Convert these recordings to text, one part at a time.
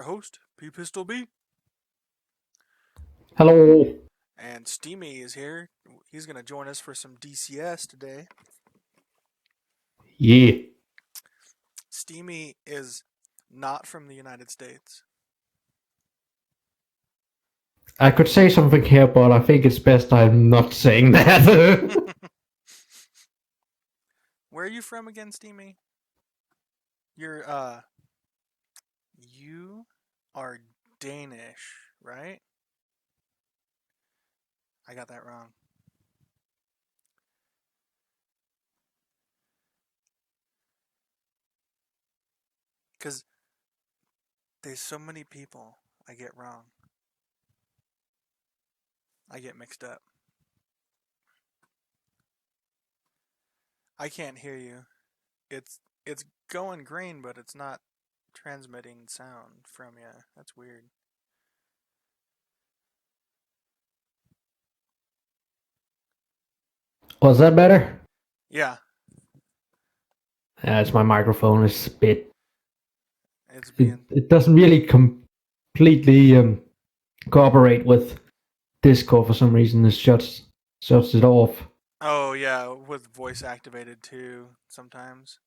Our host, P Pistol B, Hello. and Steamy is here. He's going to join us for some DCS today. Yeah. Steamy is not from the United States. I could say something here, but I think it's best I'm not saying that. Where are you from again, Steamy? You're, you are Danish, right? I got that wrong. Because there's so many people I get wrong. I get mixed up. I can't hear you. It's going green, but it's not transmitting sound from you. That's weird. Was that better? Yeah, Yeah, it's my microphone. It's a bit. it's It, being. it doesn't really completely cooperate with Discord for some reason. It shuts it off. Oh yeah, with voice activated too sometimes.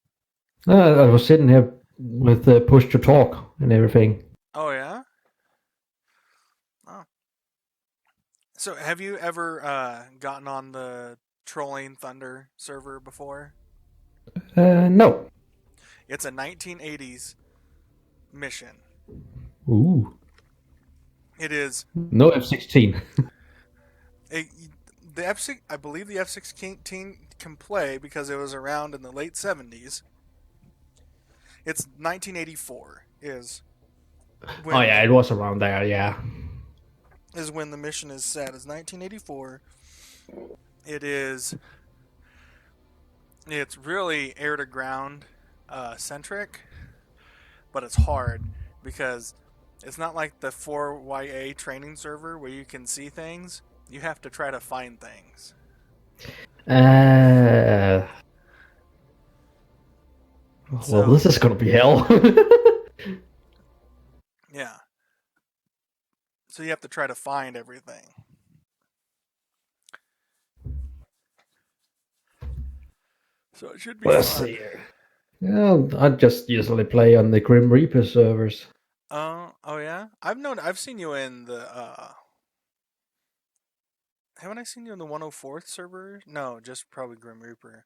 I was sitting here with push to talk and everything. Oh yeah. Oh. So have you ever gotten on the Trolling Thunder server before? No. It's a 1980s mission. Ooh. It is No F-16. a, the F6. I believe the F-16 can play because it was around in the late 70s. It's 1984 Oh when yeah, the it was around there. Yeah. is when the mission is set. It's 1984. It is It's really air to ground centric, but it's hard because it's not like the 4YA training server where you can see things. You have to try to find things. Uh. Well, So, this is gonna be hell. yeah. So you have to try to find everything. So it should be Let's see fun. here. Yeah, I just usually play on the Grim Reaper servers. Oh yeah. I've seen you in the haven't I seen you in the 104th server? No, just probably Grim Reaper.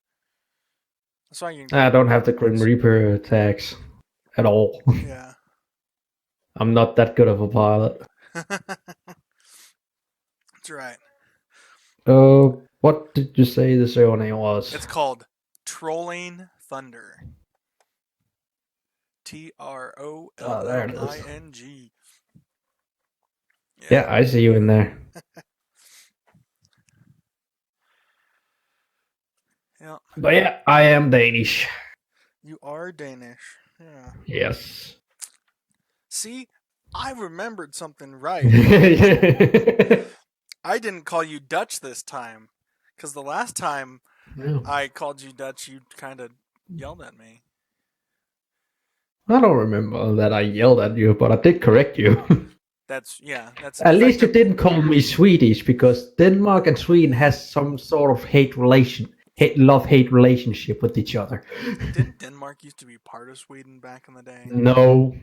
I saw you in I Grim don't Reaper have the Grim once. Reaper tags at all. Yeah. I'm not that good of a pilot. That's right. What did you say the server name was? It's called Trolling Thunder. Oh, there it is. TROLLING. Yeah, Yeah. I see you in there. Yeah. But yeah, I am Danish. You are Danish. Yeah. Yes. See, I remembered something right. No. I didn't call you Dutch this time. Because the last time I called you Dutch, you kind of yelled at me. I don't remember that I yelled at you, but I did correct you. That's At least you effective. didn't call me Swedish, because Denmark and Sweden has some sort of love-hate relationship with each other. Didn't Denmark used to be part of Sweden back in the day? No,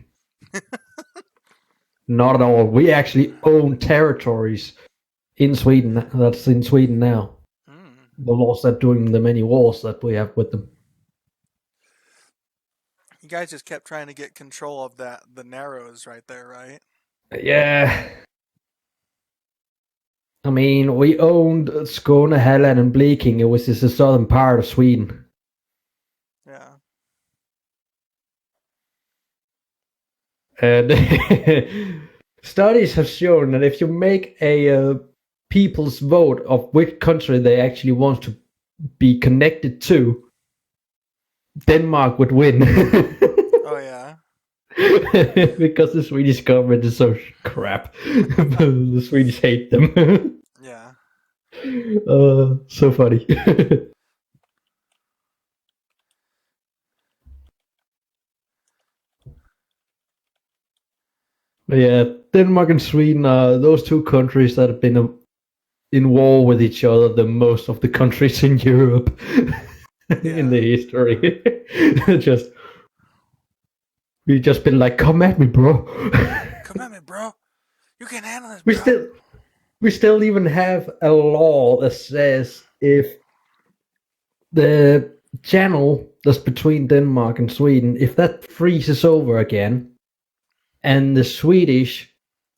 not at all. We actually own territories in Sweden. That's in Sweden now. Hmm. The laws that doing the many wars that we have with them. You guys just kept trying to get control of the Narrows right there, right? Yeah. I mean, we owned Skåne, Halland, and Blekinge, which is the southern part of Sweden. Yeah. And studies have shown that if you make a people's vote of which country they actually want to be connected to, Denmark would win. Oh yeah. Because the Swedish government is so crap. The Swedish hate them. Yeah. So funny. Yeah, Denmark and Sweden are those two countries that have been in war with each other the most of the countries in Europe in the history. just we just been like, come at me, bro. Come at me, bro. You can't handle this, we bro. still we still even have a law that says if the channel that's between Denmark and Sweden, if that freezes over again, and the Swedish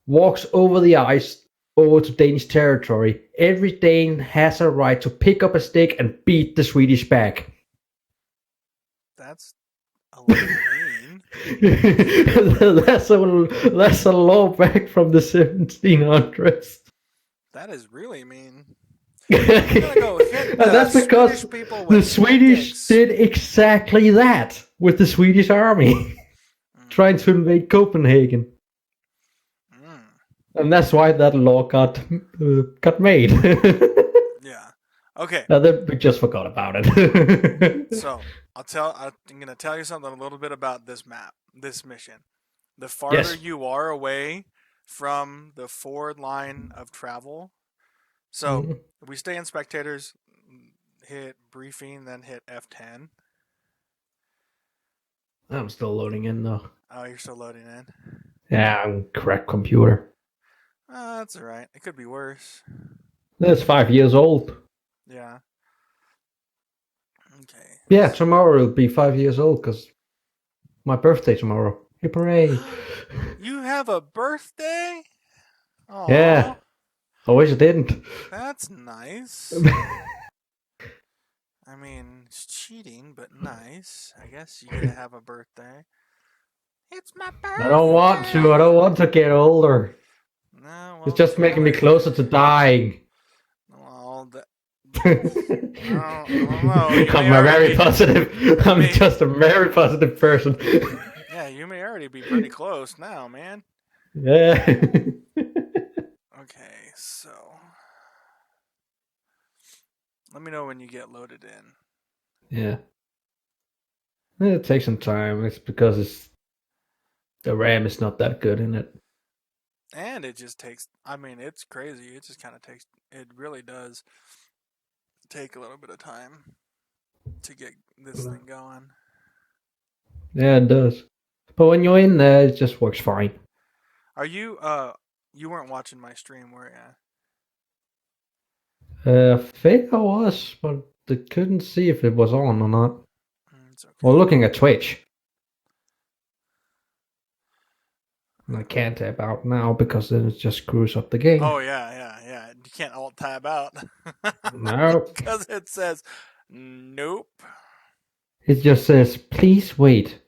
walks over the ice over to Danish territory, every Dane has a right to pick up a stick and beat the Swedish back. That's a little mean. that's a law back from the 1700s. That is really mean. Go hit that's because Swedish people the with Swedish sticks. did exactly that with the Swedish army, trying to invade Copenhagen. And that's why that law got made. Yeah. Okay. We just forgot about it. So I'm gonna tell you something a little bit about this map, this mission. The farther you are away from the forward line of travel, so if we stay in spectators, hit briefing, then hit F10. I'm still loading in though. Oh, you're still loading in? Yeah, I'm correct computer. That's alright. It could be worse. That's 5 years old. Yeah. Okay. Yeah, tomorrow will be 5 years old because my birthday tomorrow. Hooray! You have a birthday? Aww. Yeah. I wish I didn't. That's nice. I mean, it's cheating, but nice. I guess you gotta have a birthday. It's my birthday. I don't want to. I don't want to get older. No, well, it's just making me closer to dying. Well, I don't know. I'm just a very positive person. Yeah, you may already be pretty close now, man. Yeah. Okay, so let me know when you get loaded in. Yeah. It takes some time. It's because the RAM is not that good in it. And it just takes, I mean, it's crazy. It just kind of takes, it really does take a little bit of time to get this thing going. Yeah, it does. But when you're in there, it just works fine. Are you, you weren't watching my stream, were you? I think I was, but I couldn't see if it was on or not. It's okay. Well, looking at Twitch. And I can't tab out now because then it just screws up the game. Oh, yeah. You can't alt tab out. No. Because it says, nope. It just says, please wait.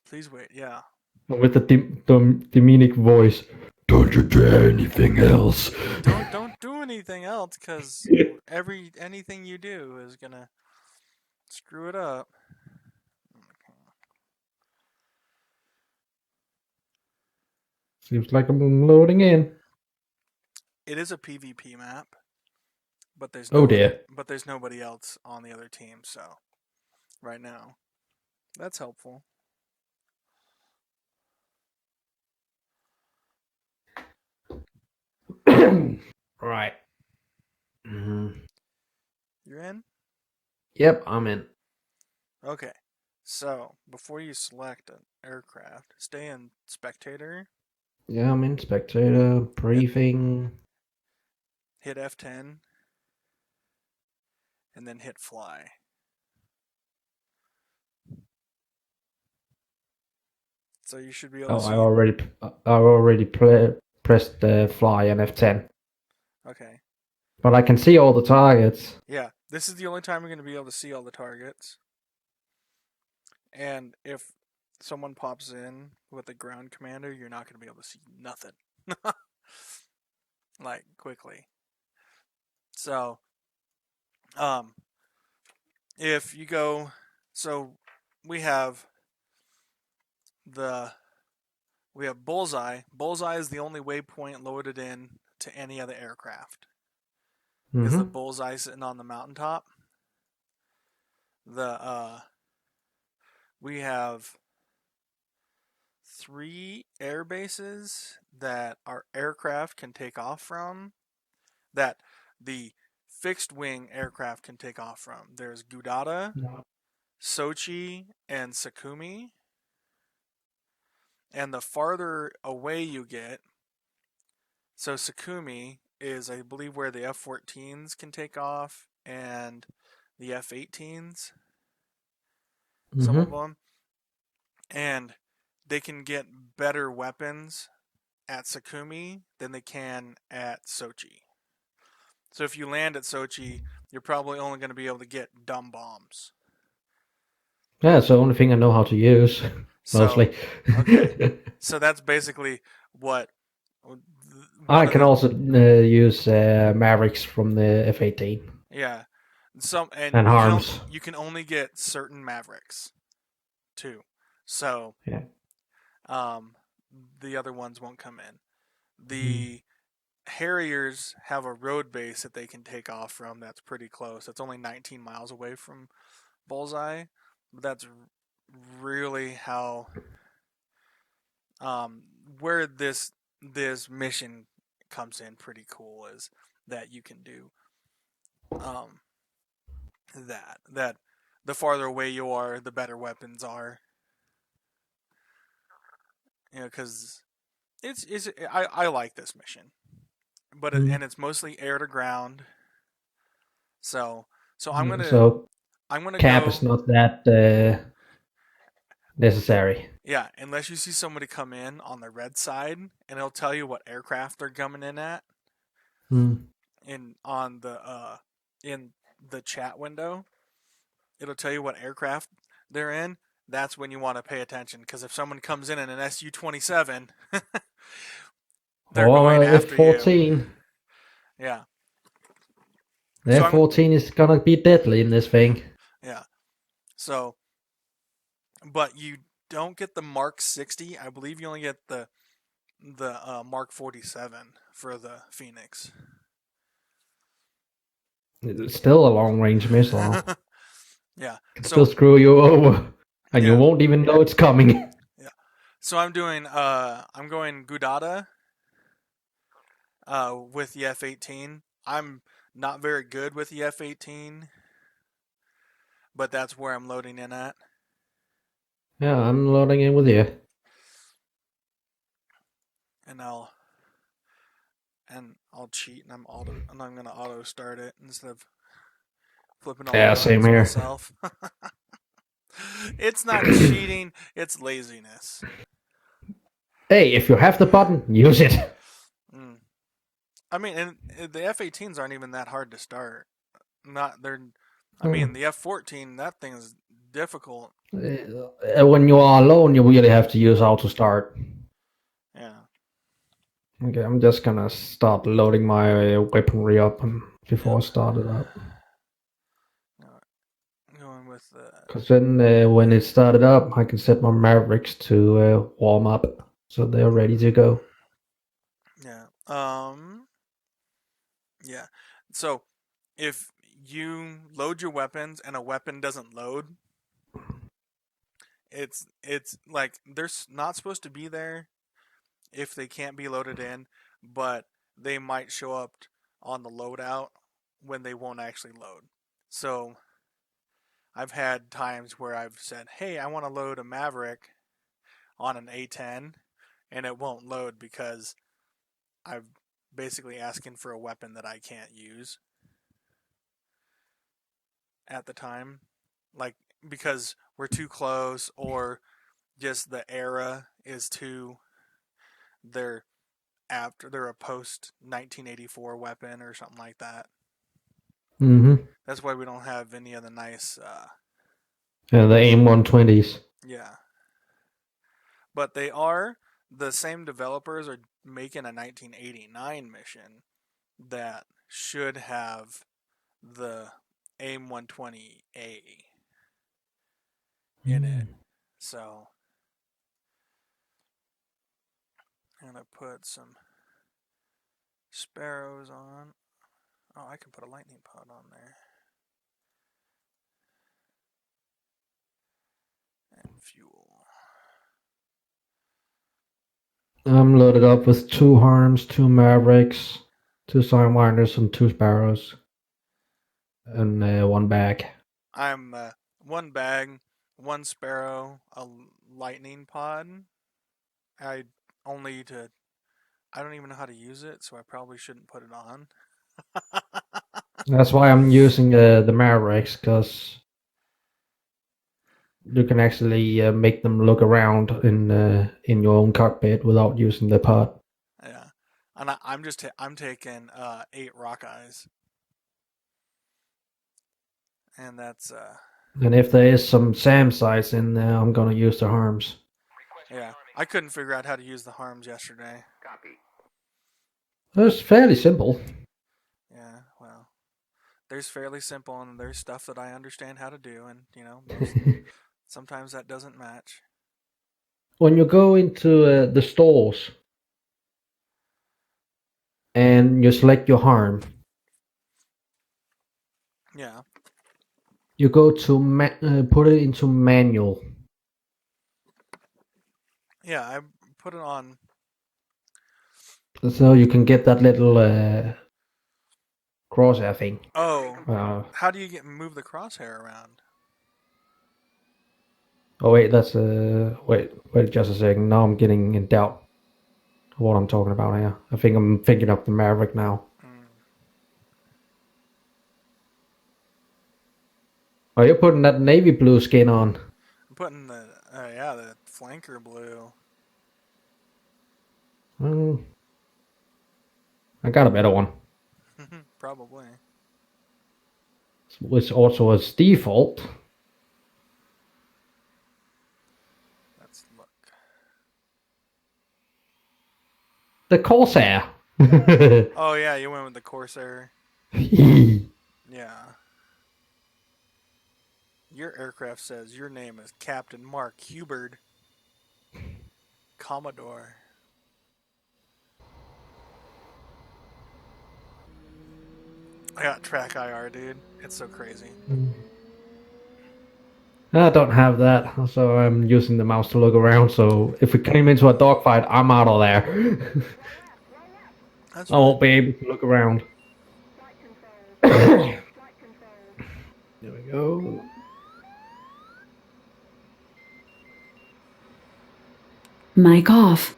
Please wait, yeah. With the demonic voice. Don't you try anything else. Don't do anything else, because anything you do is gonna screw it up. Seems like I'm loading in. It is a PvP map, but there's but there's nobody else on the other team, so right now. That's helpful. Right. Mm-hmm. You're in? Yep, I'm in. Okay. So, before you select an aircraft, stay in spectator. Yeah, I'm in spectator, briefing. Hit F10. And then hit fly. So you should be able to see... I already pressed the fly and F10. Okay. But I can see all the targets. Yeah, this is the only time you're going to be able to see all the targets. And if someone pops in with a ground commander, you're not going to be able to see nothing. Like, quickly. So, if you go... So, we have Bullseye. Bullseye is the only waypoint loaded in to any other aircraft. Mm-hmm. Is the Bullseye sitting on the mountaintop? We have 3 air bases that our aircraft can take off from, that the fixed wing aircraft can take off from. There's Gudada, Sochi, and Sakumi. And the farther away you get, so Sakumi is, I believe, where the F-14s can take off and the F-18s, some of them. And they can get better weapons at Sakumi than they can at Sochi. So if you land at Sochi, you're probably only going to be able to get dumb bombs. Yeah, it's the only thing I know how to use, mostly. Okay. So that's basically what... I can also use Mavericks from the F-18. Yeah. And Harms. You can only get certain Mavericks, too. So... Yeah. The other ones won't come in. The Harriers have a road base that they can take off from that's pretty close. It's only 19 miles away from Bullseye. But that's really how where this mission comes in pretty cool, is that you can do that the farther away you are, the better weapons are. Because I like this mission, but and it's mostly air to ground. So I'm gonna cap go. Is not that necessary. Yeah, unless you see somebody come in on the red side, and it'll tell you what aircraft they're coming in at. In the chat window, it'll tell you what aircraft they're in. That's when you want to pay attention, because if someone comes in an Su-27, they're going after F-14. you. Yeah. The F-14 is gonna be deadly in this thing. Yeah. So, but you don't get the Mark 60. I believe you only get the Mark 47 for the Phoenix. It's still a long-range missile. Yeah. Can still screw you over. And you won't even know it's coming. Yeah. So I'm going Gudada with the F-18. I'm not very good with the F-18, but that's where I'm loading in at. Yeah, I'm loading in with you. And I'll cheat, and I'm gonna auto start it instead of flipping all the same here. myself. It's not cheating, it's laziness. Hey, if you have the button, use it. I mean, and the F-18s aren't even that hard to start. I mean, the F-14, that thing is difficult. When you are alone, you really have to use auto start. Yeah. Okay, I'm just gonna start loading my weaponry up before I start it up. Going with because then when it started up, I can set my Mavericks to warm up, so they're ready to go. Yeah. Yeah. So if you load your weapons and a weapon doesn't load, it's like they're not supposed to be there if they can't be loaded in, but they might show up on the loadout when they won't actually load. So I've had times where I've said, hey, I want to load a Maverick on an A10, and it won't load because I'm basically asking for a weapon that I can't use at the time. Like, because we're too close, or just the era is too... They're a post 1984 weapon or something like that. That's why we don't have any of the nice the AIM-120s. Yeah. But they are, the same developers are making a 1989 mission that should have the AIM-120A in it. So I'm going to put some Sparrows on. Oh, I can put a lightning pod on there. And fuel. I'm loaded up with 2 harms, 2 mavericks, 2 sidewinders, and 2 sparrows, and 1 bag. I'm 1 bag, 1 sparrow, a lightning pod. I only to. I don't even know how to use it, so I probably shouldn't put it on. That's why I'm using the mavericks, because you can actually make them look around in your own cockpit without using the pod. Yeah, and I'm taking 8 rock eyes, and that's And if there is some SAM sites in there, I'm gonna use the harms. yeah. I couldn't figure out how to use the harms yesterday. It's fairly simple. Yeah, well, there's fairly simple, and there's stuff that I understand how to do, and sometimes that doesn't match. When you go into the stores and you select your harm, Yeah, you go to put it into manual. yeah. I put it on. So you can get that little crosshair thing. Oh, how do you move the crosshair around? Oh wait, that's wait just a second. Now I'm getting in doubt of what I'm talking about here. I think I'm thinking of the Maverick now. Mm. Oh, you're putting that navy blue skin on. I'm putting the flanker blue. Mm, I got a better one, Probably. which also is default. Let's look. The Corsair. Oh yeah, you went with the Corsair. Yeah. Yeah. Your aircraft says your name is Captain Mark Hubert, Commodore. I got track IR, dude. It's so crazy. I don't have that, so I'm using the mouse to look around. So if we came into a dogfight, I'm out of there. That's I fine. won't be able to look around. There we go. Mic off.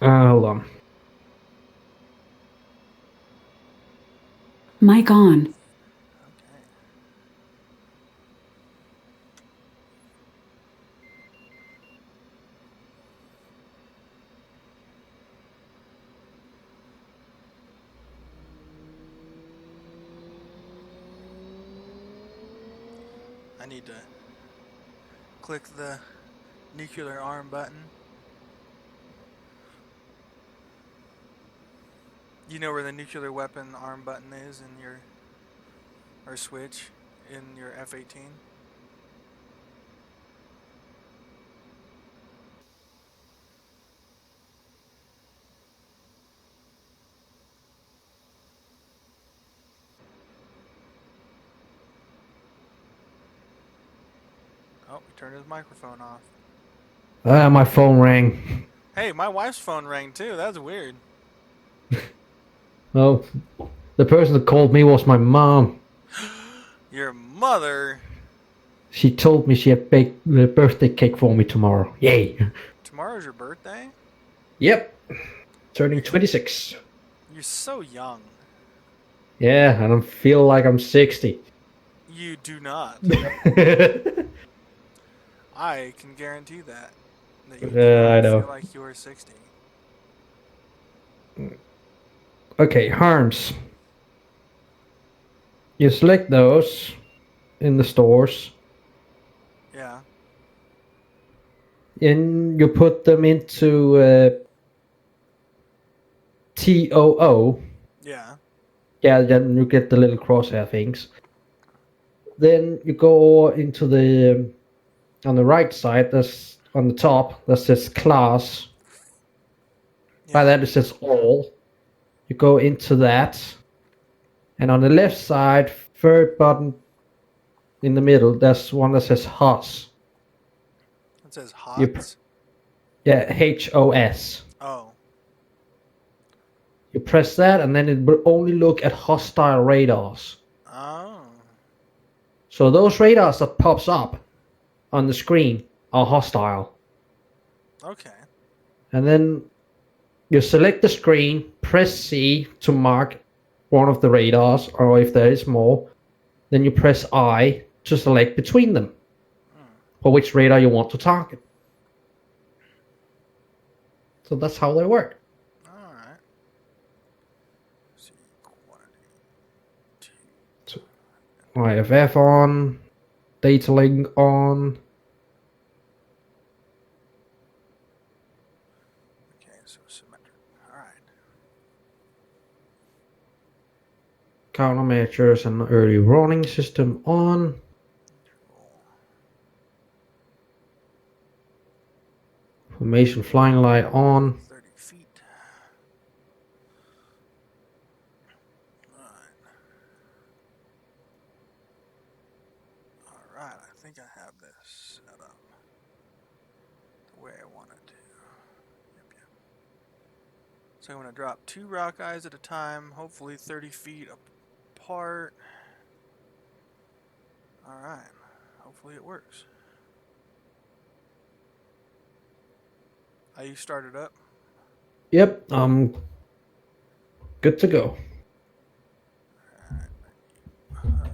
Hold on. Mic on. Okay. I need to click the nuclear arm button. You know where the nuclear weapon arm button is in your or switch in your F-18? Oh, he turned his microphone off. My phone rang. Hey, my wife's phone rang too. That's weird. Oh, the person that called me was my mom. Your mother? She told me she had baked the birthday cake for me tomorrow. Yay! Tomorrow's your birthday? Yep, turning 26. You're so young. Yeah, and I feel like I'm 60. You do not. I can guarantee that. That you do not I know. feel like you are 60. Okay, harms. You select those in the stores, Yeah. and you put them into TOO. Yeah. Yeah, then you get the little crosshair things. Then you go into the on the right side. That's on the top. That says class. By Yeah. that it says all. You go into that, and on the left side, third button in the middle, there's one that says HOS. It says You, HOTS. Yeah, HOS. Oh. You press that, and then it will only look at hostile radars. Oh. So those radars that pops up on the screen are hostile. Okay. And then you select the screen, press C to mark one of the radars, or if there is more, then you press I to select between them, for which radar you want to target. So that's how they work. All right. See quantity. So IFF on, data link on. Okay, so symmetric. All right. Countermeasures and early warning system on. Roll. Formation flying light on. 30 feet. All right. All right. I think I have this set up the way I want it to. Yep, yep. So I'm going to drop 2 rock eyes at a time, hopefully 30 feet apart. All right. Hopefully it works. You started up? Yep, I'm good to go. Alright,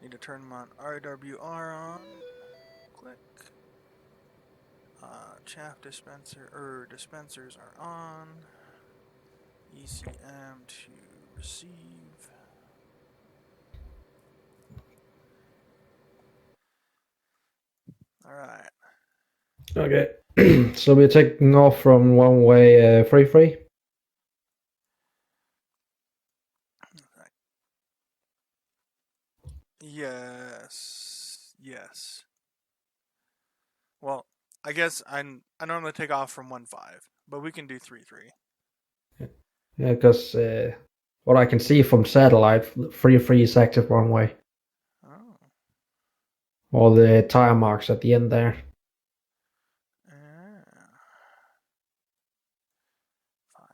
need to turn them on RWR on. Click. Chaff dispenser dispensers are on. ECM to receive. Alright. Okay, so we're taking off from one way free. Yes. Yes. Well, I guess I normally take off from 1-5, but we can do 3-3. Yeah, because what I can see from satellite, free is active one way. Oh. All the tire marks at the end there. Yeah. Fine.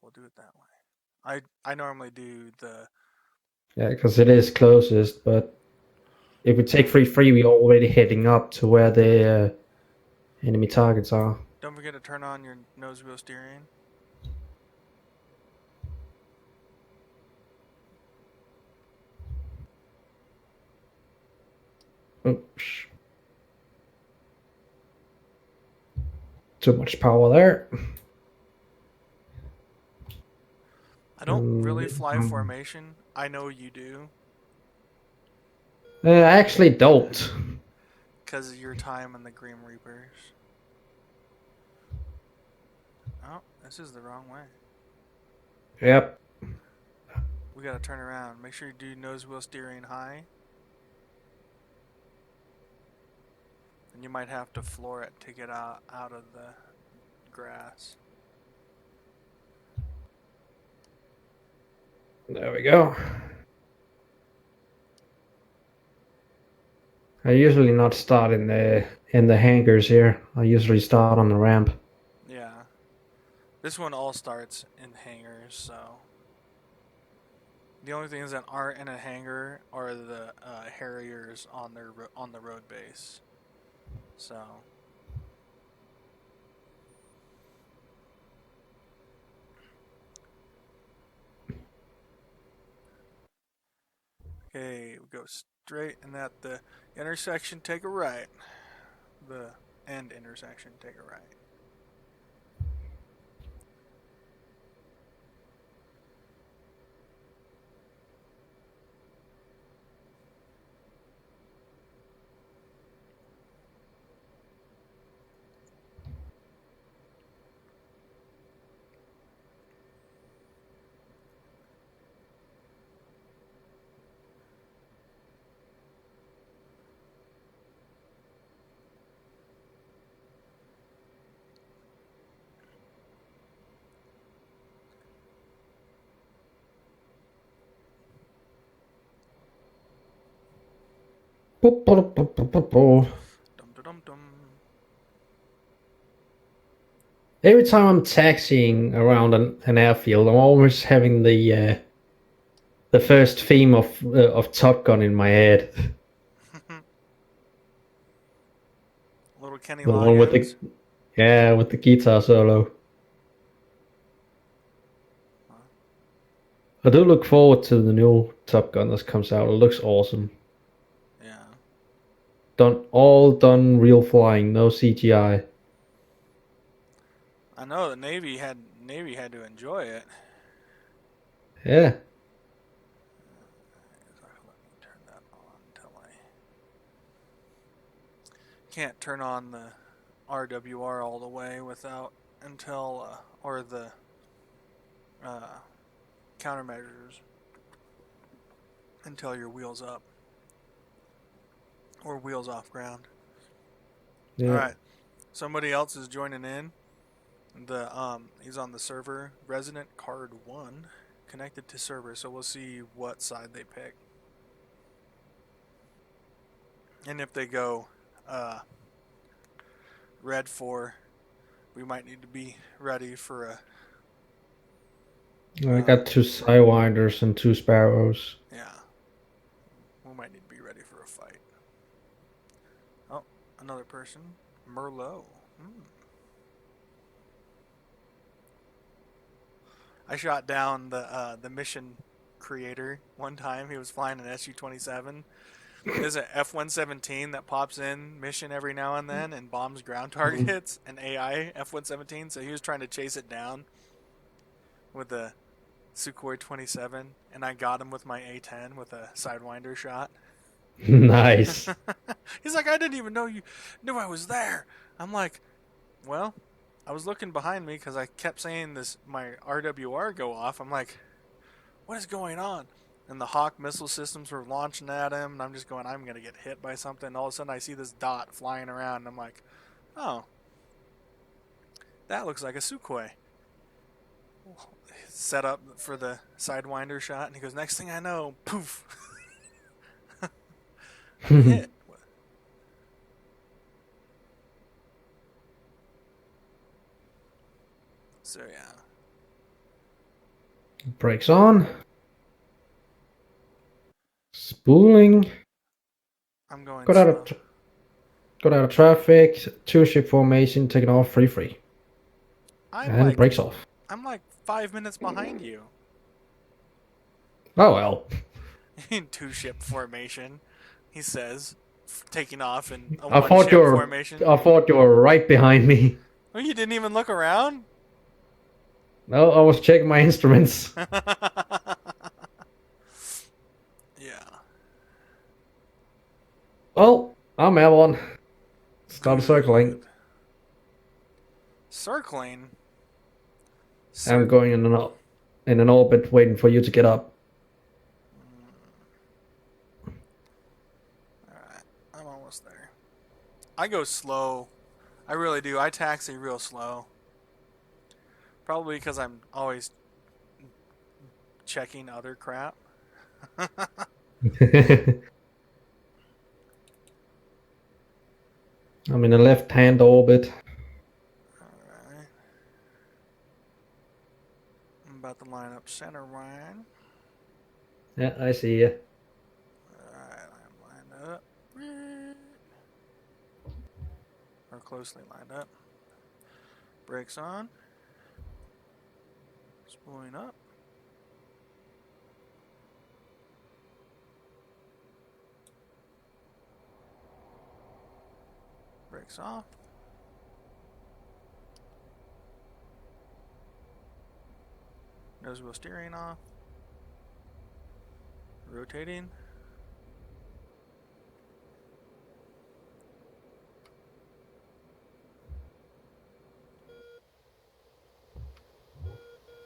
We'll do it that way. I normally do the... Yeah, because it is closest, but if we take free, we're already heading up to where the enemy targets are. Don't forget to turn on your nose wheel steering. Oops. Too much power there. I don't really fly formation. I know you do. I actually don't. Because of your time in the Grim Reapers. Oh, this is the wrong way. Yep. We gotta turn around. Make sure you do nose wheel steering high. And you might have to floor it to get out of the grass. There we go. I usually not start in the hangars here. I usually start on the ramp. Yeah. This one all starts in hangars, so... The only things that aren't in a hangar are the Harriers on the road base. So... Okay, we go straight, and at the intersection, take a right. The end intersection, take a right. Boop, boop, boop, boop, boop, boop. Dum dum dum dum. Every time I'm taxiing around an airfield, I'm always having the first theme of Top Gun in my head. Little Kenny The one with Loggins. with the guitar solo. I do look forward to the new Top Gun that comes out. It looks awesome. Yeah. All done real flying, no CGI. I know the Navy had to enjoy it. Yeah. Let me turn that on until I can't turn on the RWR all the way without or the uh, countermeasures until your wheels up or wheels off ground. Yeah. All right, somebody else is joining in. He's on the server. Resident Card 1 connected to server, so we'll see what side they pick. And if they go red 4, we might need to be ready for a... I got 2 Sidewinders and 2 Sparrows. Yeah. We might need to be ready for a fight. Oh, another person. Merlot. I shot down the mission creator one time. He was flying an Su-27. There's an F-117 that pops in mission every now and then and bombs ground targets, an AI F-117. So he was trying to chase it down with the Sukhoi 27, and I got him with my A-10 with a Sidewinder shot. Nice. He's like, I didn't even know you knew I was there. I'm like, well, I was looking behind me because I kept saying my RWR go off. I'm like, what is going on? And the Hawk missile systems were launching at him, and I'm just going, I'm going to get hit by something. And all of a sudden, I see this dot flying around, and I'm like, oh, that looks like a Sukhoi. Set up for the Sidewinder shot, and he goes, next thing I know, poof. Hit. So, yeah. Brakes on. Spooling. I'm going Got out of traffic. 2-ship formation. Taking off. Free. And brakes off. I'm like 5 minutes behind you. Oh well. In 2-ship formation, he says, taking off in a I thought 1-ship formation. I thought you were right behind me. Oh, you didn't even look around? No, I was checking my instruments. Yeah. Well, I'm Avalon. Start circling. Circling? I'm going in an orbit waiting for you to get up. Alright, I'm almost there. I go slow. I really do. I taxi real slow. Probably because I'm always checking other crap. I'm in a left-hand orbit. Alright. I'm about to line up center line. Yeah, I see you. Alright, I'm lined up. Or closely lined up. Brakes on. Spooling up. Brakes off. Nose wheel steering off. Rotating.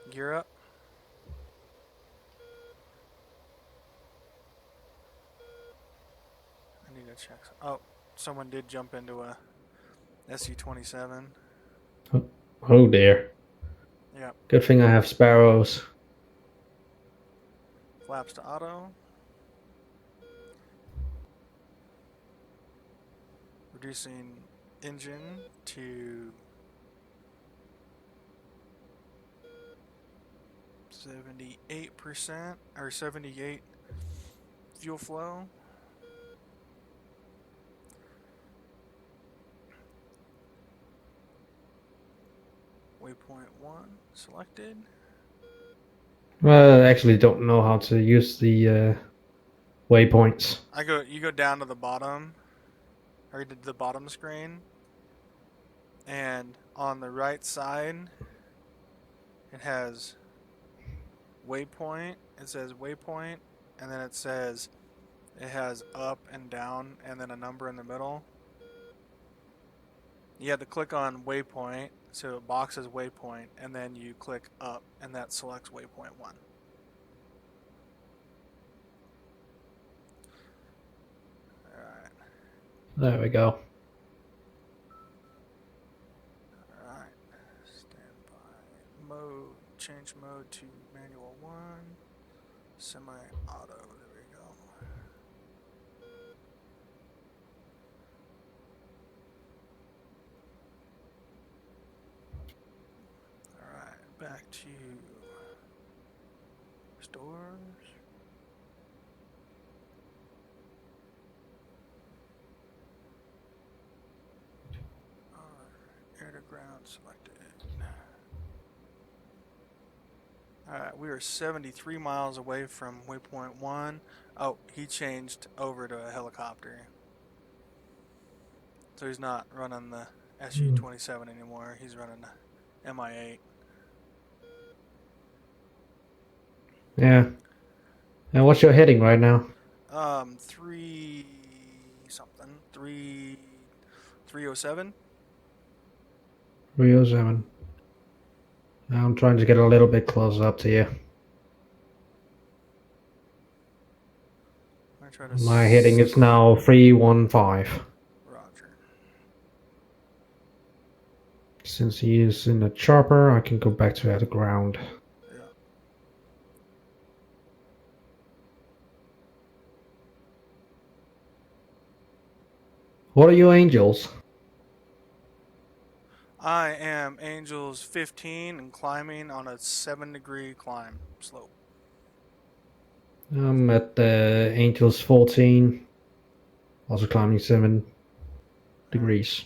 Gear up. I need to check. Oh, someone did jump into a Su-27. Oh dear. Yep. Good thing I have Sparrows. Flaps to auto. Reducing engine to 78% or 78 fuel flow. Waypoint 1 selected. Well, I actually don't know how to use the waypoints. You go down to the bottom, or to the bottom screen, and on the right side, it has waypoint. It says waypoint, and then it has up and down, and then a number in the middle. You have to click on waypoint, so it boxes waypoint, and then you click up, and that selects waypoint 1. Alright. There we go. Alright. Standby mode. Change mode to manual 1. Semi-auto. There we go. Alright. Back to stores. Air to ground selected. Alright, we are 73 miles away from waypoint 1. Oh, he changed over to a helicopter. So he's not running the SU-27 anymore. He's running the Mi-8. Yeah. And what's your heading right now? 307. 307. I'm trying to get a little bit closer up to you. My heading is now 315. Roger. Since he is in a chopper, I can go back to the ground. Yeah. What are your angels? I am Angels 15 and climbing on a 7-degree climb slope. I'm at the Angels 14. Also climbing 7 degrees.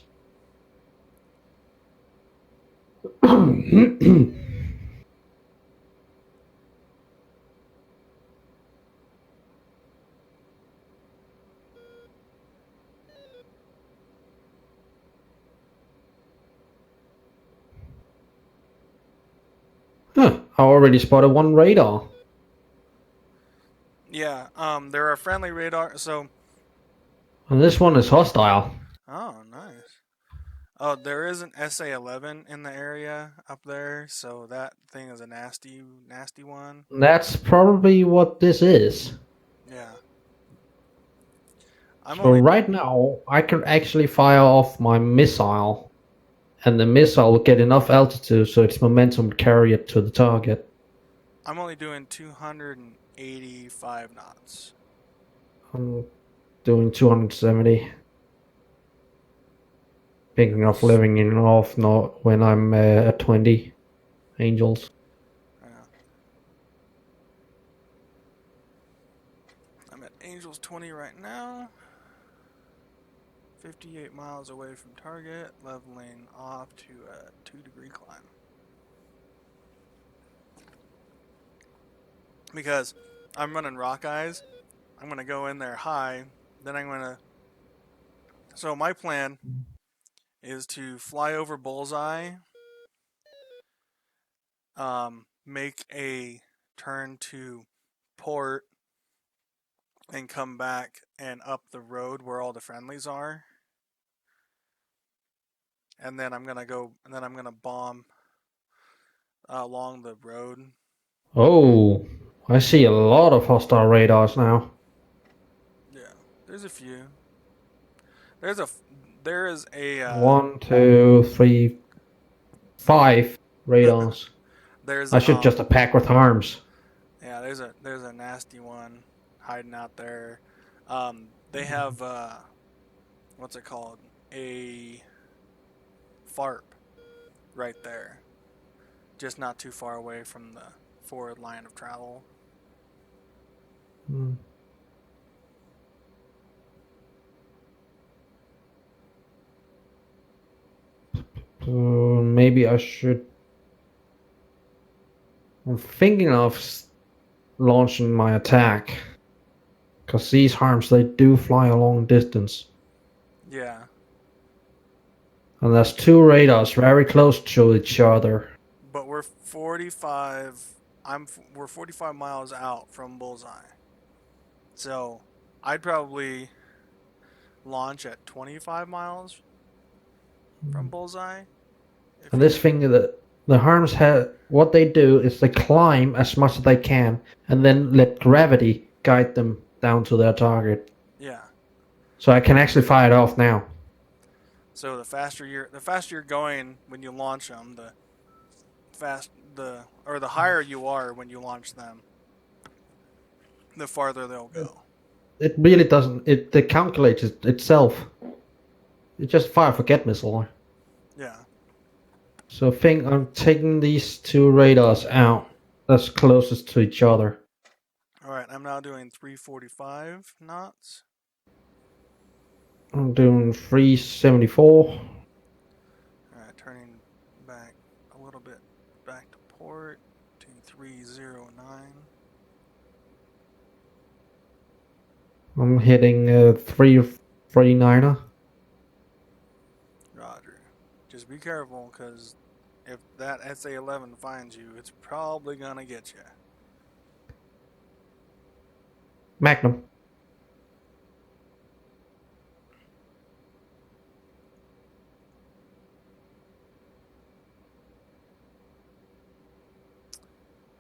Huh, I already spotted one radar. Yeah, there are friendly radar, so... And this one is hostile. Oh, nice. Oh, there is an SA-11 in the area up there, so that thing is a nasty, nasty one. That's probably what this is. Yeah. So right now, I can actually fire off my missile. And the missile will get enough altitude so its momentum would carry it to the target. I'm only doing 285 knots. I'm doing 270. Thinking of living in off north when I'm at 20 angels. Yeah. I'm at Angels 20 right now. 58 miles away from target, leveling off to a 2-degree climb. Because I'm running rock eyes, I'm going to go in there high, then I'm going to... So my plan is to fly over Bullseye, make a turn to port, and come back and up the road where all the friendlies are. And then I'm gonna bomb along the road. Oh, I see a lot of hostile radars now. Yeah, there's a few. There is a 1, 2, 3, 5 radars. there's I should just attack with arms. Yeah, there's a nasty one hiding out there. They have what's it called? A FARP right there. Just not too far away from the forward line of travel. Hmm. So maybe I should. I'm thinking of launching my attack. Because these harms, they do fly a long distance. Yeah. And there's two radars very close to each other. But we're 45. We're 45 miles out from Bullseye. So I'd probably launch at 25 miles from Bullseye. If And you this thing, the harms have what they do is they climb as much as they can, and then let gravity guide them down to their target. Yeah. So I can actually fire it off now. So the faster you're going when you launch them, the higher you are when you launch them, the farther they'll go. It really doesn't. It calculates itself. It's just fire forget missile. Yeah. So I think I'm taking these two radars out that's closest to each other. All right. I'm now doing 345 knots. I'm doing 374. All right. Turning back a little bit back to port to 309. I'm hitting 339er. Roger. Just be careful, because if that SA-11 finds you, it's probably gonna get you. Magnum.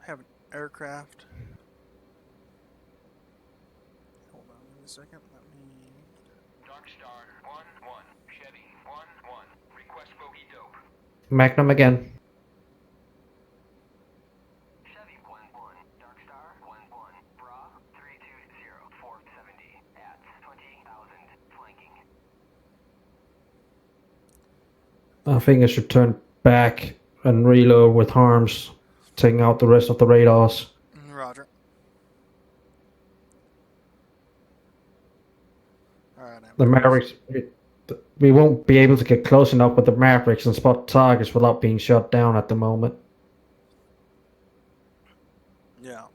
I have an aircraft. Hold on, give me a second. Let me. Dark Star 1-1, Chevy 1-1, request bogey dope. Magnum again. Chevy 1-1, Dark Star 1-1, Bra 320, 470 at 20,000, flanking. I think I should turn back and reload with harms, taking out the rest of the radars. Roger. Alright, The Mavericks, we won't be able to get close enough with the Mavericks and spot targets without being shot down at the moment. Yeah.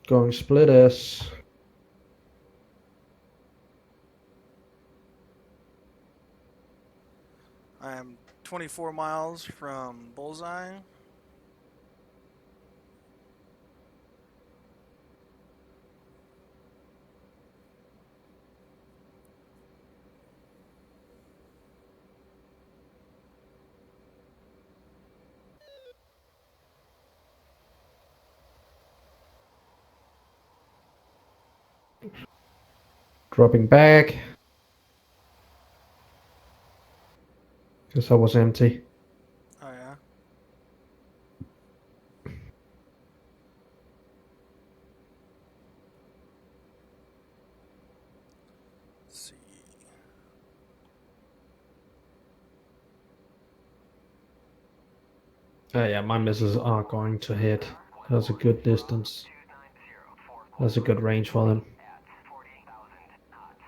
Going split S. I am 24 miles from Bullseye. Dropping back. Because I was empty. Oh, yeah. Let's see. Oh yeah, my missiles are going to hit. That's a good distance. That's a good range for them. At 40,000 knots.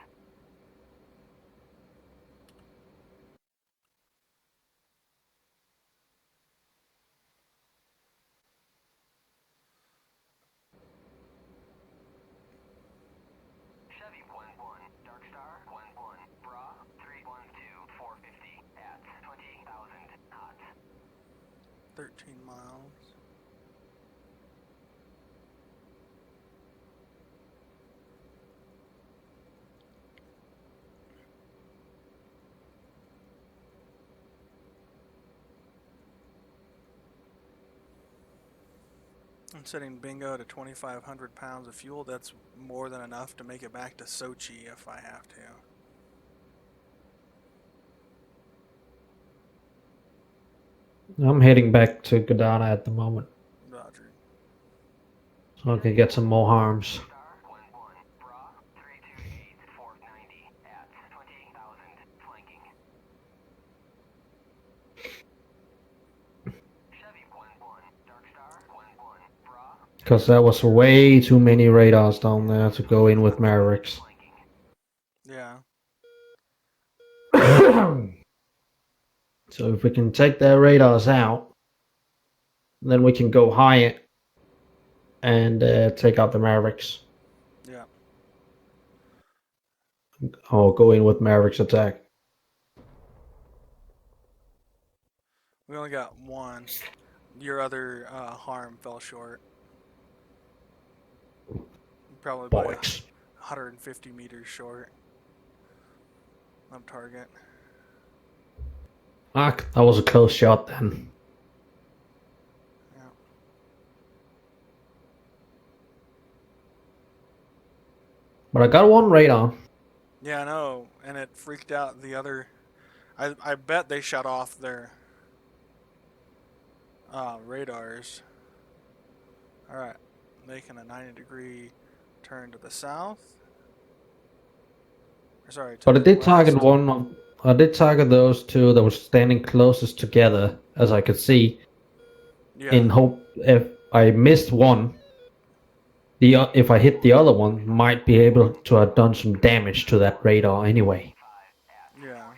Chevy 1-1, Dark Star 1-1, Bra 312, 450 at 20,000 knots. 13 miles. I'm setting bingo to 2,500 pounds of fuel. That's more than enough to make it back to Sochi if I have to. I'm heading back to Gardana at the moment, Roger. so I can get some more harms. Star 1-1, Bra 328, 490 at 20,000, flanking. Because there was way too many radars down there to go in with Mavericks. Yeah. So if we can take their radars out, then we can go high and take out the Mavericks. Yeah. Or go in with Mavericks attack. We only got one. Your other harm fell short. Probably by Bollocks. 150 meters short of target. Ah, that was a close shot then. Yeah. But I got one radar. Yeah, I know. And it freaked out the other. I bet they shut off their radars. Alright. Making a 90-degree turn to the south. Sorry, to But I the did target west. one of. I did target those two that were standing closest together, as I could see. Yeah. In hope if I missed one, if I hit the other one, might be able to have done some damage to that radar anyway. Yeah.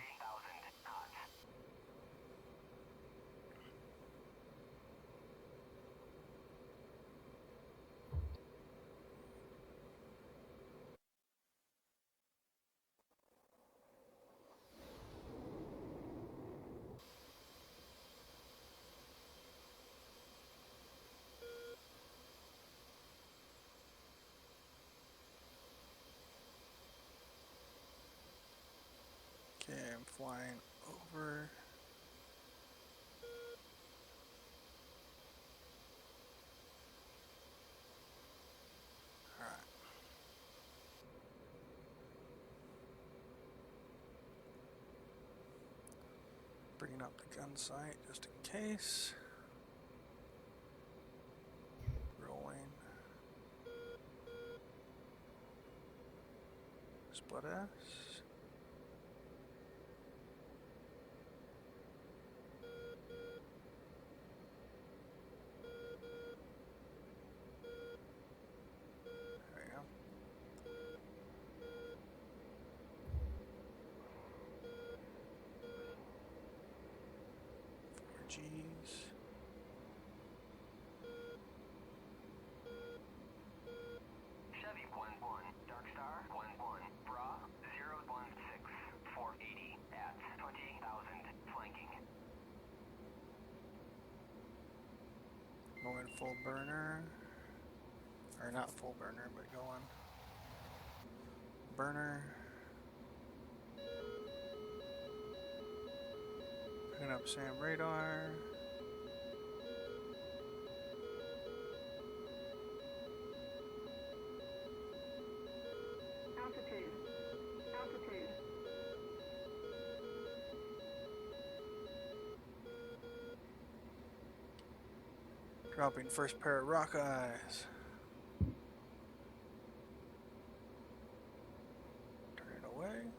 Okay, I'm flying over. Alright. Bringing up the gun sight just in case. Rolling. Split S. There we go. G's. Chevy 1-1, Dark Star 1-1, Bra 016, 480 at 20,000, flanking. Going full burner. Or not full burner, but going. Burner. Picking up SAM radar. Altitude. Altitude. Dropping first pair of rock eyes. Turning away.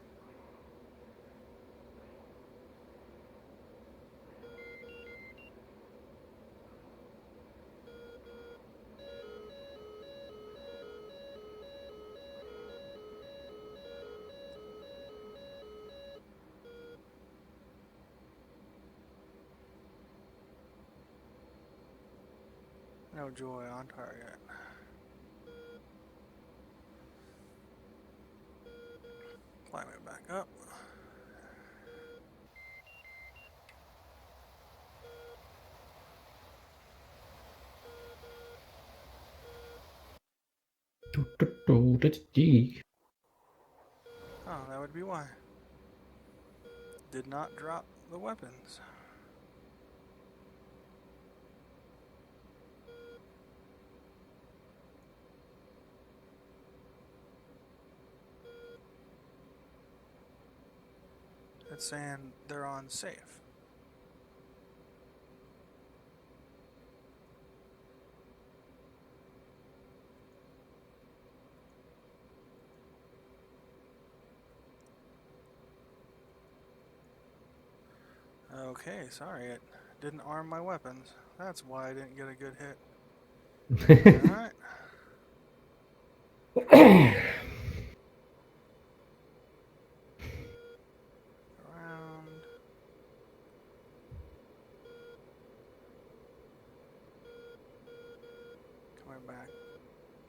No joy on target. Climb it back up. Oh, that would be why. Did not drop the weapons. It's saying they're on safe. Okay, sorry, it didn't arm my weapons. That's why I didn't get a good hit. Alright. Around. Coming back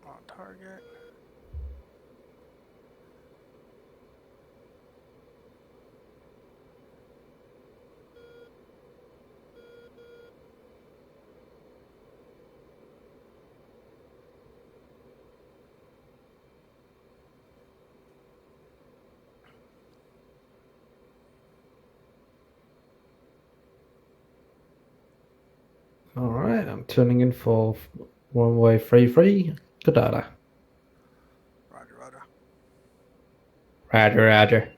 on target. Alright, I'm turning in for runway 33. Good data. Roger, roger. Roger, roger.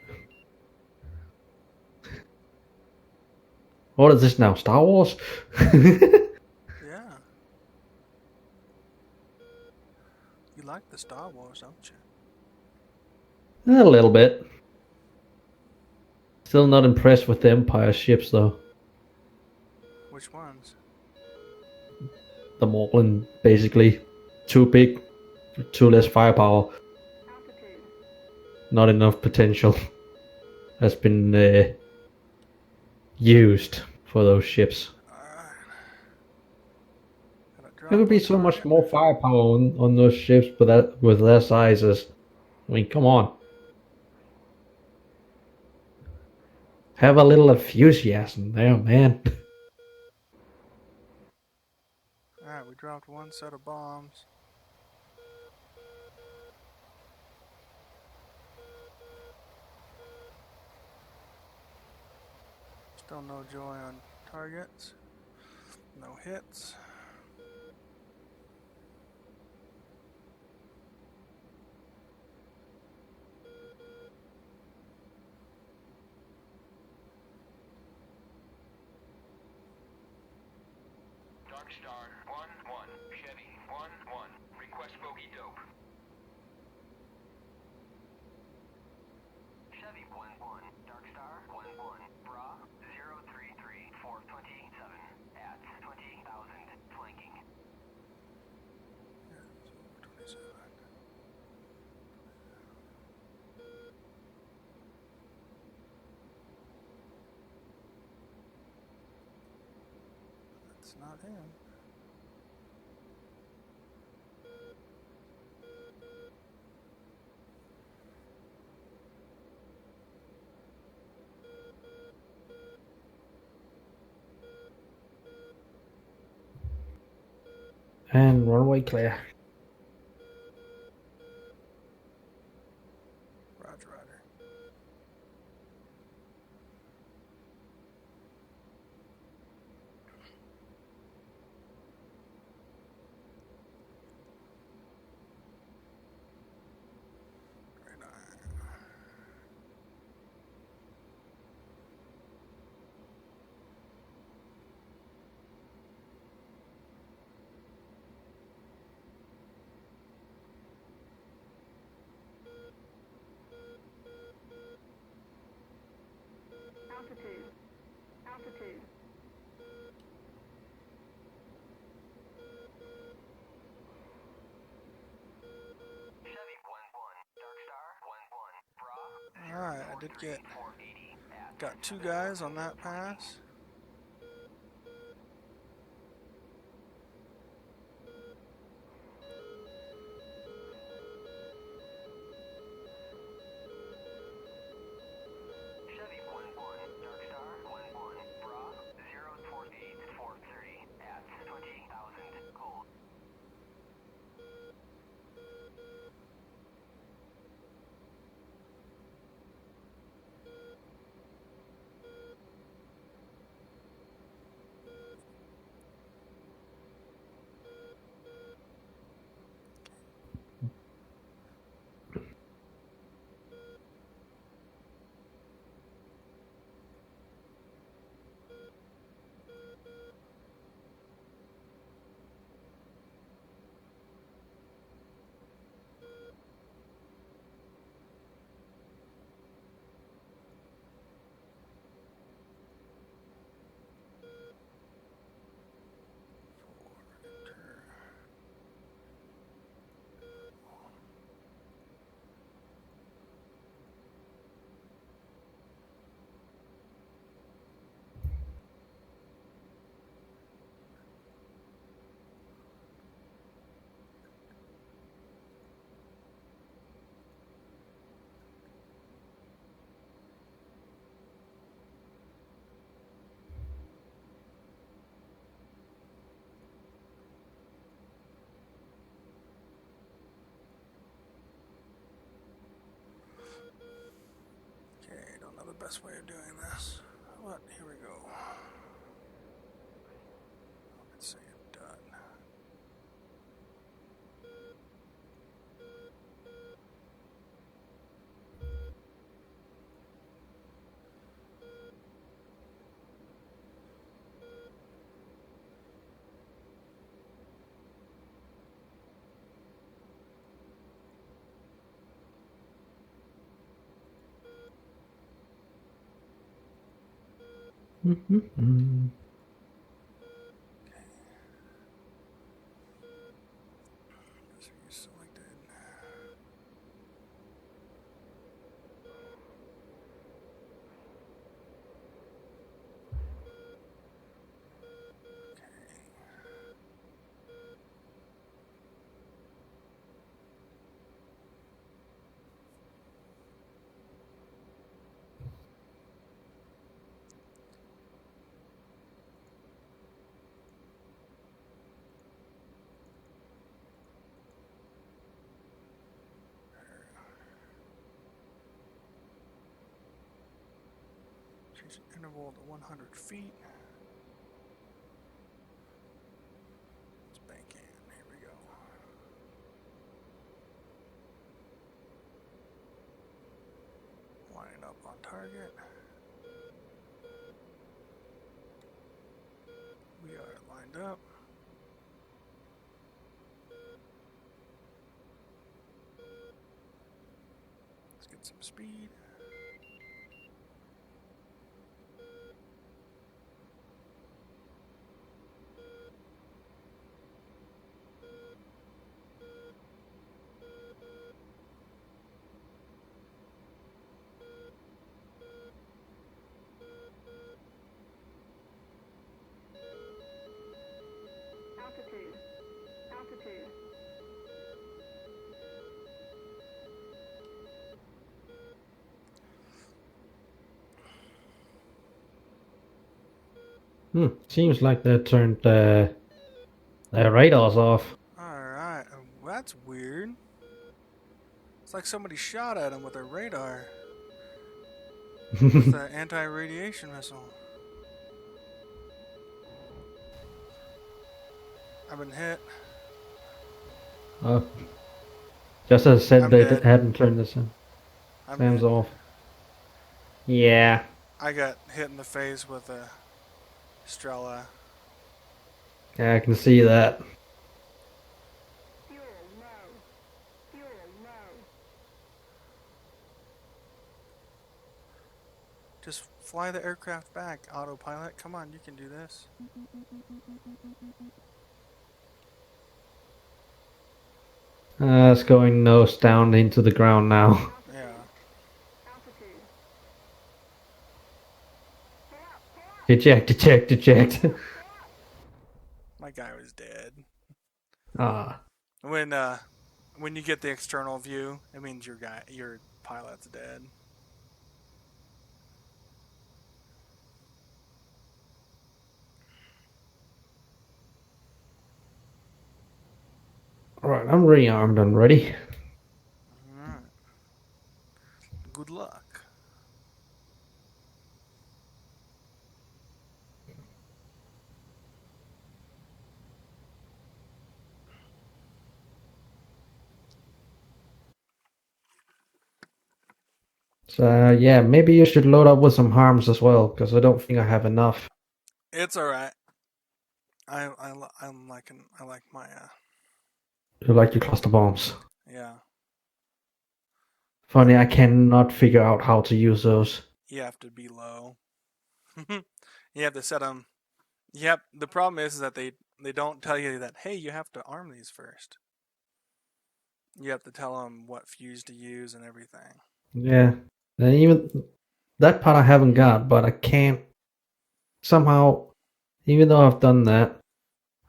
What is this now? Star Wars? Yeah. You like the Star Wars, don't you? A little bit. Still not impressed with the Empire ships though. Which ones? The Maughlin basically too big, too less firepower, Altitude. not enough potential has been used for those ships. Alright. Gotta There drop would be on so much target. more firepower on those ships with their sizes. I mean, come on. Have a little enthusiasm there, man. Alright, we dropped one set of bombs. Still no joy on targets. No hits. Dark Star 1-1. Chevy 1-1. Request bogey dope. Chevy 1-1. Dark Star 1-1. Bra 033-427 at 20,000. Flanking. 27. That's not him. And runway clear. Roger, roger. Right on. Altitude. Altitude. Chevy 1-1. Dark Star 1-1. Bra Alright, I did get 043-480 at got two guys on that pass. Chevy 1-1. Dark Star 1-1. Bra 048-430 at 20,000. Cold. best way of doing this? What? Here we go. Let's say it done. Mhm. Those are selected. Change the interval to 100 feet. Let's bank in. Here we go. Line up on target. We are lined up. Let's get some speed. Altitude. Altitude. Seems like they turned their radars off. Alright, that's weird. It's like somebody shot at him with a radar. With the anti-radiation missile. I've been hit. Oh. Just as I said, I'm they dead. hadn't turned this in. I'm Sam's dead. off. Yeah. I got hit in the face with a Strela. Yeah, I can see that. Fuel low. Fuel low. Just fly the aircraft back, autopilot. Come on, you can do this. It's going nose down into the ground now. Yeah. Altitude. Eject, eject, eject. My guy was dead. Ah. When you get the external view, it means your pilot's dead. Alright, I'm rearmed and ready. Alright. Good luck. So, yeah, maybe you should load up with some harms as well, because I don't think I have enough. It's alright. I like my You like your cluster bombs. yeah. Funny, I cannot figure out how to use those. You have to be low. You have to set them. Yep. The problem is that they don't tell you that. Hey, you have to arm these first. You have to tell them what fuse to use and everything. Yeah. And even that part I haven't got, but I can't somehow, even though I've done that,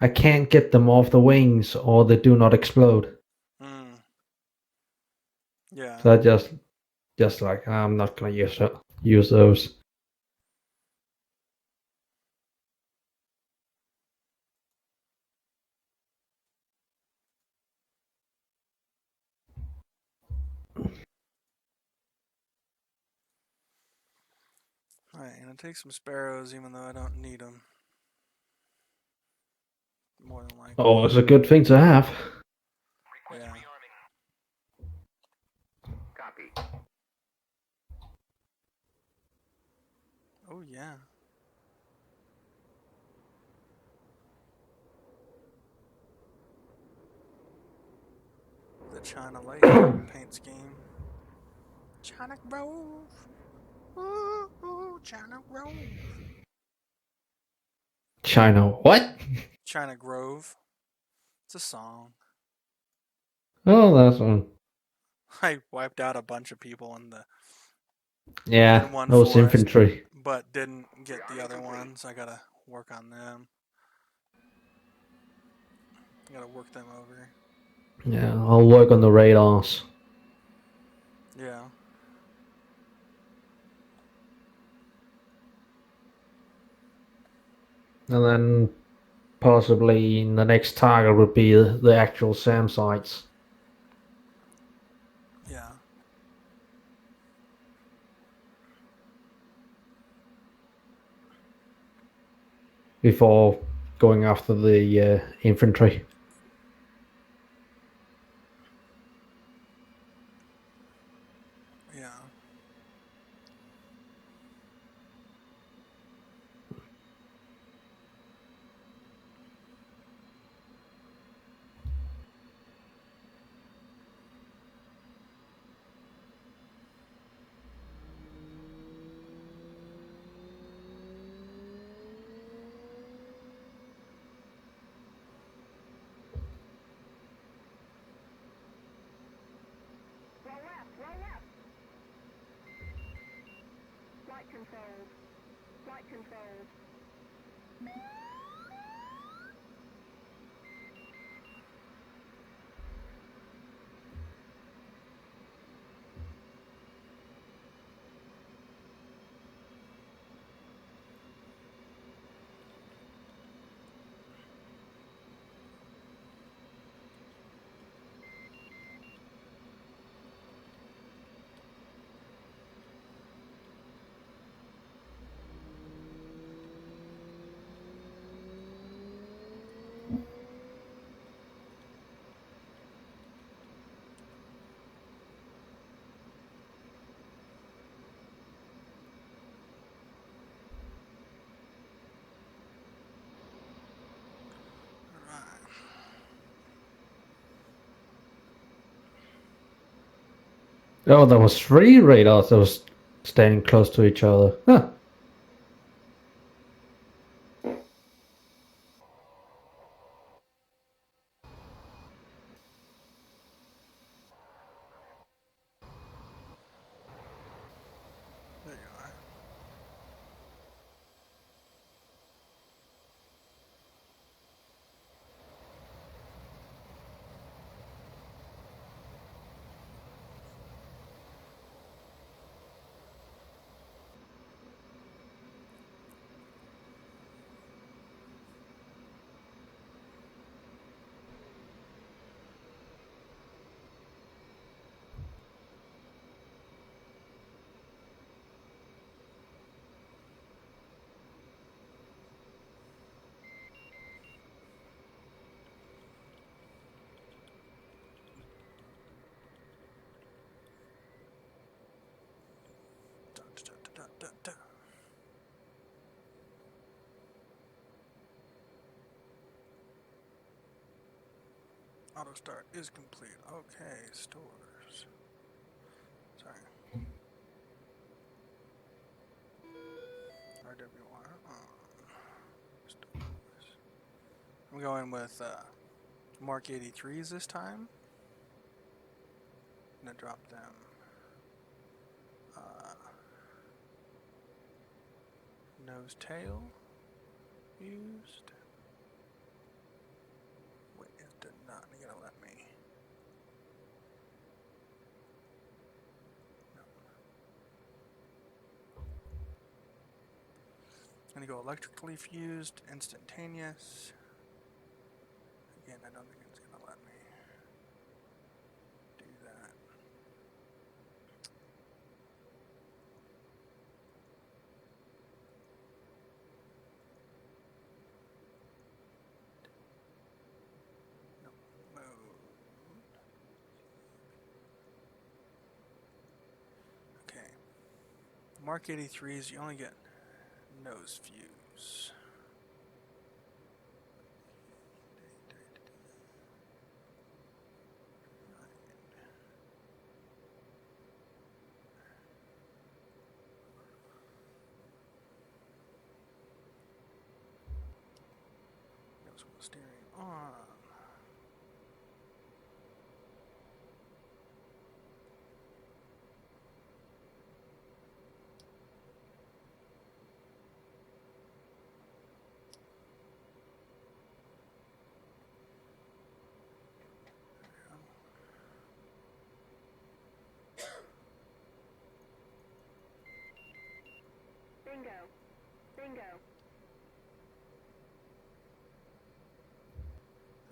I can't get them off the wings or they do not explode. Mm. Yeah. So I just like I'm not gonna use those. Alright, gonna take some sparrows even though I don't need them. More than likely. Oh, it's a good thing to have. Yeah. Copy. Oh, yeah. The China Lake paint scheme. China Grove. Ooh, ooh, China Grove. China, what? China Grove. It's a song. Oh, that's one. I wiped out a bunch of people in Yeah, in one those forest, infantry. but didn't get the other ones. I gotta work on them. Gotta work them over. Yeah, I'll work on the radars. Yeah. And then possibly the next target would be the actual SAM sites. Yeah. Before going after the infantry. Yeah. Roll left, roll left. Flight controls. Flight controls. Alright. Oh, there was 3 radars that was standing close to each other. Huh. There you are. Da, da, da, da, da, da. Auto start is complete. Okay, stores. Sorry. RWR on. Stores. I'm going with Mark 83s this time. I'm gonna drop them. Nose tail used. Wait, it did not gonna let me. No. I'm gonna go electrically fused, instantaneous. Again, I don't think it's gonna let me do that. Mark 83s, you only get nose views. Nose wheel steering on. Bingo. Bingo.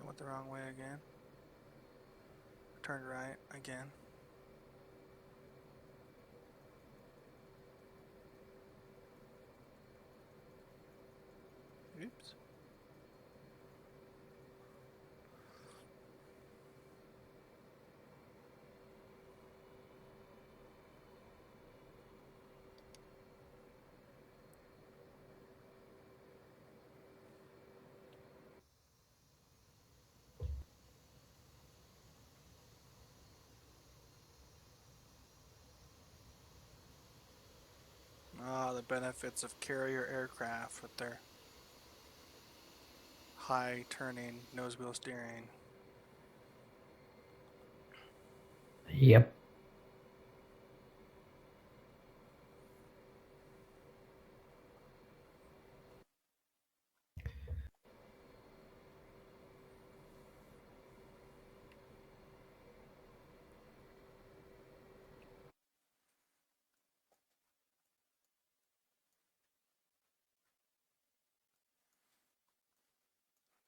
I went the wrong way again. Turned right again. Oops. The benefits of carrier aircraft with their high turning nose wheel steering. Yep.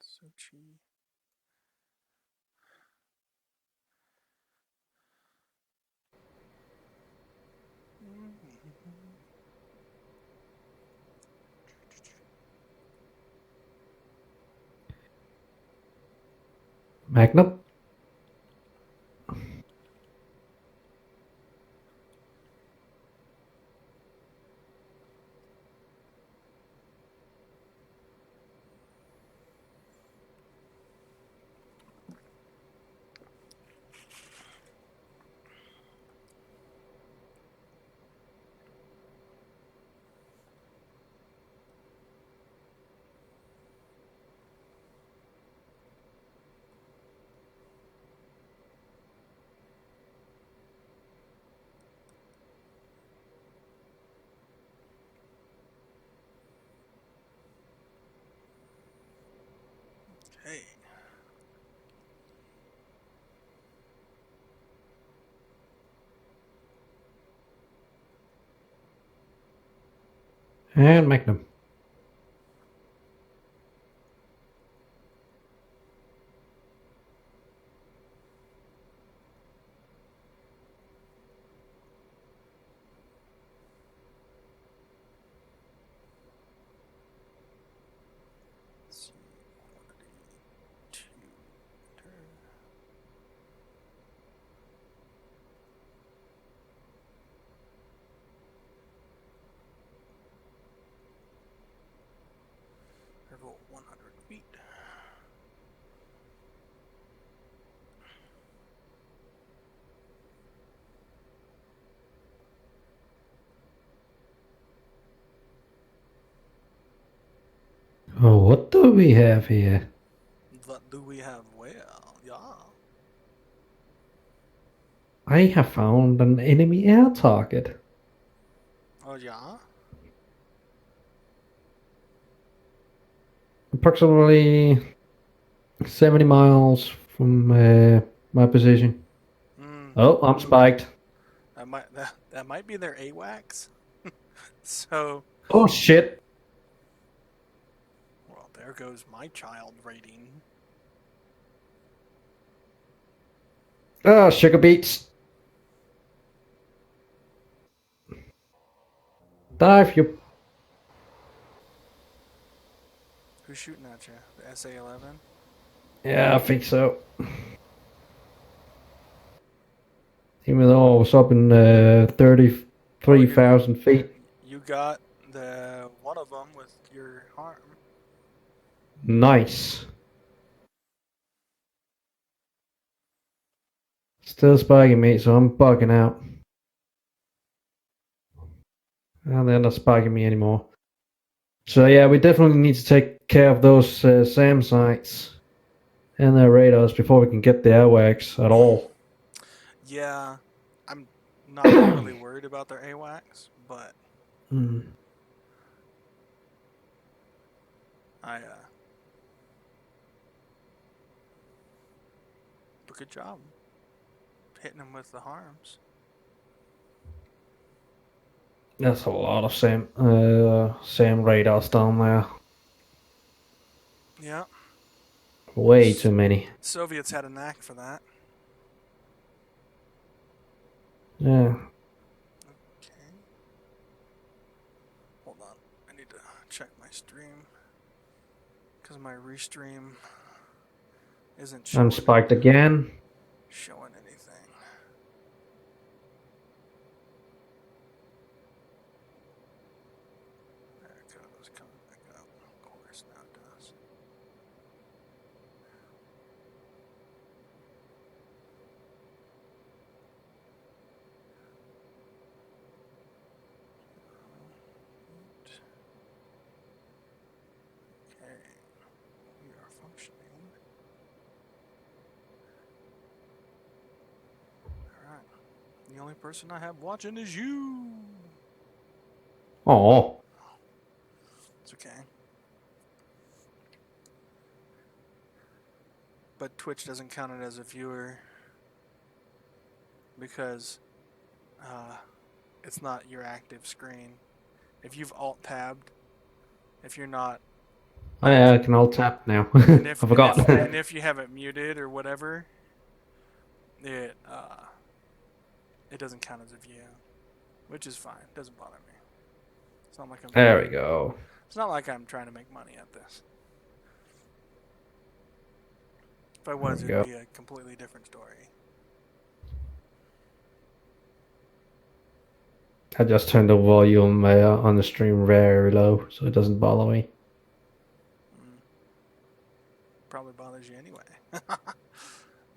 Sochi. Magnum. Hey. And Magnum. Let's see. Quantity 2. Turn. Revolt 100 feet. Oh, what do we have here? What do we have? Well, yeah. I have found an enemy air target. Oh, yeah? Approximately 70 miles from my position. Oh, I'm spiked. That might be their AWACS. So, Oh shit. well, there goes my child rating. Oh, sugar beets. Dive, you. Who's shooting at you? The SA-11? Yeah, I think so. Even though I was up in 33,000 feet. got the one of them with your harm. Nice. Still spiking me, so I'm bugging out. And they're not spiking me anymore. So yeah, we definitely need to take care of those SAM sites and their radars before we can get the airwags at all. Yeah, I'm not really worried about their AWACS, but Hmm. but good job hitting them with the harms. That's a lot of SAM radars down there. Yeah, Way too many. Soviets had a knack for that. Yeah. Okay. Hold on, I need to check my stream because my restream isn't I'm spiked again. showing anything. There it goes, coming back up. Of course, now it does. Okay, we are functioning. Alright. The only person I have watching is you. Oh. It's okay. But Twitch doesn't count it as a viewer because it's not your active screen. If you've alt-tabbed, if you're not, Oh yeah, I can alt tap now. and I forgot. and if you have it muted or whatever, it doesn't count as a view, which is fine. It doesn't bother me. It's not like I'm. There we go. It's not like I'm trying to make money at this. If I was, There we it'd go. be a completely different story. I just turned the volume on the stream very low, so it doesn't bother me. Probably bothers you anyway.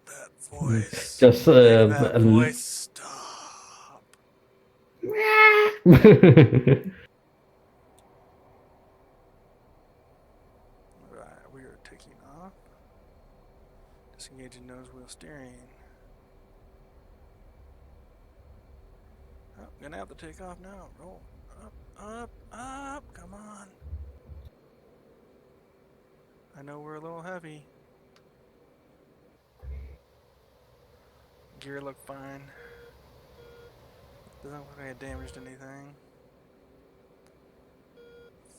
That voice. Just Make that voice stop. Alright, we are taking off. Disengaging nose wheel steering. Oh, gonna have to take off now. Roll. Up, up, up. Come on. I know we're a little heavy. Gear look fine. Doesn't look like I damaged anything.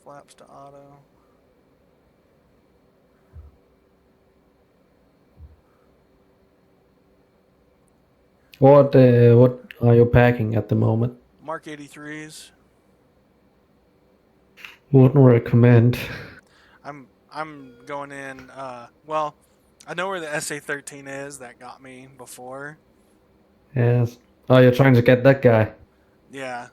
Flaps to auto. What are you packing at the moment? Mark 83s. Wouldn't recommend. I'm going in. Well, I know where the SA-13 is. That got me before. Yes. Oh, you're trying to get that guy. Yeah,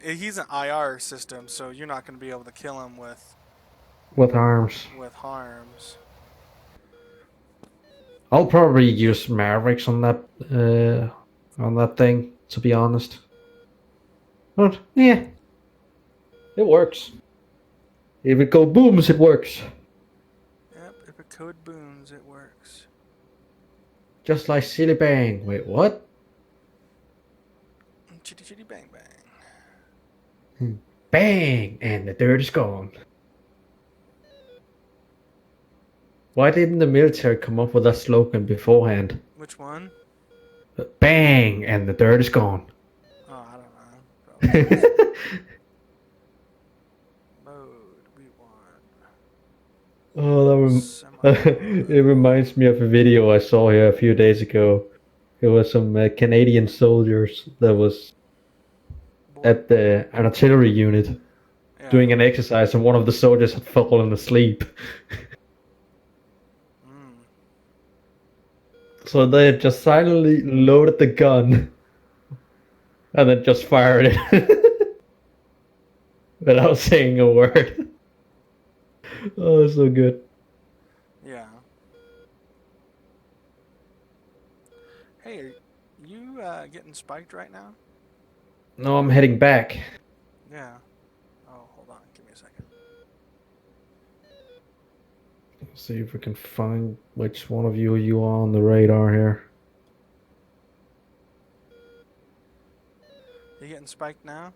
he's an IR system, so you're not going to be able to kill him With arms. with harms. I'll probably use Mavericks on that thing, to be honest. But yeah, it works. If it go booms, it works. Yep, if a code booms, it works. Just like Silly Bang. Wait, what? Chitty chitty bang bang. Bang, and the dirt is gone. Why didn't the military come up with that slogan beforehand? Which one? Bang, and the dirt is gone. Oh, I don't know. Mode we want. Oh, it reminds me of a video I saw here a few days ago. It was some Canadian soldiers that was at an artillery unit doing an exercise, and one of the soldiers had fallen asleep. So they had just silently loaded the gun and then just fired it. without saying a word. Oh, so good. Yeah. Hey, are you getting spiked right now? No, I'm heading back. Yeah. Oh, hold on. Give me a second. See if we can find which one of you are on the radar here. You getting spiked now?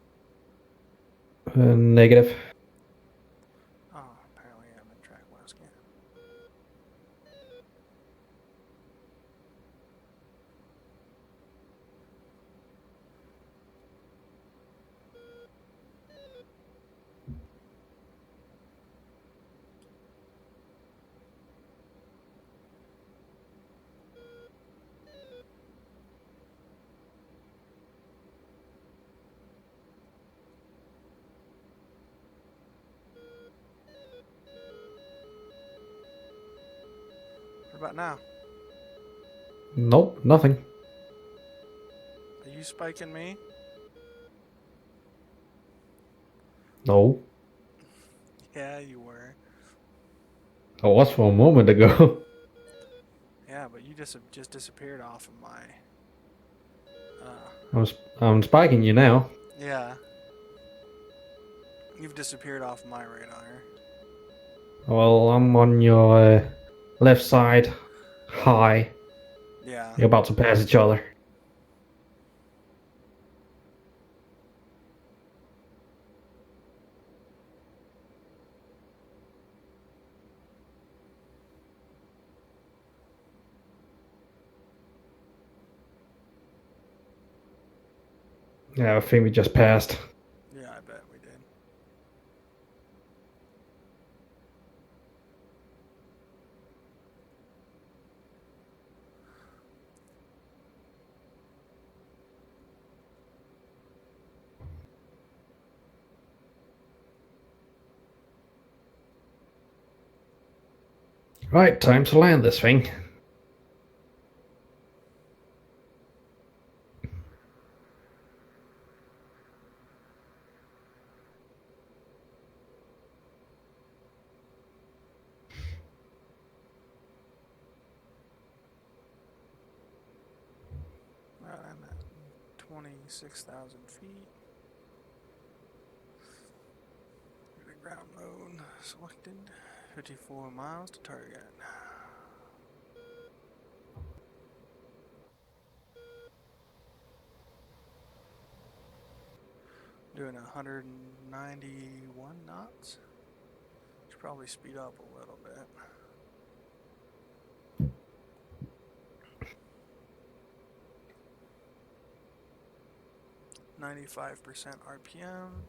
Negative. Oh, apparently I'm in track when I scan. What about now? Nope, nothing. Are you spiking me? No. Yeah, you were. I was for a moment ago. Yeah, but you just disappeared off of my. I'm spiking you now. Yeah. You've disappeared off my radar. Well, I'm on your left side. High. Yeah. You're about to pass each other. Yeah, I think we just passed. Yeah, I bet we did. Right, time to land this thing. Right, I'm at 26,000 feet. Ground mode selected. 54 miles to target. Doing 191 knots. Should probably speed up a little bit. %, RPM.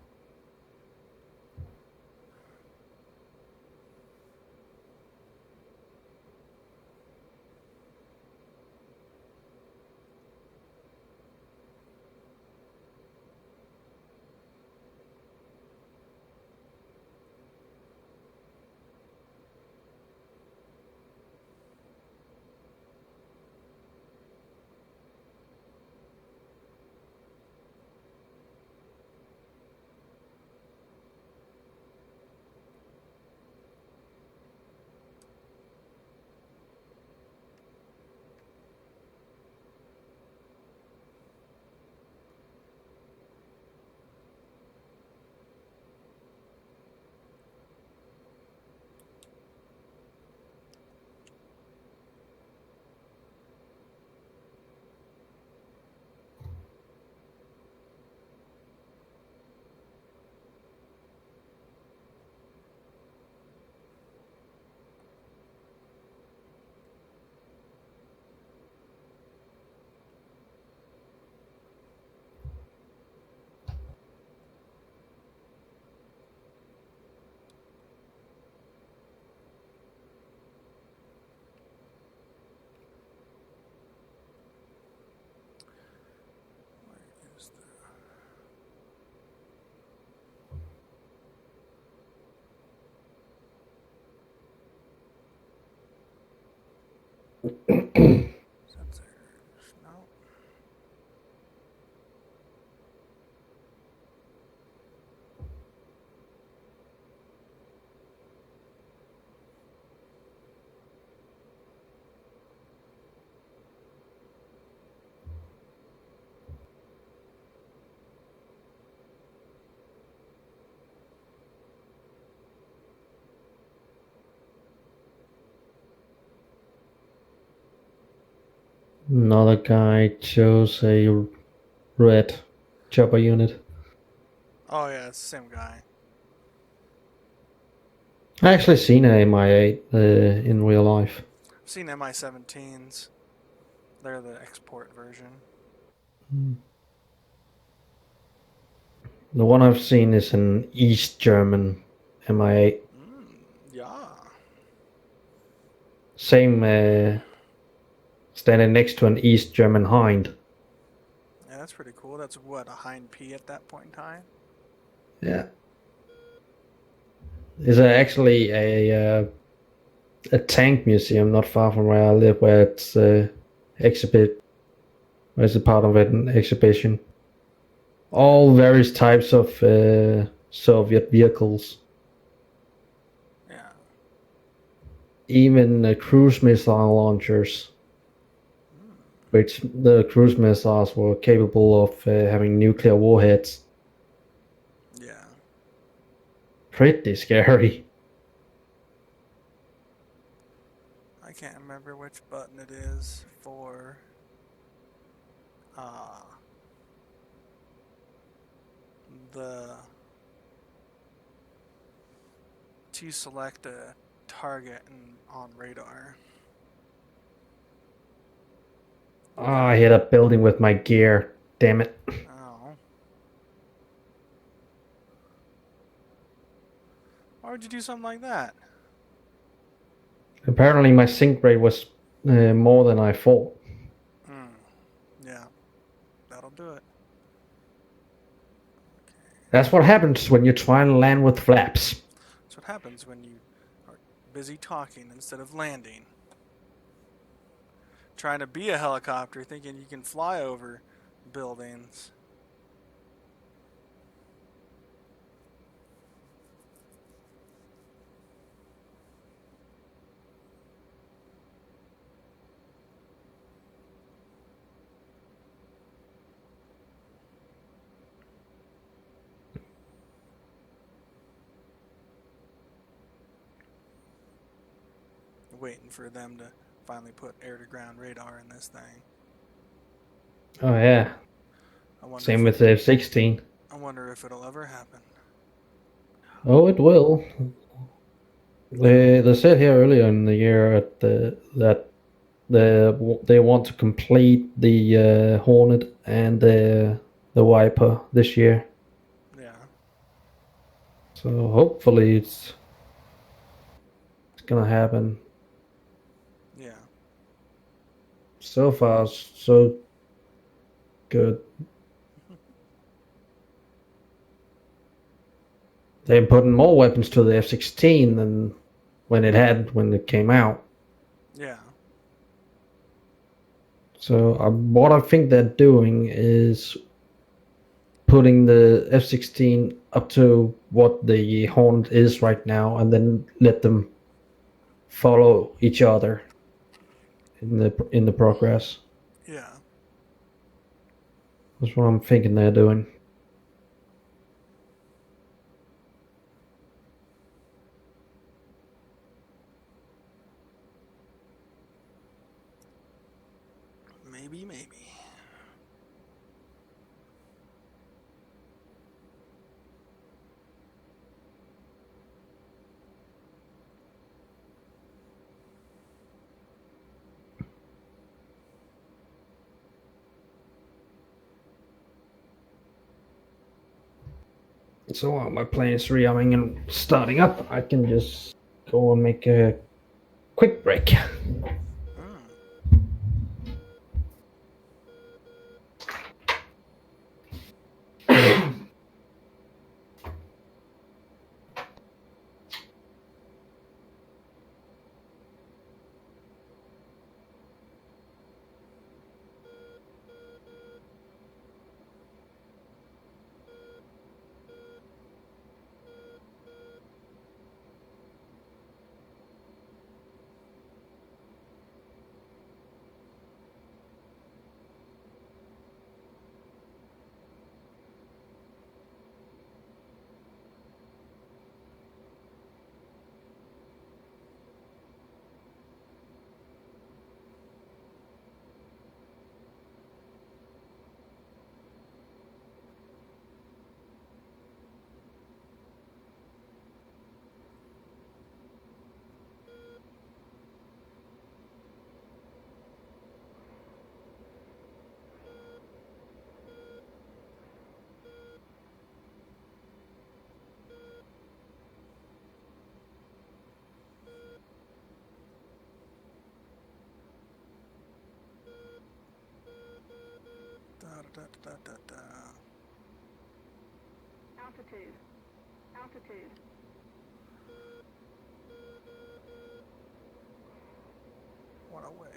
Another guy chose a red chopper unit. Oh yeah, it's the same guy. I actually seen a MI8 in real life. I've seen Mi-17s. They're the export version. The one I've seen is an East German MI8. Yeah. Same standing next to an East German Hind. Yeah, that's pretty cool. That's what, a Hind P at that point in time? Yeah. There's actually a tank museum not far from where I live, where it's exhibit, where it's a part of an exhibition. All various types of Soviet vehicles, Yeah. even cruise missile launchers, which the cruise missiles were capable of having nuclear warheads. Yeah. Pretty scary. I can't remember which button it is for the to select a target on radar. Oh, I hit a building with my gear. Damn it. Oh. Why would you do something like that? Apparently my sync rate was more than I thought. Yeah. That'll do it. That's what happens when you try and land with flaps. That's what happens when you are busy talking instead of landing. Trying to be a helicopter, thinking you can fly over buildings. Waiting for them to finally put air-to-ground radar in this thing. Oh yeah. Same with the F-16. I wonder if it'll ever happen. Oh, it will. They said here earlier in the year that they want to complete the Hornet and the Viper this year. Yeah. So hopefully it's gonna happen. Yeah. So far, so good. They're putting more weapons to the F-16 than when it came out. Yeah. So what I think they're doing is putting the F-16 up to what the Hornet is right now, and then let them follow each other in the progress. Yeah. That's what I'm thinking they're doing. Maybe. So while my plane is re-arming and starting up, I can just go and make a quick break. Altitude. Altitude. What a way.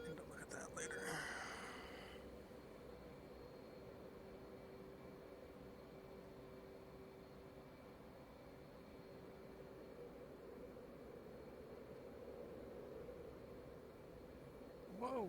Need to look at that later. Whoa.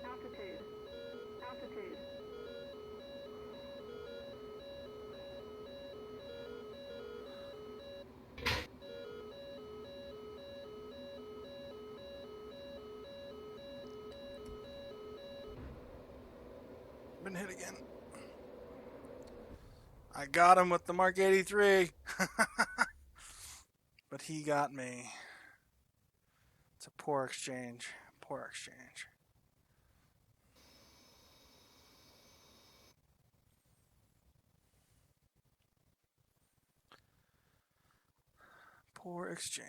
Altitude. Altitude. Been hit again. I got him with the Mark 83. But he got me. It's a poor exchange. Poor exchange. Poor exchange.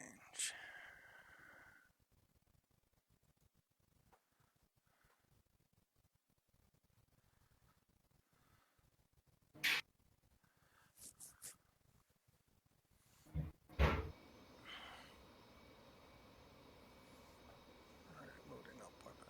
Alright, loading up weapons.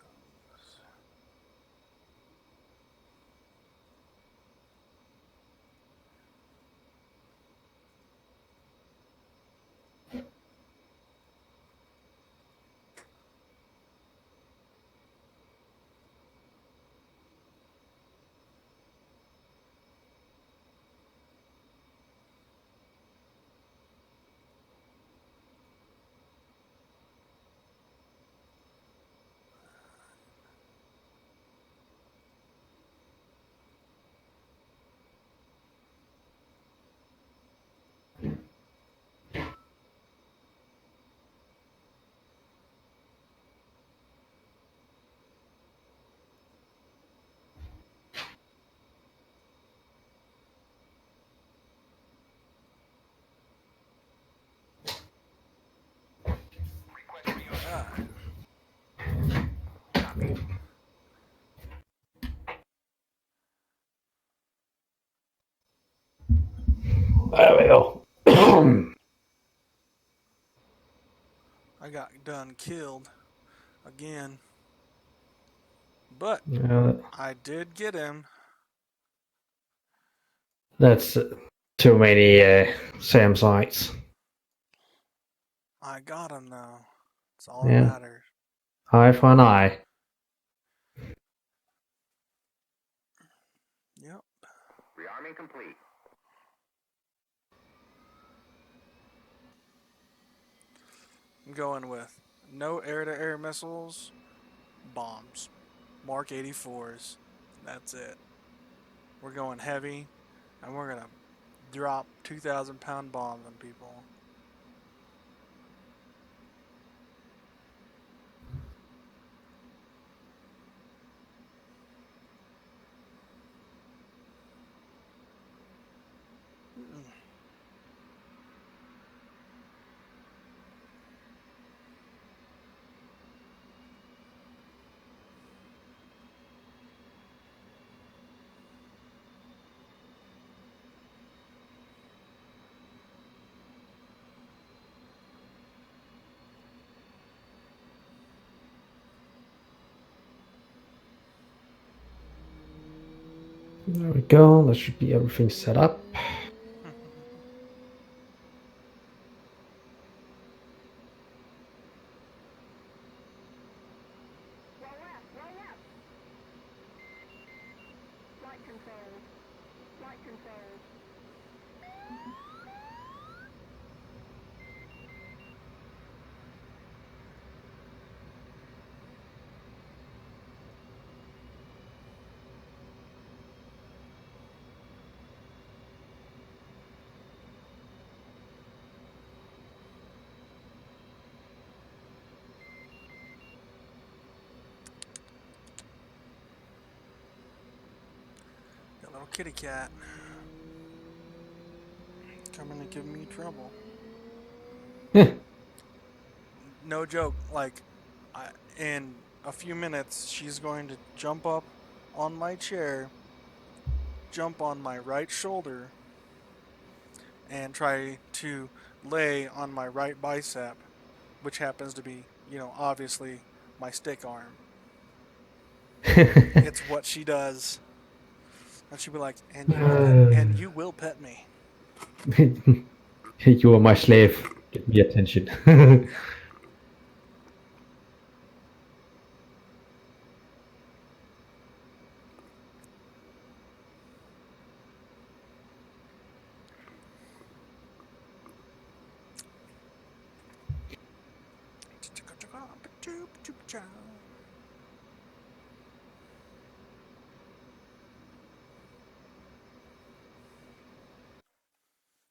Ah. There we go. I got done killed again. But I did get him. That's too many SAM sites. I got him though. That's all that Yeah. matters. Eye for an eye. Yep. Rearming complete. I'm going with no air-to-air missiles, bombs, Mark 84s. That's it. We're going heavy, and we're gonna drop 2,000-pound bombs on people. There we go. That should be everything set up. Roll left, roll left. Flight controls. Flight controls. That little kitty cat coming to give me trouble. No joke. Like, in a few minutes, she's going to jump up on my chair, jump on my right shoulder, and try to lay on my right bicep, which happens to be, obviously my stick arm. It's what she does. And she'll be like, and you will pet me. You are my slave. Give me attention.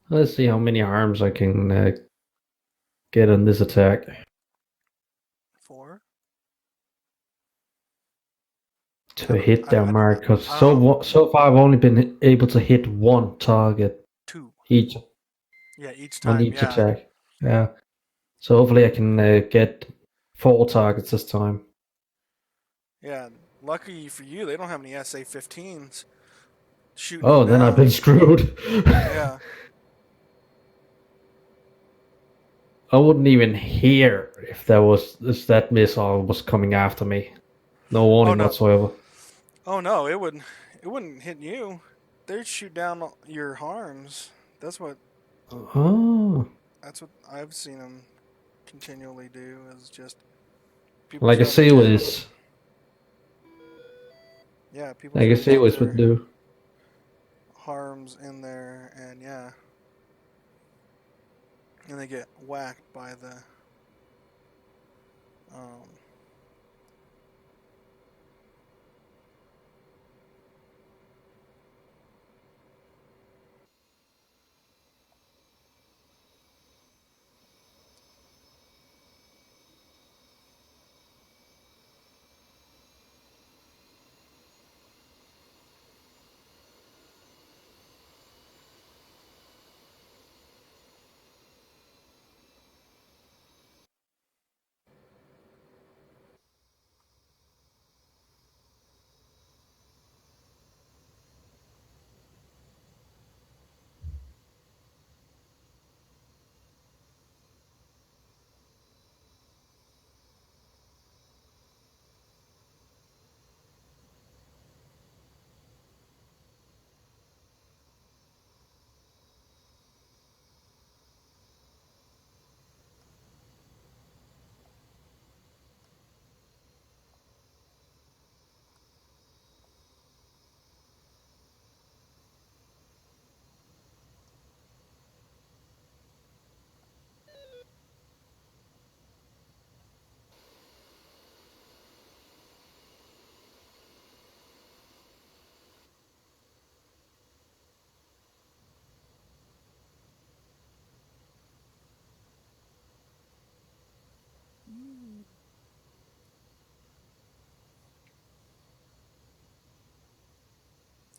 Let's see how many arms I can get on this attack 4. to hit their mark. Because I so far I've only been able to hit one target 2. each Yeah, each on time. each Yeah. attack. Yeah. So hopefully I can get 4 targets this time. Yeah. Lucky for you, they don't have any SA-15s shooting Oh, them then I've down. been screwed. Yeah. I wouldn't even hear if that missile was coming after me. No warning no. whatsoever. Oh no, it wouldn't hit you. They'd shoot down your harms. That's what Oh, I've seen them continually do. Is just people like a try to get Seawis. people Like try a to get Seawis would their do. harms in there, and and they get whacked by the um.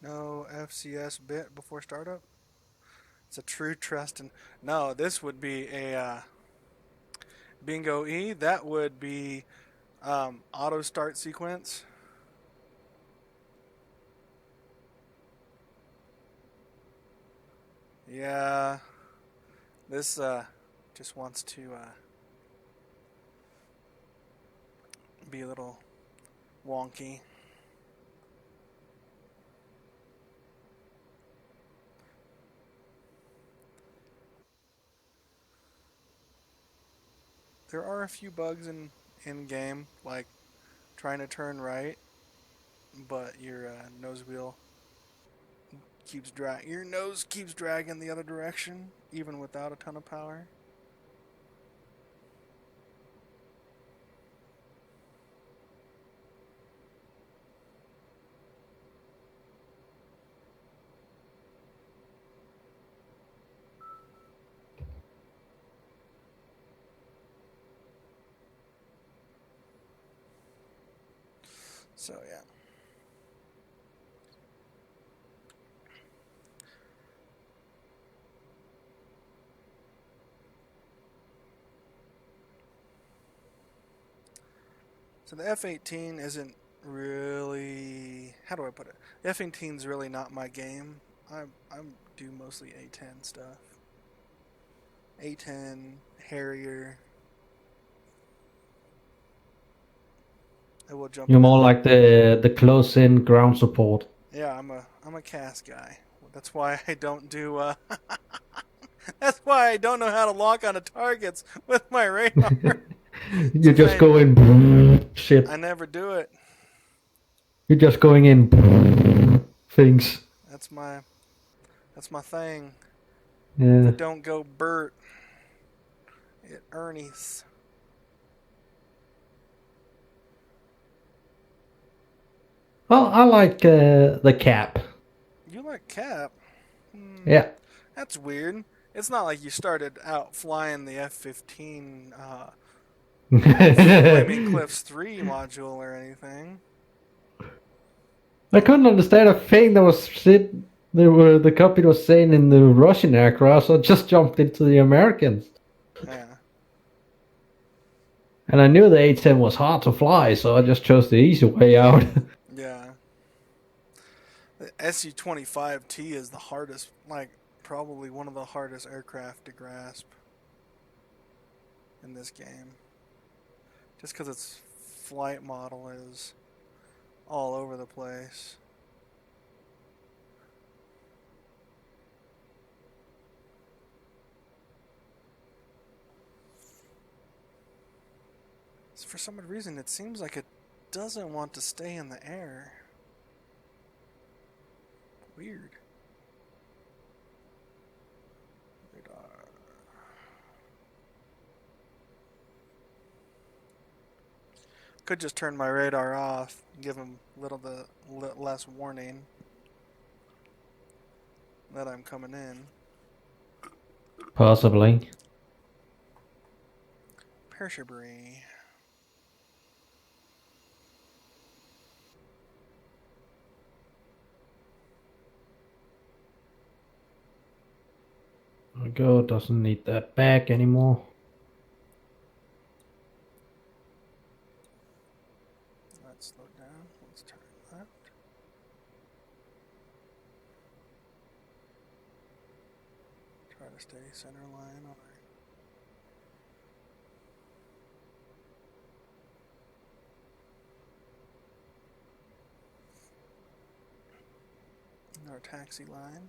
No FCS bit before startup. It's a true trust and no. This would be a bingo E. That would be auto start sequence. Yeah, this just wants to be a little wonky. There are a few bugs in game, like trying to turn right, but your nose wheel your nose keeps dragging the other direction, even without a ton of power. So yeah. So the F-18 isn't really, how do I put it? The F-18 is really not my game. I do mostly A-10 stuff. A-10, Harrier. I will jump You're in. more like the close-in ground support. Yeah, I'm a CAS guy. That's why I don't do. That's why I don't know how to lock onto targets with my radar. You're just going I shit. never do it. You're just going in things. That's my that's my thing. If Yeah. it don't go Bert, it Ernie's. Well, I like the cap. You like Cap? Yeah. That's weird. It's not like you started out flying the F-15 Flaming Cliffs 3 module or anything. I couldn't understand a thing that was the company was saying in the Russian aircraft, so I just jumped into the Americans. Yeah. And I knew the A-10 was hard to fly, so I just chose the easy way out. Yeah. The SU-25T is the hardest, like, probably one of the hardest aircraft to grasp in this game. Just because its flight model is all over the place. So for some reason, it seems like it doesn't want to stay in the air. Weird. Radar. Could just turn my radar off and give them less warning that I'm coming in. Possibly. Pershibri. My God doesn't need that back anymore. Let's slow down. Let's turn left. Try to stay center line on our taxi line.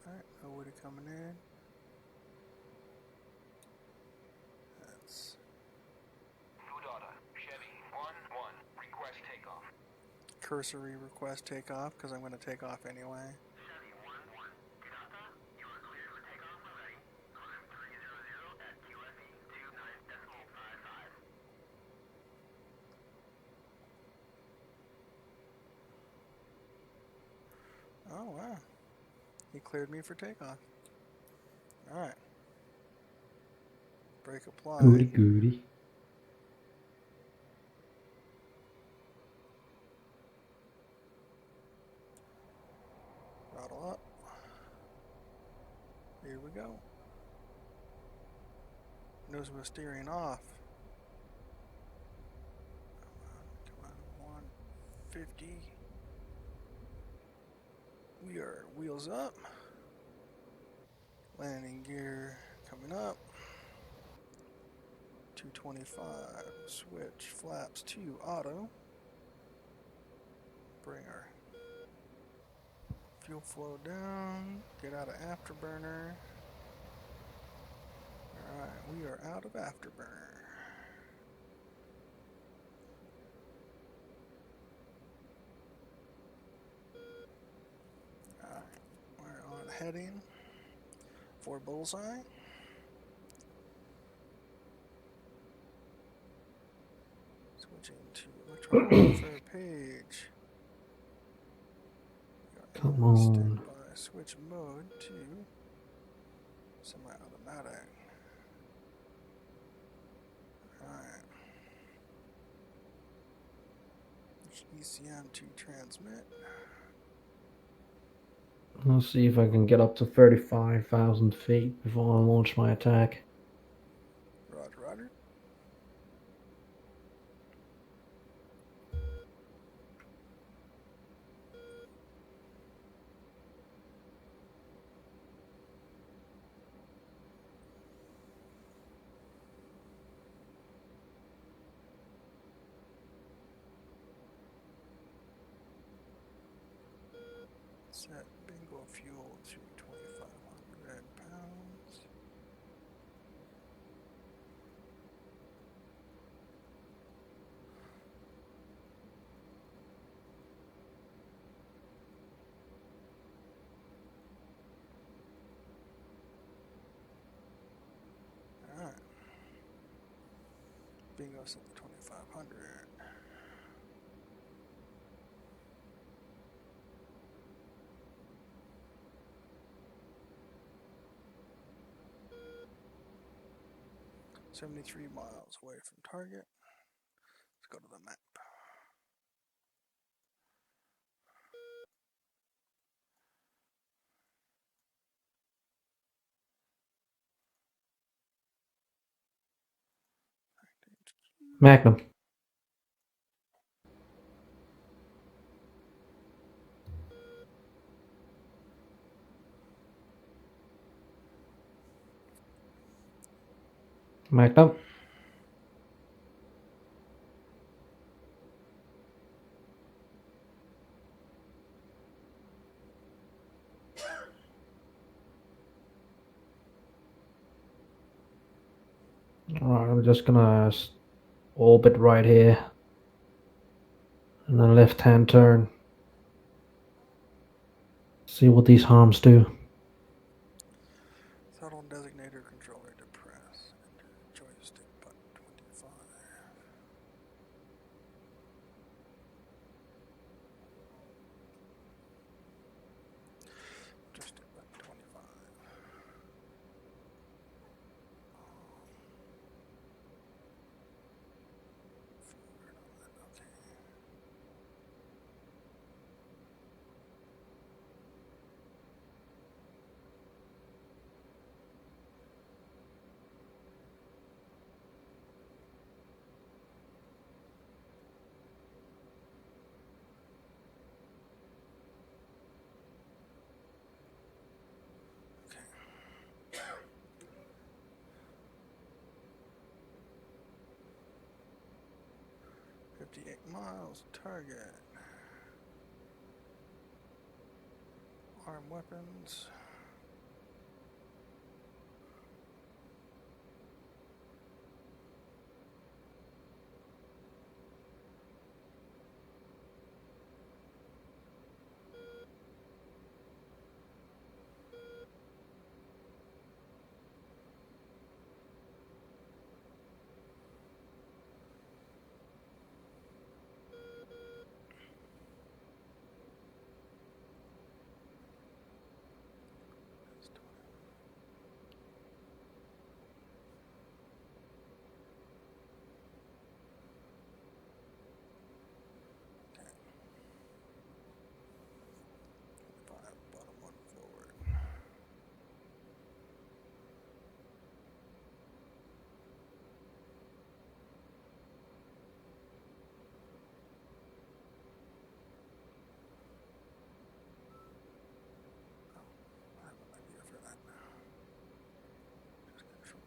Alright, nobody coming in. That's Udata, Chevy, 1-1, request takeoff. cursory request takeoff because I'm going to take off anyway. Chevy, 1-1, Udata, you are cleared for takeoff when ready. Climb 300 at QFE 29.55. Oh wow. He cleared me for takeoff. Alright. Brake apply. Goody goody. Throttle up. Here we go. Nose wheel steering off. Come on, 150. We are wheels up. Landing gear coming up. 225. Switch flaps to auto. Bring our fuel flow down. Get out of afterburner. Alright, we are out of afterburner. Alright, we're on heading for bullseye. Switching to electronic warfare page. Come on. Standby. Switch mode to semi-automatic. Alright. ECM to transmit. Let's see if I can get up to 35,000 feet before I launch my attack. Roger, roger. Set bingo fuel to 2,500 pounds. Alright. Bingo set to 2,500. "73 miles away from target." Let's go to the map. Magnum. Magnum. Alright, I'm just gonna orbit right here. And then left hand turn. See what these harms do. Throttle designator controller depress. Enter joystick button 25. Joystick button 25. Forward on that, okay. Okay. 58 miles, target. Armed weapons. That's 20. Okay. 25, bottom one forward. I have an idea for that. Just control.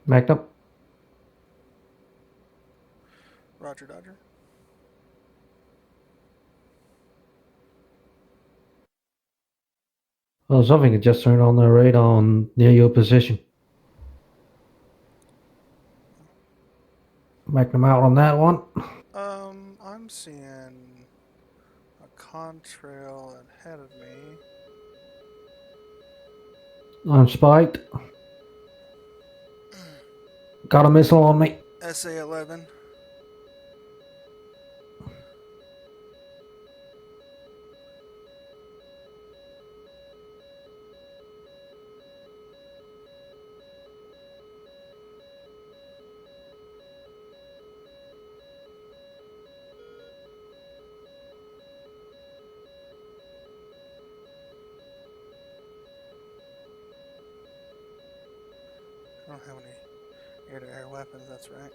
Magnum. Roger, Dodger. Oh, something had just turned on their radar near your position. Make them out on that one. I'm seeing a contrail ahead of me. I'm spiked. Got a missile on me. SA-11. I don't have any air-to-air weapons, that's right.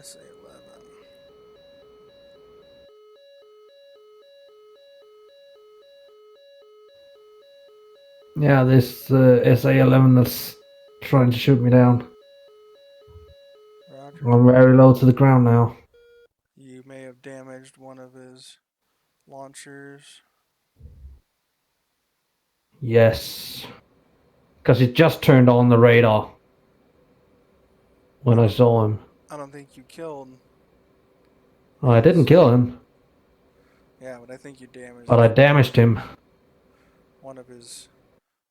SA-11. Yeah, this SA-11 that's trying to shoot me down. Roger. I'm very low to the ground now. You may have damaged one of his launchers. Yes. Because it just turned on the radar when I saw him. I don't think you killed. Oh, I didn't kill him, Yeah, but I think you damaged but I damaged him. one of his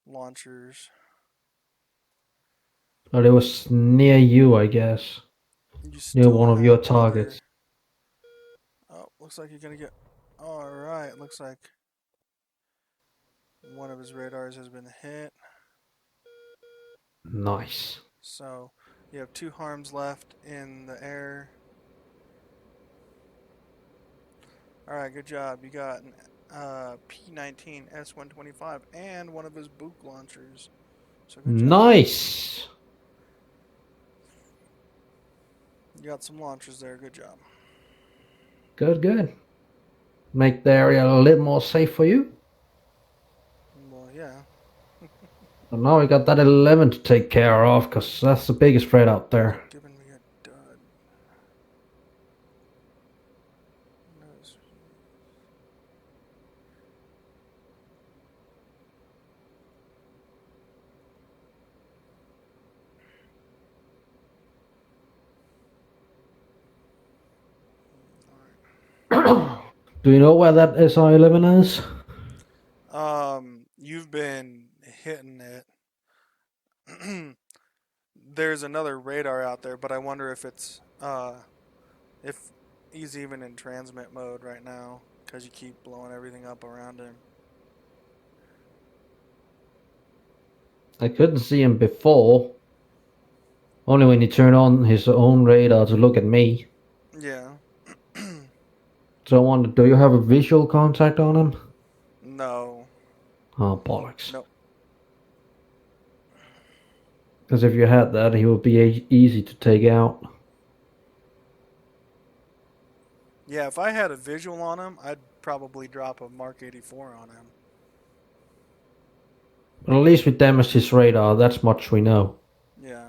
launchers. But it was near you, I guess. You Near still one of have your another- targets. Oh, looks like you're gonna get. Alright, looks like one of his radars has been hit. Nice. So you have 2 harms left in the air. Alright, good job. You got an P-19 S-125 and one of his Book launchers. So good job. Nice. You got some launchers there. Good job. Good, good. Make the area a little more safe for you. Well, yeah. And now we got that 11 to take care of, because that's the biggest threat out there. Giving me a dud. Nose. Do you know where that SI-11 is? You've been hitting it. There's another radar out there, but I wonder if it's if he's even in transmit mode right now because you keep blowing everything up around him. I couldn't see him before. Only when he turned on his own radar to look at me. Yeah. So I wonder, do you have a visual contact on him? No. Oh, bollocks. Nope. Because if you had that, he would be easy to take out. Yeah, if I had a visual on him, I'd probably drop a Mark 84 on him. But at least we damaged his radar, that's much we know. Yeah.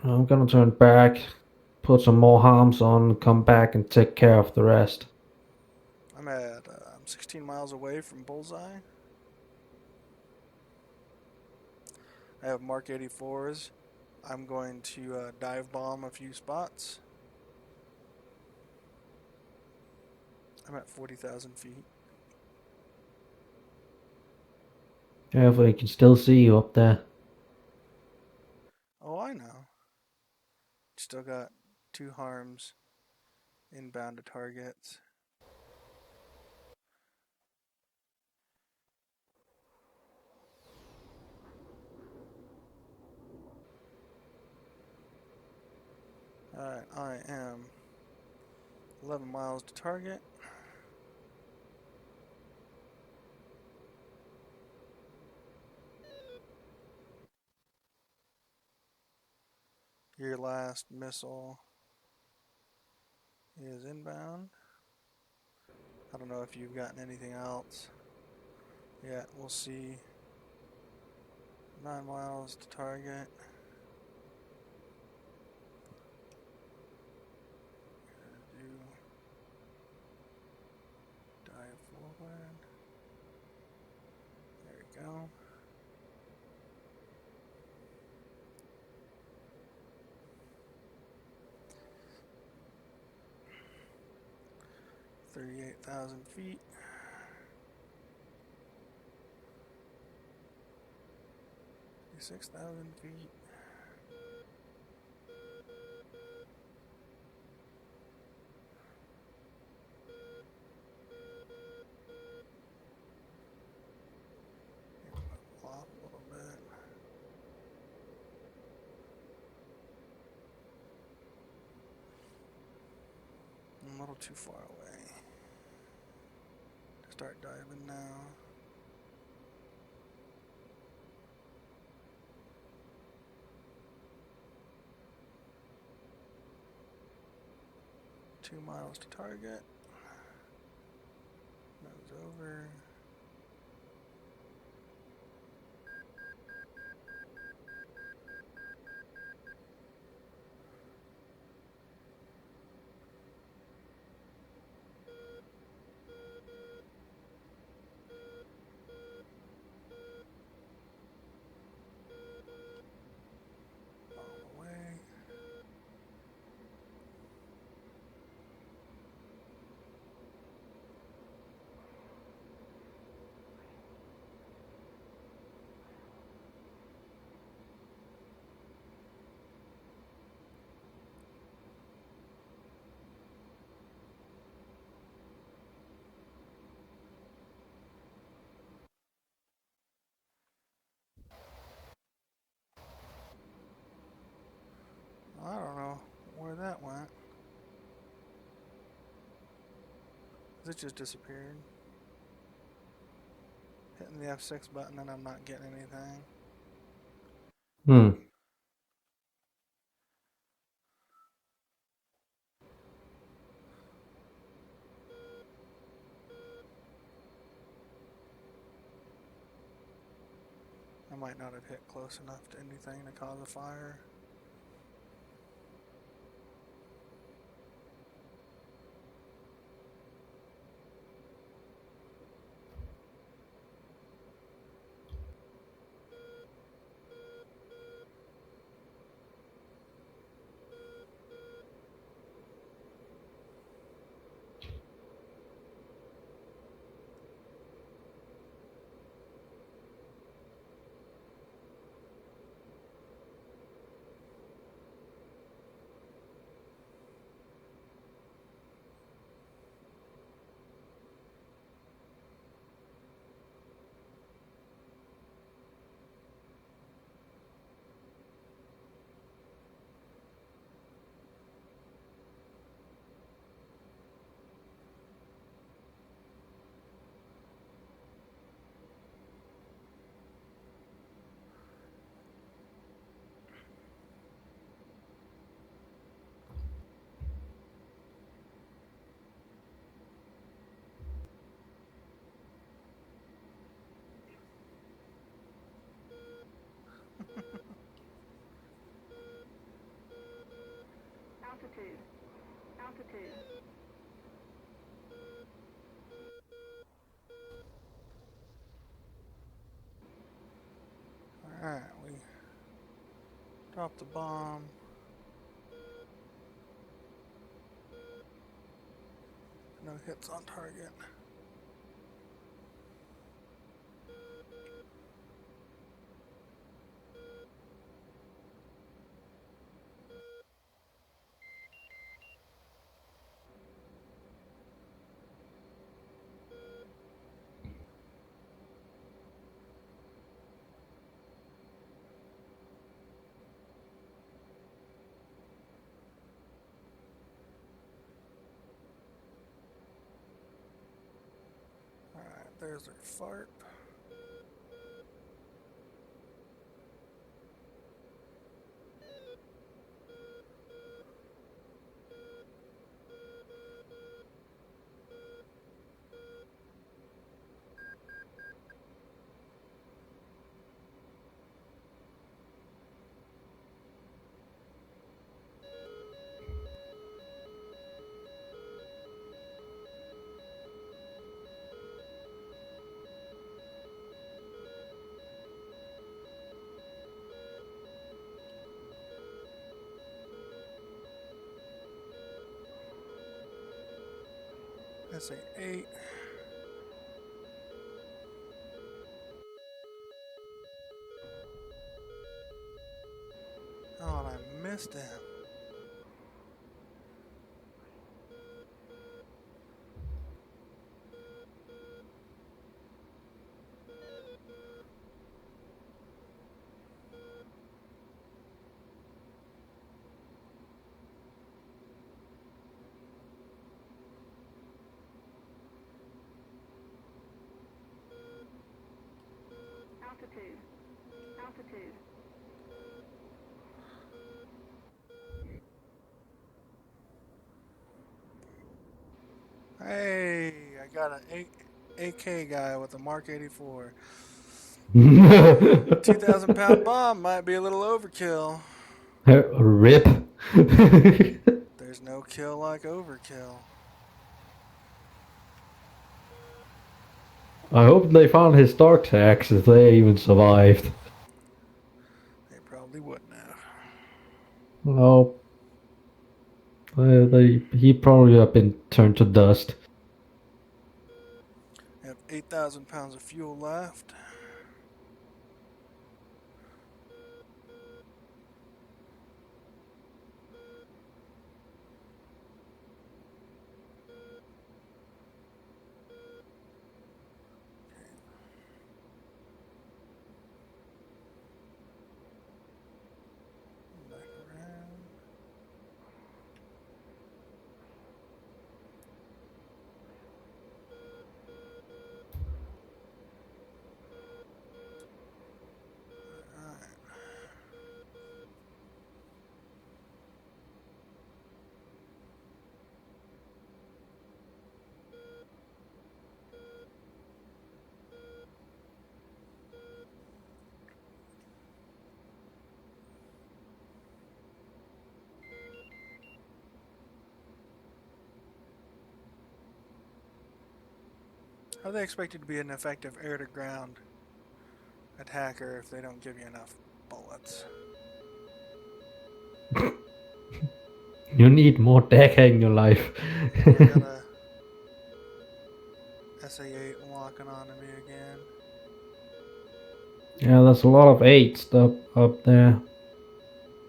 I'm gonna turn back, put some more harms on, come back and take care of the rest. I'm at 16 miles away from Bullseye. I have Mark 84s. I'm going to dive bomb a few spots. I'm at 40,000 feet. Careful, he can still see you up there. Oh, I know. Still got 2 harms inbound to targets. Alright, I am 11 miles to target. Your last missile is inbound. I don't know if you've gotten anything else. Yeah, we'll see. 9 miles to target. Do dive forward. There we go. $38,000 feet. 6,000 feet. Level off a little bit. I'm a little too far away to start diving now. Two miles to target. Nose over. All the way. I don't know where that went. It just disappeared. Hitting the F6 button and I'm not getting anything. Hmm. I might not have hit close enough to anything to cause a fire. Altitude. Altitude. Alright, we dropped the bomb. No hits on target. Alright, there's our fart. SA-8. Oh, and I missed him. Altitude. Altitude. Hey, I got an AK guy with a Mark 84. 2,000-pound bomb might be a little overkill. Rip. There's no kill like overkill. I hope they found his dark tags if they even survived. They probably wouldn't have. No. He probably have been turned to dust. I have 8,000 pounds of fuel left. Back around. Alright. How are they expected to be an effective air-to-ground attacker if they don't give you enough bullets? You need more deck in your life. I got a SA-8 walking onto me again. Yeah, there's a lot of 8s up there.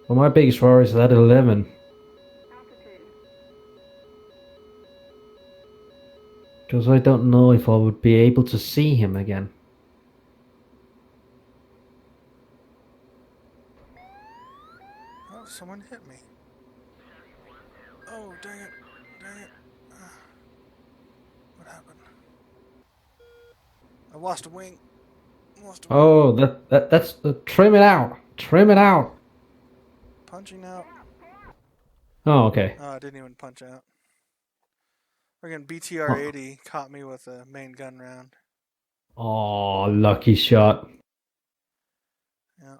But my biggest worry is that 11. Altitude. Because I don't know if I would be able to see him again. Oh, someone hit me. Oh, dang it. Dang it. What happened? I lost a wing. Lost a wing. Oh, that's trim it out. Trim it out. Punching out. Oh, okay. Oh, I didn't even punch out. Friggin' BTR-80 caught me with a main gun round. Oh, lucky shot. Yeah.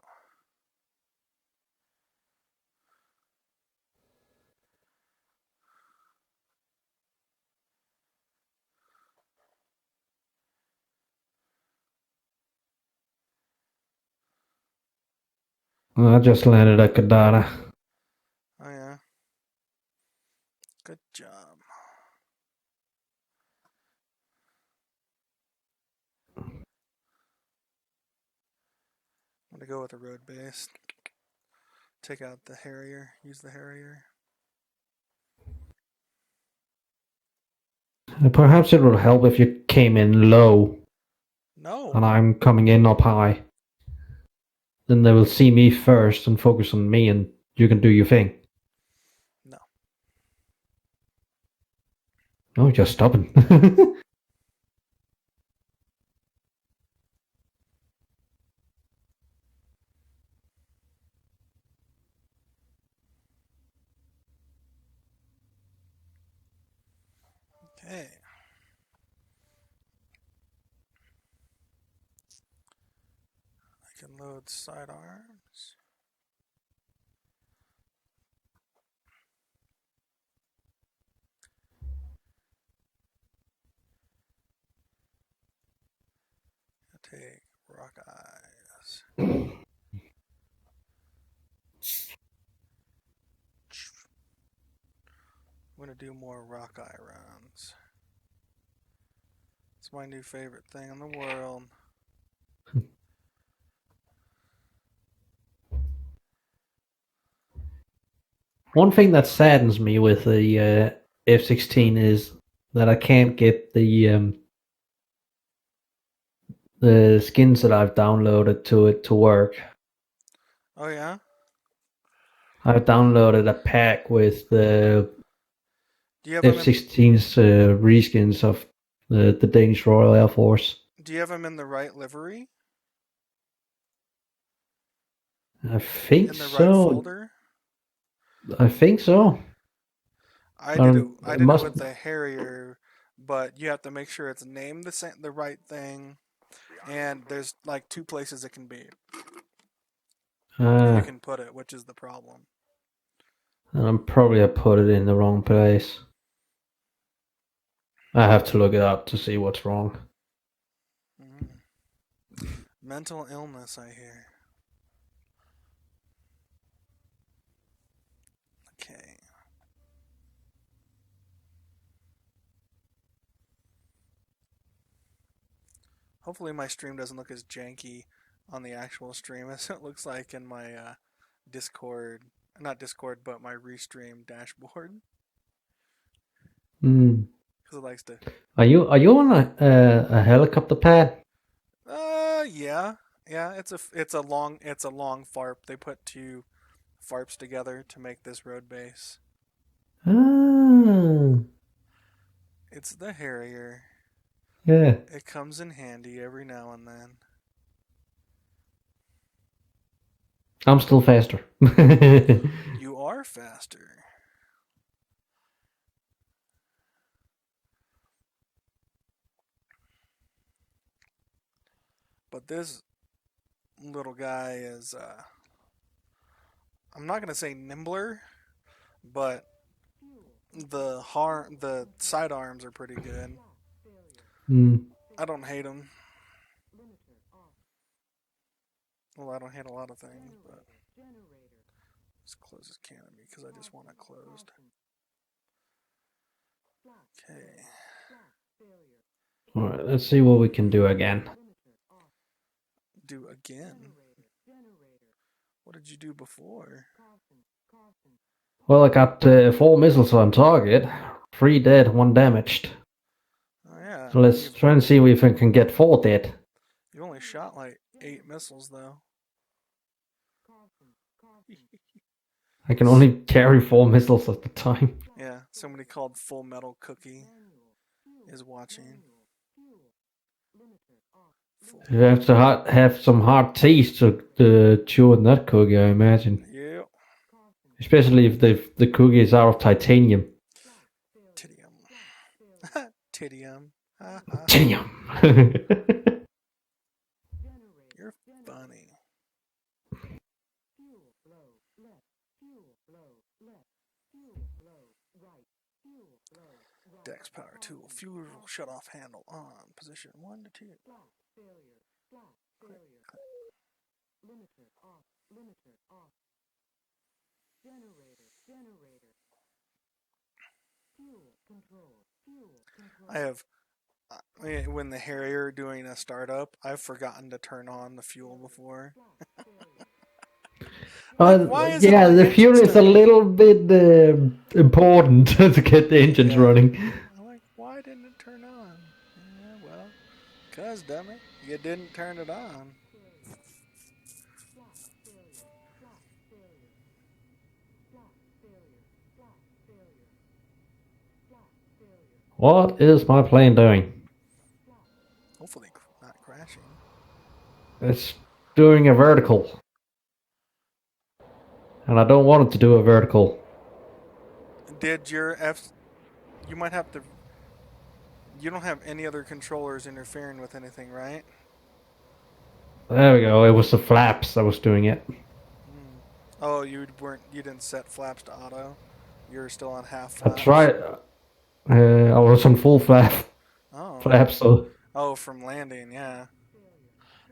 I just landed at Kadara. Oh, yeah. Good job. I'm gonna go with the road base. Take out the Harrier. Use the Harrier. Perhaps it would help if you came in low No. and I'm coming in up high. Then they will see me first and focus on me and you can do your thing. No. Oh, you're stubborn. Okay. I can load sidearms. I'll take rock eyes. I'm gonna do more rock eye rounds. It's my new favorite thing in the world. One thing that saddens me with the F-16 is that I can't get the skins that I've downloaded to it to work. Oh yeah? I've downloaded a pack with the Do you have them in, F-16's reskins of the Danish Royal Air Force. do you have them in the right livery? I think In the right so. folder? I think so. I did it It must. with the Harrier, but you have to make sure it's named the right thing, and there's like 2 places it can be. You can put it, which is the problem. I'm probably I put it in the wrong place. I have to look it up to see what's wrong. Mental illness, I hear. Okay. Hopefully my stream doesn't look as janky on the actual stream as it looks like in my Discord. Not Discord, but my Restream dashboard. Because it likes to... Are you on a helicopter pad? Yeah. Yeah, it's a long FARP. They put 2 FARPs together to make this road base. Ah. It's the Harrier. Yeah. It comes in handy every now and then. I'm still faster. You are faster. But this little guy is, I'm not going to say nimbler, but the sidearms are pretty good. I don't hate them. Well, I don't hate a lot of things, but let's close this canopy because I just want it closed. Okay. Alright, let's see what we can do again. Do again? What did you do before? Well, I got 4 missiles on target. 3 dead, 1 damaged. Oh yeah. So let's try and see if we can get 4 dead. You only shot like 8 missiles though. I can only carry 4 missiles at the time. Yeah, somebody called Full Metal Cookie is watching. You have to have some hard teeth to chew on that cookie, I imagine. Yeah. Especially if the cookie is out of titanium. Titium. Titium. Titanium. You're funny. Dex power tool. Fuel shut off handle on. Position 1 to 2. I have, when the Harrier doing a startup, I've forgotten to turn on the fuel before. Yeah, the fuel is a little bit important to get the engines running. I'm like, why didn't it turn on? Yeah, well, 'cause, dummy, you didn't turn it on. What is my plane doing? Hopefully not crashing. It's doing a vertical. And I don't want it to do a vertical. Did your you might have to, you don't have any other controllers interfering with anything, right? There we go, it was the flaps that was doing it. Oh, you didn't set flaps to auto? You're still on half flaps? I tried, I was on full flap. Oh. Flaps, so. Oh, from landing, yeah.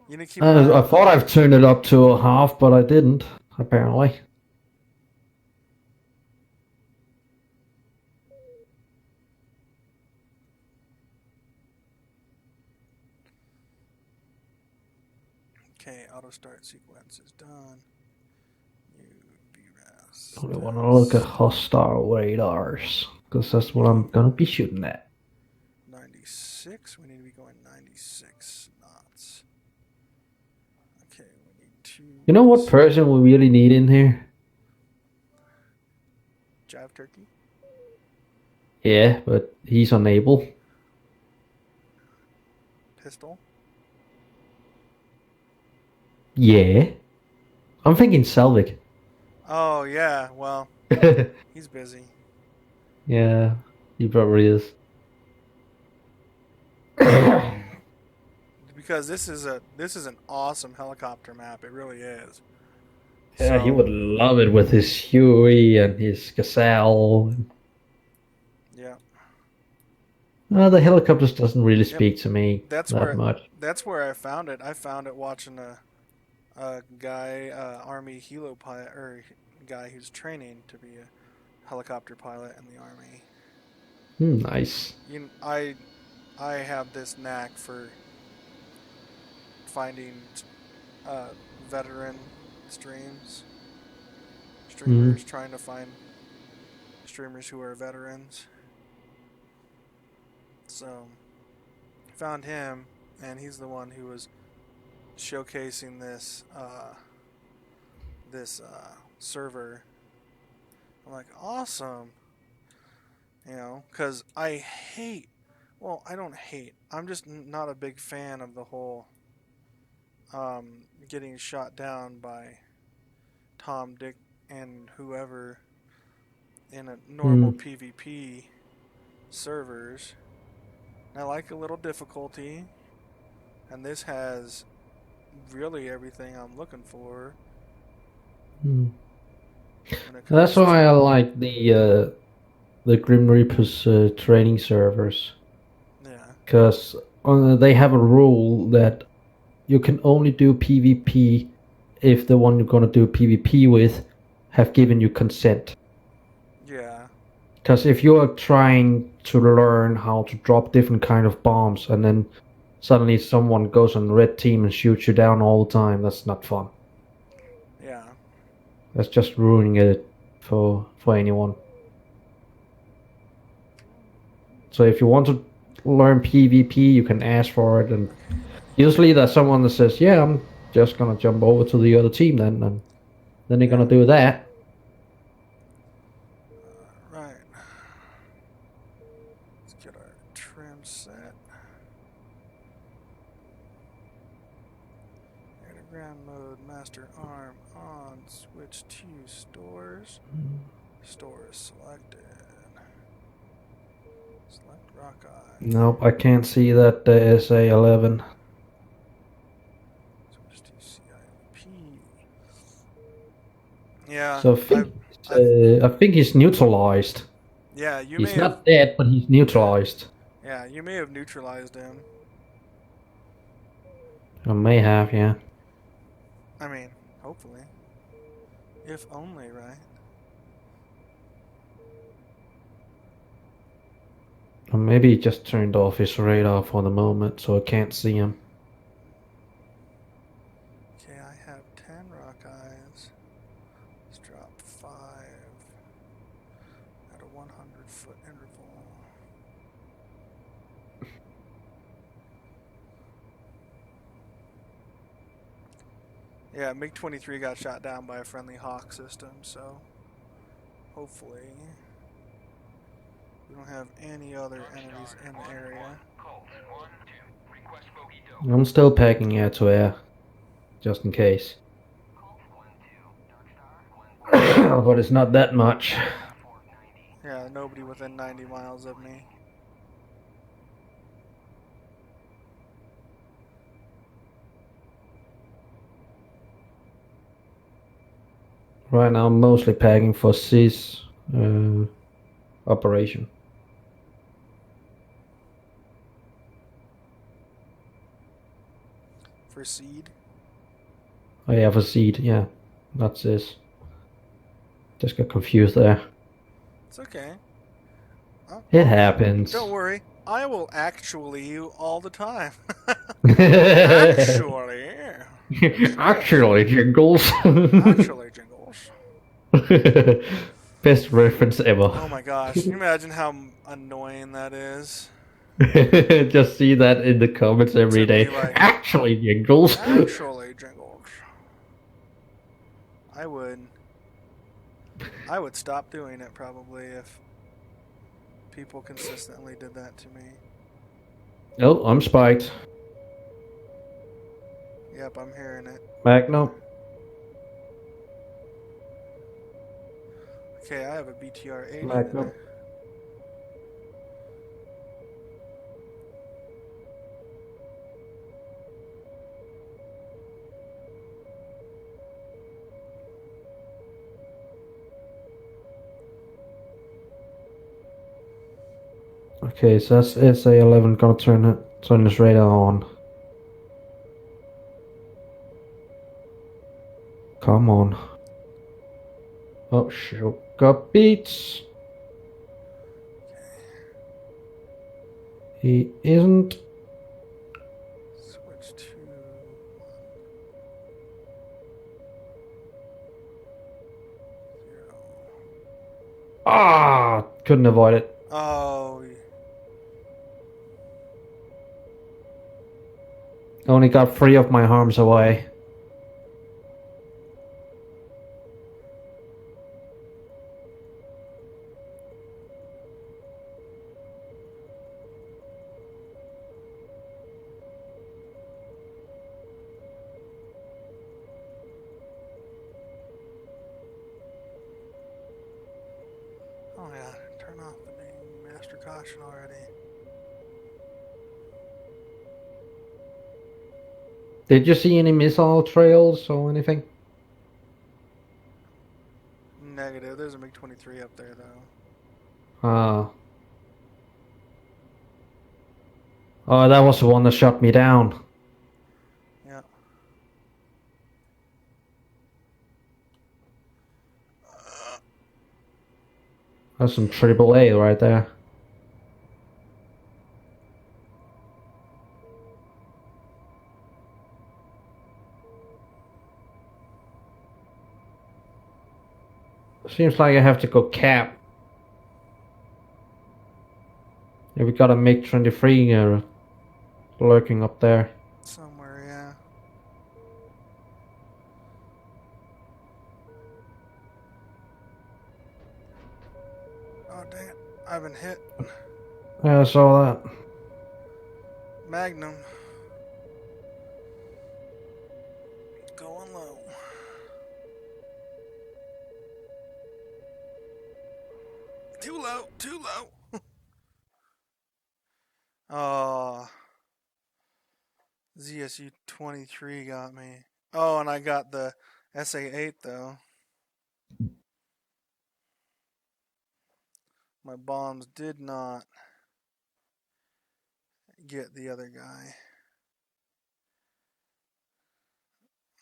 You need to keep I thought I've turned it up to a half, but I didn't, apparently. Okay, auto start sequence is done. UBRAS. I want to look at hostile radars, because that's what I'm gonna be shooting at. 96. We need to be going 96 knots. Okay, we need 2. You know what person we really need in here? Jive turkey. Yeah, but he's unable. Pistol. Yeah. I'm thinking Selvig. Oh yeah, well, he's busy. Yeah, he probably is. Because this is an awesome helicopter map. It really is. Yeah, he So, would love it with his Huey and his Gazelle. yeah. The helicopters doesn't really speak to me That's that where much. that's where I found it. I found it watching a guy, Army helo pilot, or guy who's training to be a helicopter pilot in the Army. Nice. I have this knack for finding veteran streamers, trying to find streamers who are veterans. So, found him, and he's the one who was showcasing this server. I'm like, awesome, because I don't hate. I'm just not a big fan of the whole getting shot down by Tom, Dick, and whoever in a normal PvP servers. I like a little difficulty, and this has really everything I'm looking for. That's why I like the Grim Reaper's training servers. Yeah. Because they have a rule that you can only do PvP if the one you're gonna do PvP with have given you consent. Yeah. Because if you are trying to learn how to drop different kind of bombs and then suddenly someone goes on red team and shoots you down all the time, that's not fun. Yeah. That's just ruining it for anyone. So if you want to learn PvP, you can ask for it, and usually there's someone that says, "Yeah, I'm just gonna jump over to the other team then," and then they're gonna do that. Right. Let's get our trim set. Air to ground mode, master arm on, switch to stores. Stores selected. Select Rockeye. Nope, I can't see that SA-11. Switch to CIP. Yeah. So I think he's neutralized. Yeah, you He's may have. not dead, but he's neutralized. Yeah, you may have neutralized him. I may have, yeah. I mean, hopefully. If only, right? Or maybe he just turned off his radar for the moment, so I can't see him. Okay, I have 10 Rockeyes. Let's drop 5 at a 100-foot interval. Yeah, MiG-23 got shot down by a friendly Hawk system, so hopefully we don't have any other enemies in the area. I'm still packing air to air, just in case. But it's not that much. Yeah, nobody within 90 miles of me. Right now I'm mostly packing for CAS operation. For seed? Oh yeah, for seed, yeah. That's CAS. Just got confused there. It's okay. It happens. Don't worry. I will actually you all the time. Actually. Actually, Jingles. Actually, Jingles. Best reference ever. Oh my gosh, can you imagine how annoying that is? Just see that in the comments every To be day. like, Actually, Jingles. actually, Jingles. I would stop doing it probably if people consistently did that to me. Oh, I'm spiked. Yep, I'm hearing it. Magnum. Okay, I have a BTR 80 Magnum. then. Okay, so that's SA11 gonna turn this radar on. Come on. Oh, shoot. Got beats. He isn't. Switch to 0. Ah, couldn't avoid it. Oh, Only got 3 of my harms away. oh yeah, turn off the dang master caution already. Did you see any missile trails or anything? Negative. There's a MiG-23 up there though. Ah. Oh, that was the one that shot me down. Yeah. That's some AAA right there. Seems like I have to go cap. Yeah, we got a MiG-23 lurking up there. Somewhere, yeah. Oh dang it! I've been hit. Yeah, I saw that. Magnum. Going low. Too low. Too low. Oh. ZSU 23 got me. Oh, and I got the SA8 though. My bombs did not get the other guy.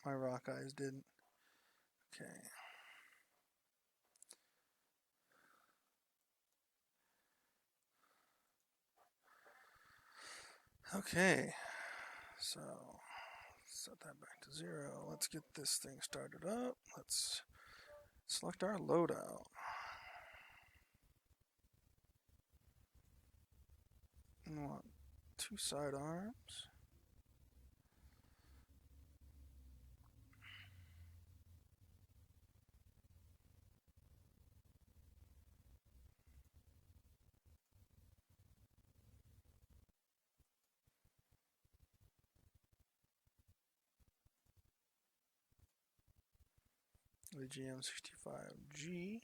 My rock eyes didn't. Okay. Okay. So set that back to 0. Let's get this thing started up. Let's select our loadout. We want 2 sidearms. The GM65G.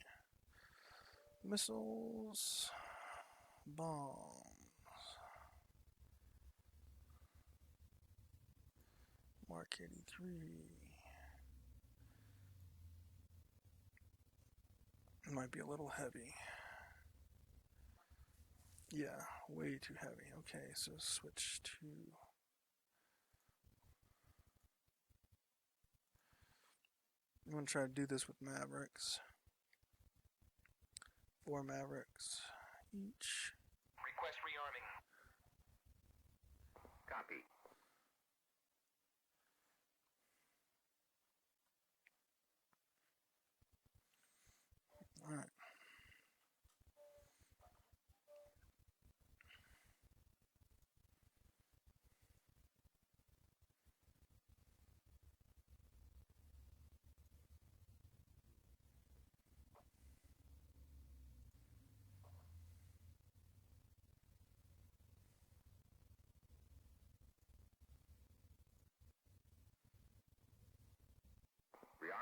Missiles. Bombs. Mark 83. It might be a little heavy. Yeah, way too heavy. Okay, so switch to... I'm going to try to do this with Mavericks. 4 Mavericks each. Request rearming. Copy.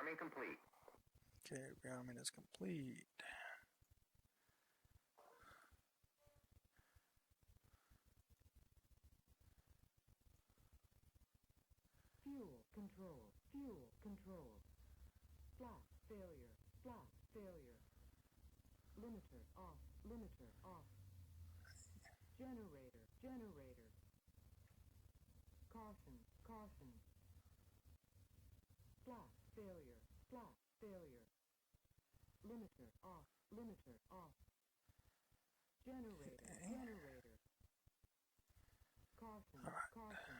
Rearming complete. Okay, rearmament is complete. Fuel control. Fuel control. Blast failure. Blast failure. Limiter off. Limiter off. Generator. Generator. Caution. Caution. Blast failure. Blast failure. Limiter off. Limiter off. Generator. Generator. Caution. Caution.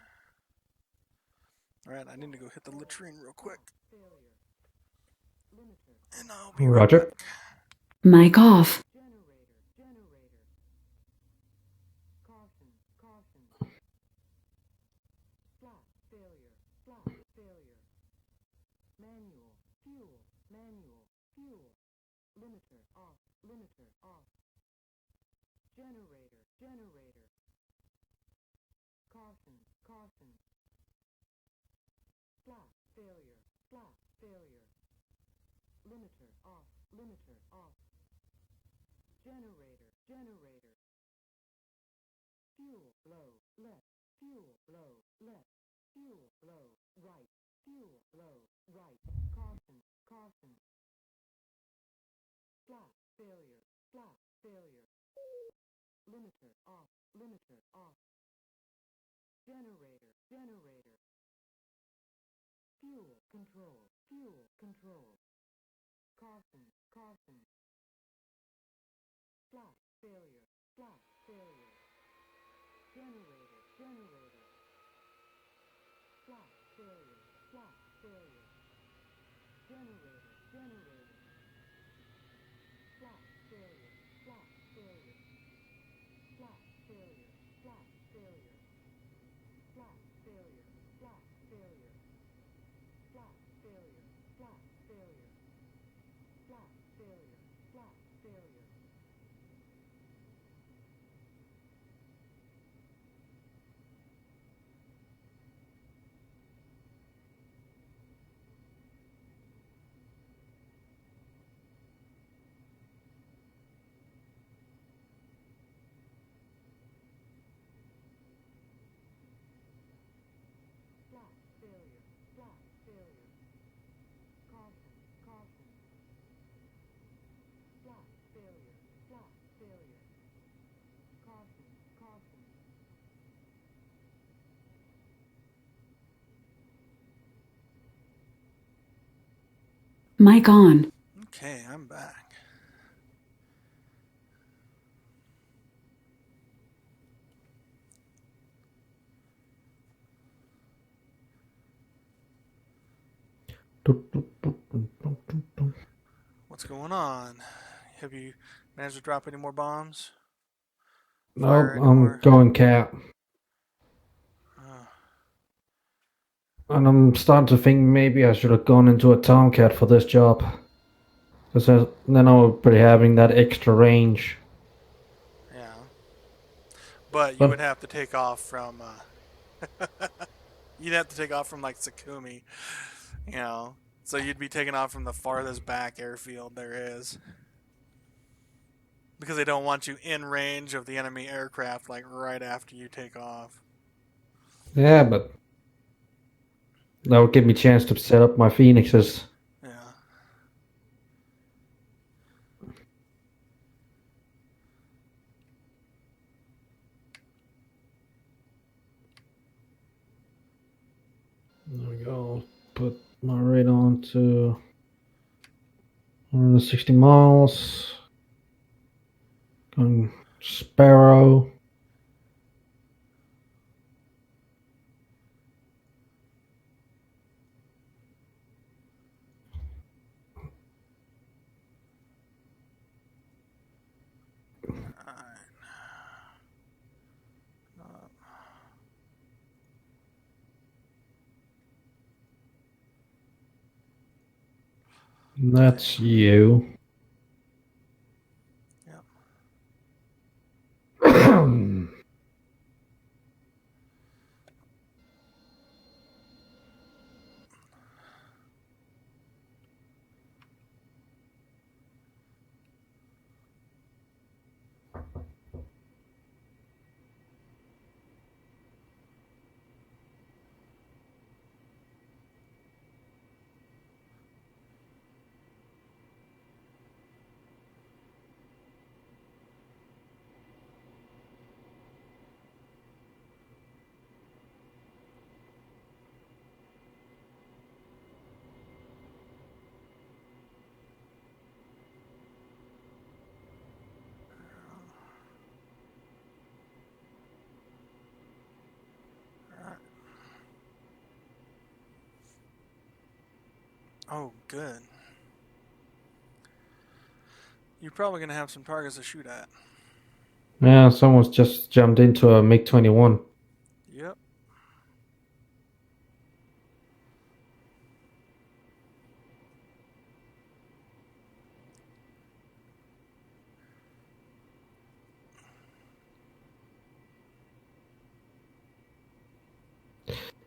Alright, I need to go hit the latrine real quick. Failure. Limiter. And I'll be right Roger. back. Mic off. Generator. Generator. Caution. Caution. Blast failure. Blast failure. Manual. Fuel. Manual. Fuel. Limiter off. Limiter off. Generator. Generator. Caution. Caution. Blast failure. Blast failure. Limiter off. Limiter off. Generator. Generator. Fuel blow. Left. Fuel blow. Left. Fuel blow. Right. Fuel blow. Right. Caution. Caution. Blast failure. Blast failure. Limiter off. Limiter off. Generator. Generator. Fuel control. Fuel control. Caution. Caution. Blast failure. Blast failure. Generator. Generator. Blast failure. Blast failure. Generator. Generator. Blast failure. Blast failure. Blast failure. Blast failure. Blast failure. Blast failure. Blast failure. Blast failure. Blast failure. Blast failure. Blast failure. Blast failure. Caution. Caution. Blast failure. Blast failure. Caution. Caution. Mic on. Okay, I'm back. What's going on? Have you managed to drop any more bombs? No, Fire any I'm more? going cat. Oh, And I'm starting to think maybe I should have gone into a Tomcat for this job. Because then I would be having that extra range. yeah. But you But- would have to take off from, you'd have to take off from like Sakumi, you know. So you'd be taking off from the farthest back airfield there is. Because they don't want you in range of the enemy aircraft like right after you take off. Yeah, but that would give me a chance to set up my Phoenixes. Yeah. There we go. Put my rate on to 160 miles. Going Sparrow. That's you. Yep. Oh, good. You're probably going to have some targets to shoot at. Yeah, someone's just jumped into a MiG-21. Yep.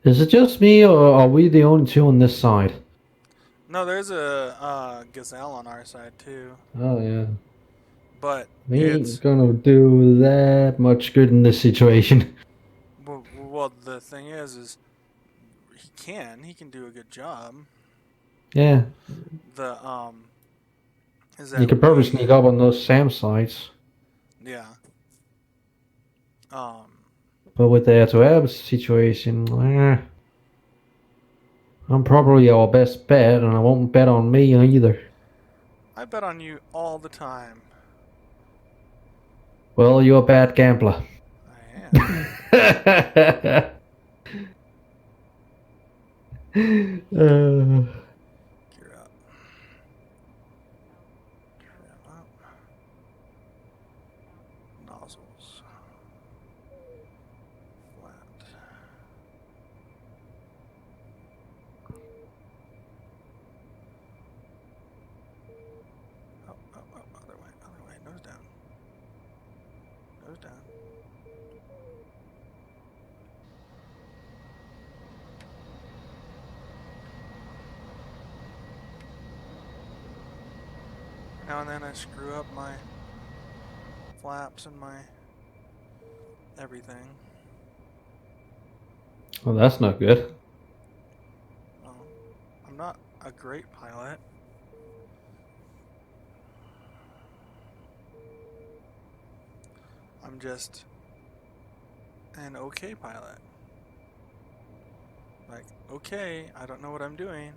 Is it just me, or are we the only two on this side? No, there's a gazelle on our side too, Oh, yeah. but We it's ain't gonna do that much good in this situation. well. The thing is he can do a good job. Yeah, The is you that could probably sneak up on those SAM sites. yeah. But with the air-to-air situation, I'm probably our best bet, and I won't bet on me either. I bet on you all the time. Well, you're a bad gambler. I am. uh, Gear up. Trim up. Nozzles. Flat. Oh, other way. Nose down. Nose down. Now and then I screw up my flaps and my everything. well, that's not good. Well, I'm not a great pilot. I'm just an okay pilot. Like, okay, I don't know what I'm doing.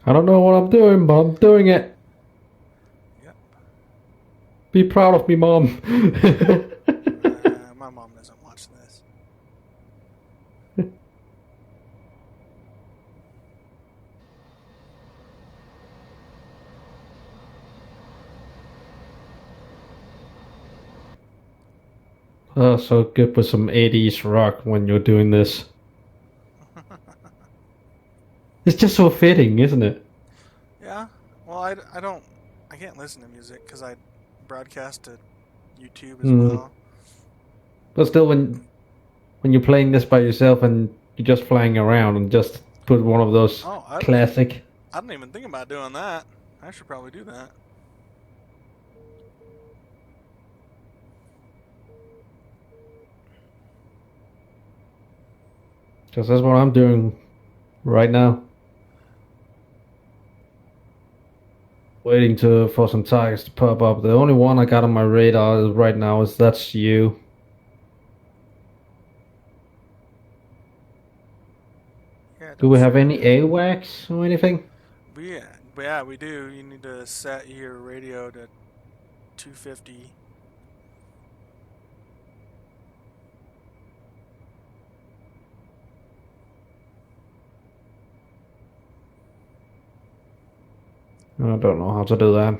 I don't know what I'm doing, but I'm doing it. Yep. Be proud of me, Mom. My mom doesn't watch this. Oh, so good with some 80s rock when you're doing this. It's just so fitting, isn't it? Yeah. Well, I can't listen to music because I broadcast to YouTube as well. But still, when you're playing this by yourself and you're just flying around and just put one of those Oh, classic. I didn't even think about doing that. I should probably do that. Because that's what I'm doing right now. Waiting for some targets to pop up. The only one I got on my radar right now is that's you. Yeah. Do we have any AWACS or anything? Yeah, we do. You need to set your radio to 250. I don't know how to do that.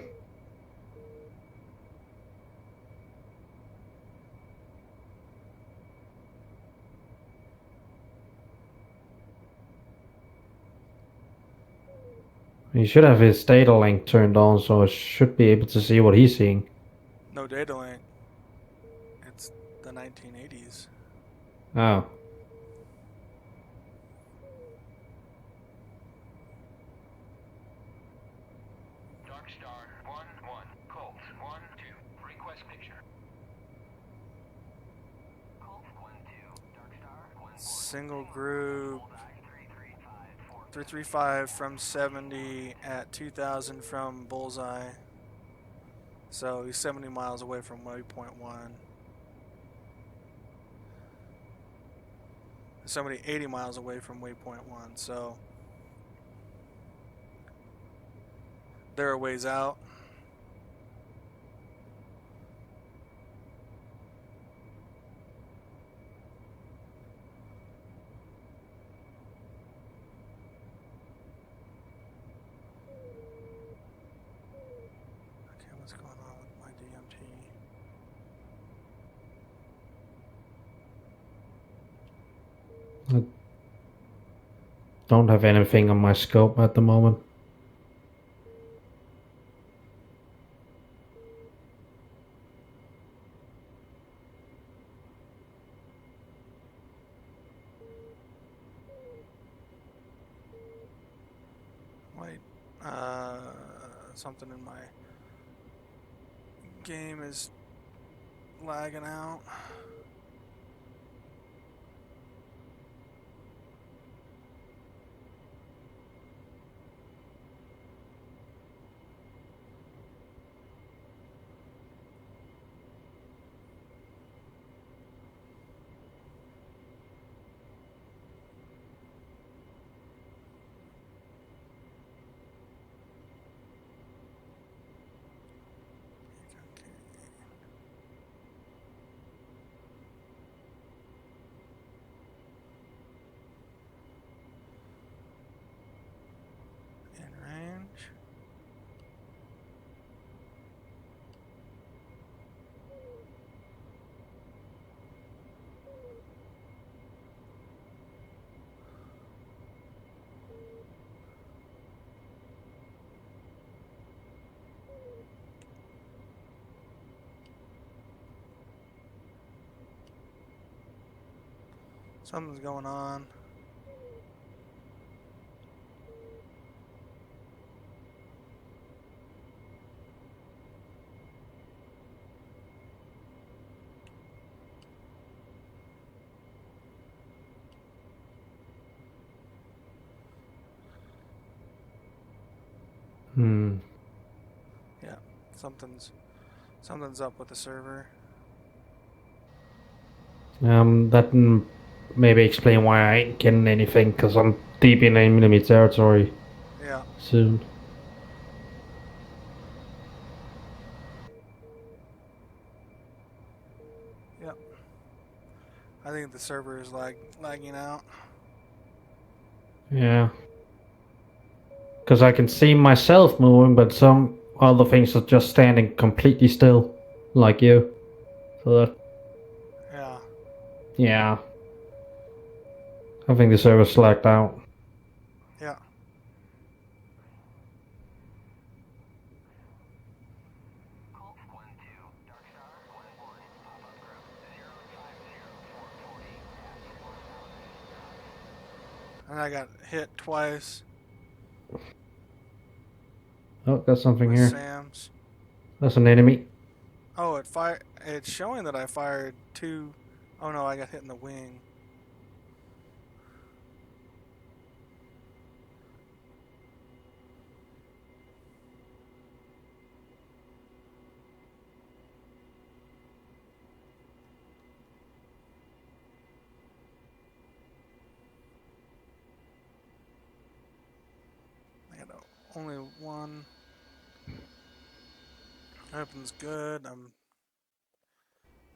He should have his data link turned on, so I should be able to see what he's seeing. No data link. It's the 1980s. Oh. Dark Star 1-1. Colt 1-2. Request picture. Colt 1-2. Dark Star 1-4. Single group 335 from 70 at 2000 from Bullseye. So he's 70 miles away from waypoint 1. Somebody 80 miles away from waypoint 1. So they're a ways out. I don't have anything on my scope at the moment. Wait, something in my game is lagging out. In range. Something's going on. Yeah, something's up with the server. That maybe explain why I ain't getting anything, because I'm deep in enemy territory Yeah. soon. Yep. I think the server is lagging out. Yeah. Because I can see myself moving, but some other things are just standing completely still, like you. So that, Yeah. yeah. I think the server's slacked out. Yeah. And I got hit twice Oh, got something with here. SAMs. That's an enemy. Oh, it's showing that I fired two. Oh no, I got hit in the wing. I got only one. Weapon's good. I'm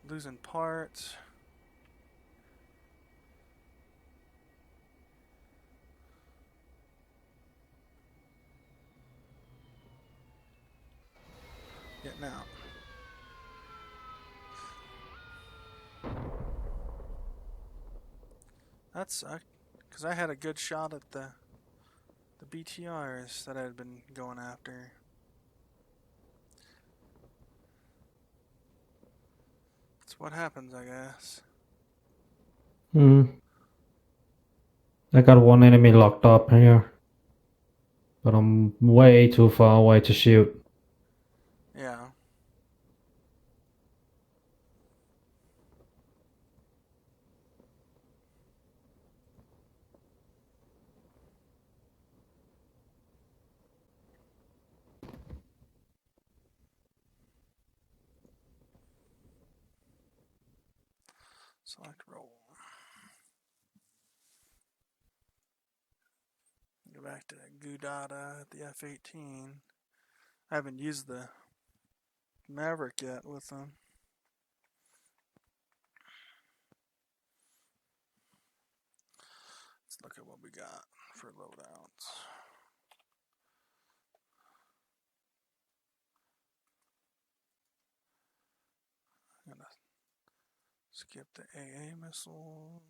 losing parts. Getting out. That sucked, because I had a good shot at the BTRs that I had been going after. That's what happens, I guess. I got one enemy locked up here. But I'm way too far away to shoot. Yeah. Select roll. Go back to Gudada at the F-18. I haven't used the Maverick yet with them. Let's look at what we got for loadouts. I'm gonna skip the AA missile.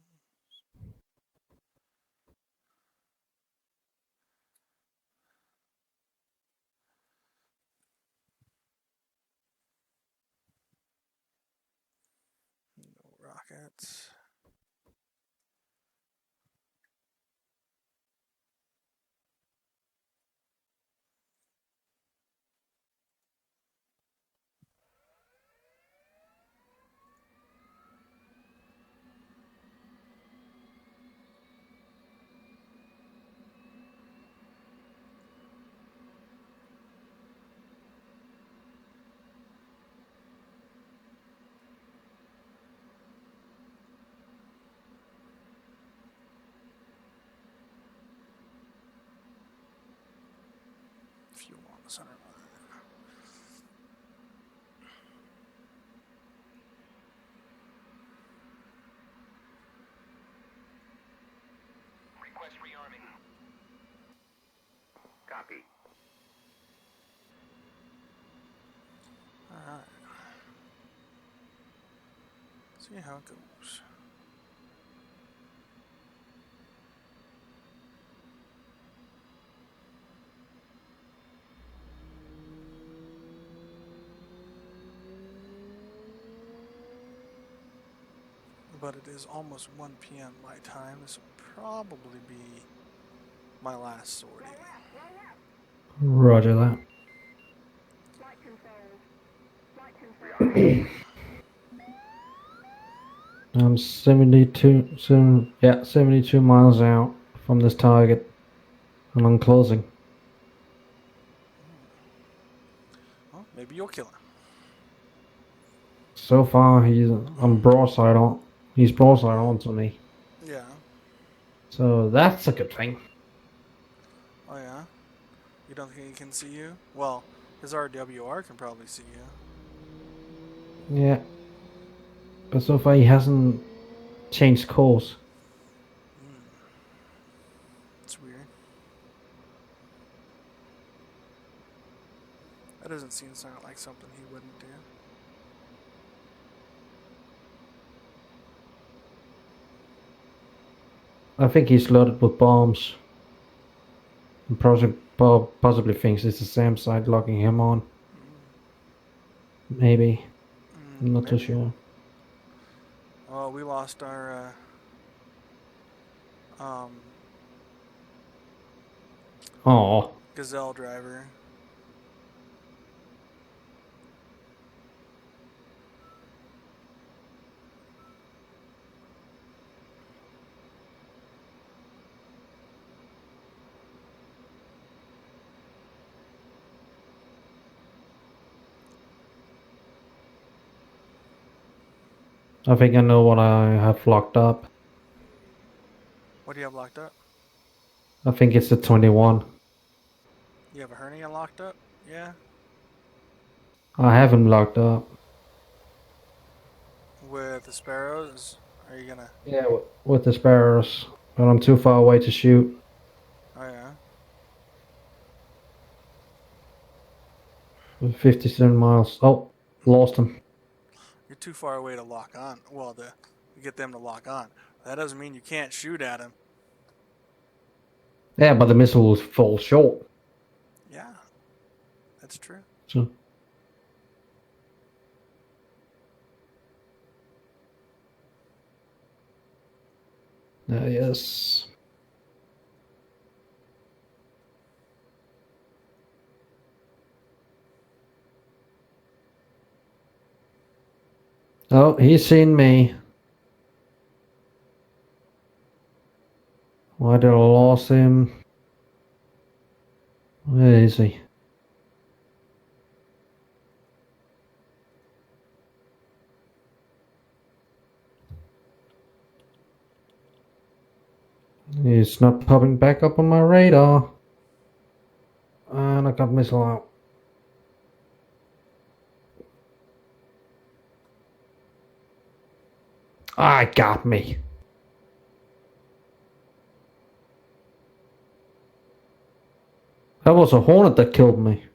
targets. Fuel on the center line. Request rearming. Copy. Alright. See how it goes. But it is almost 1 p.m. my time. This will probably be my last sortie. Roger that. Flight controls. Flight controls. I'm 72 miles out from this target, and I'm closing. Well, maybe you'll kill him. So far, I'm broadside on. He's broadside on to me, Yeah. so that's a good thing. Oh yeah. You don't think he can see you? Well, his RWR can probably see you. Yeah, but so far he hasn't changed course. It's weird. That doesn't seem like something he wouldn't do. I think he's loaded with bombs. And possibly thinks it's the SAM side locking him on. Maybe. I'm not too Maybe. sure. Well, we lost our Oh, Gazelle driver. I think I know what I have locked up. What do you have locked up? I think it's the 21. You have a hernia locked up? Yeah. I have him locked up. With the sparrows? Are you gonna... Yeah, with the sparrows. But I'm too far away to shoot. Oh yeah. 57 miles. Oh, lost him. You're too far away to lock on. Well, to get them to lock on. That doesn't mean you can't shoot at him. Yeah, but the missile will fall short. Yeah. That's true. So. Yes. Oh, he's seen me. Why did I lose him? Where is he? He's not popping back up on my radar. And I got missile out. Ah, it got me. That was a Hornet that killed me.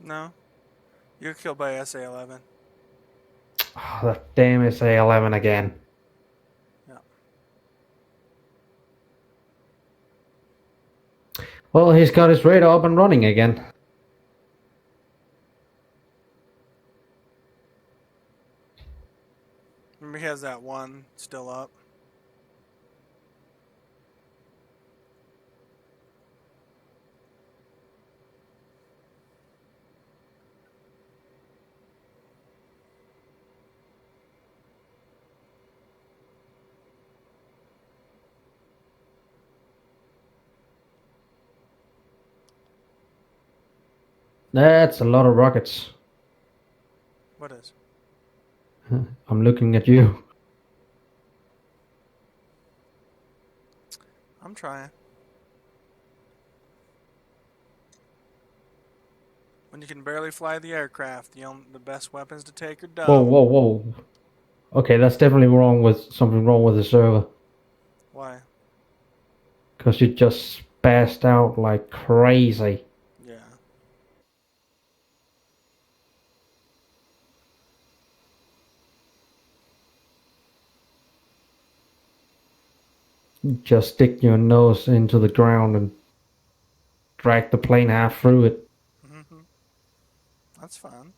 No. You're killed by SA-11. Oh, that damn SA-11 again. Yeah. Well, he's got his radar up and running again. Remember, he has that one still up. That's a lot of rockets. What is? I'm looking at you. I'm trying. When you can barely fly the aircraft, the best weapons to take are Whoa, dumb. whoa, whoa. Okay, that's definitely something wrong with the server. Why? Because you just spazzed out like crazy. Yeah. You just stick your nose into the ground and drag the plane half through it. Mm-hmm. That's fun.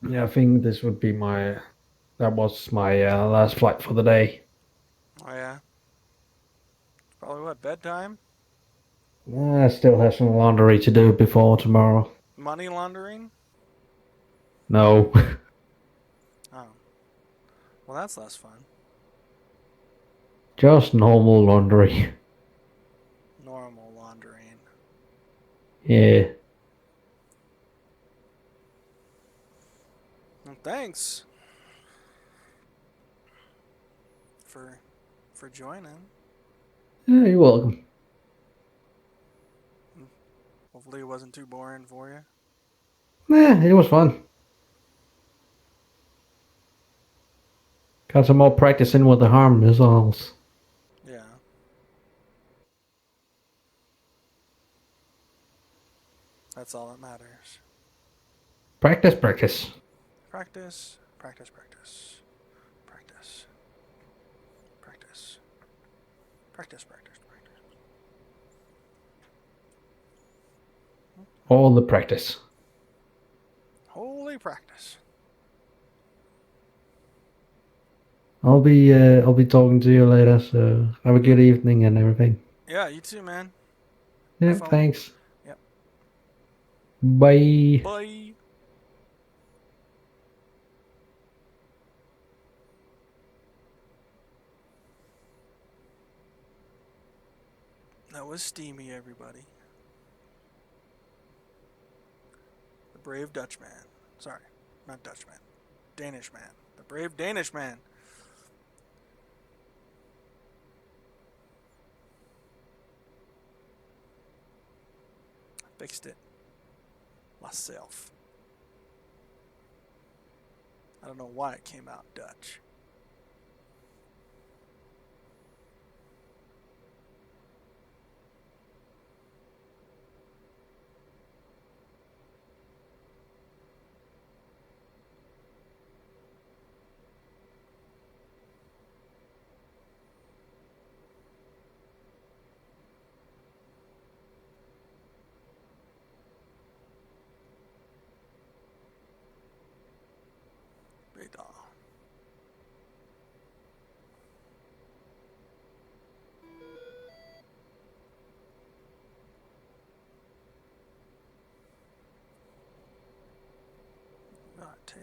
Yeah, I think this would be that was my last flight for the day. Oh yeah. It's probably what, bedtime? I still have some laundry to do before tomorrow. Money laundering? No, Oh. Well, that's less fun. just normal laundry. Normal laundering. Yeah. Well, thanks for for joining. Yeah, you're welcome. Hopefully, it wasn't too boring for you. Yeah, it was fun. Got some more practicing with the harm missiles. Yeah. That's all that matters. Practice, practice. Practice, practice, practice, practice, practice, practice, practice, practice. All the practice. Holy practice. I'll be talking to you later. So have a good evening and everything. Yeah, you too, man. My Yeah, phone. thanks. Yep. Bye. Bye. That was steamy, everybody. The brave Dutchman. Sorry, not Dutchman. Danish man. The brave Danish man. I fixed it myself. I don't know why it came out Dutch. Radar. Right.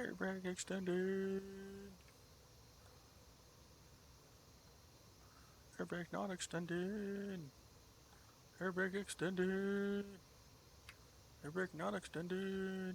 Air brake extended. Air brake not extended. Air brake extended. Air brake not extended.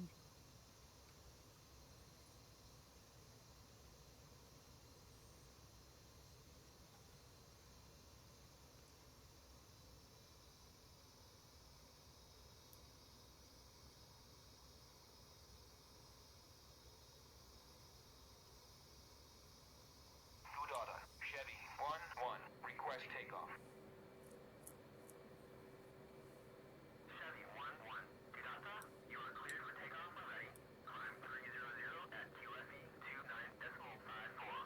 Good order. Chevy 1-1. Request takeoff. Chevy 1-1. Delta, you are cleared for takeoff when ready. Climb 300 at QFE 29.54.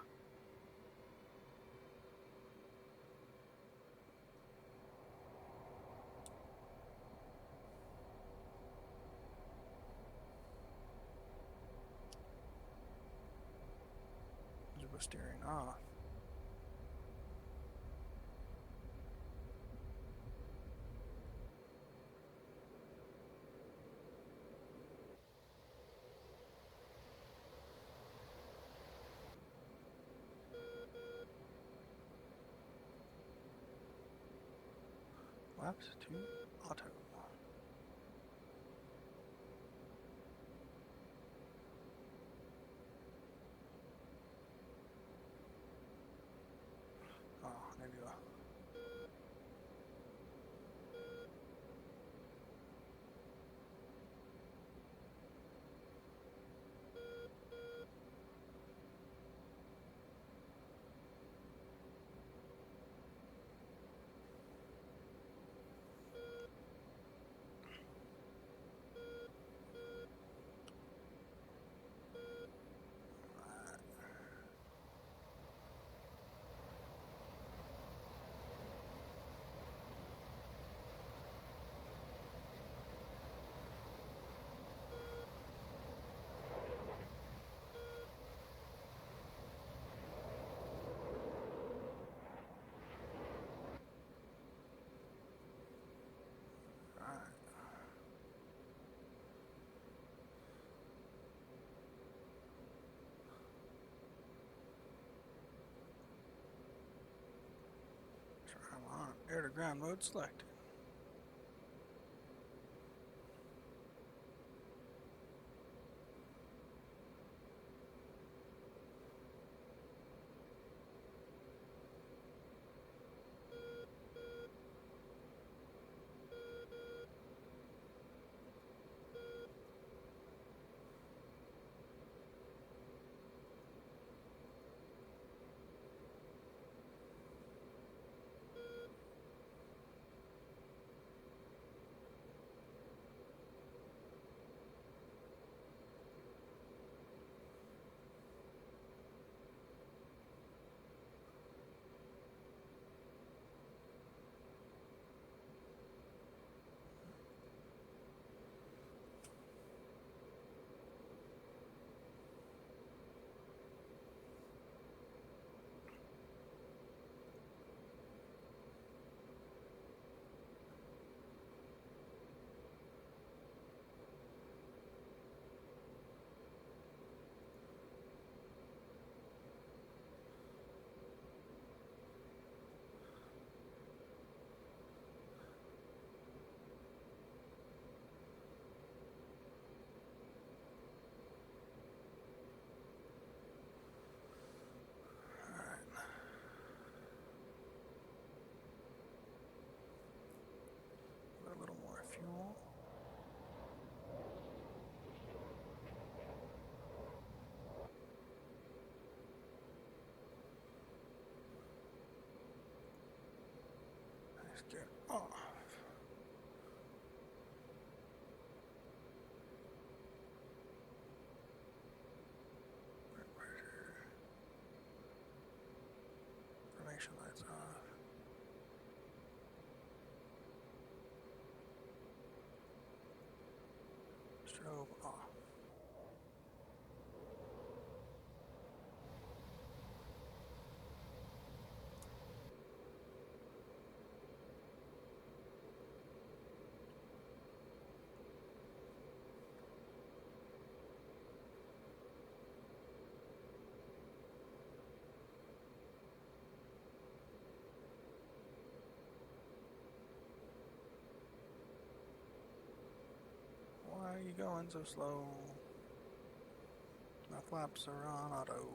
Turbo steering off. Laps to auto. Oh, there you go. Come on, air to ground mode selected. Put a little more fuel. Let's get off. Information lights off. Strobe off. are you going so slow? My flaps are on auto.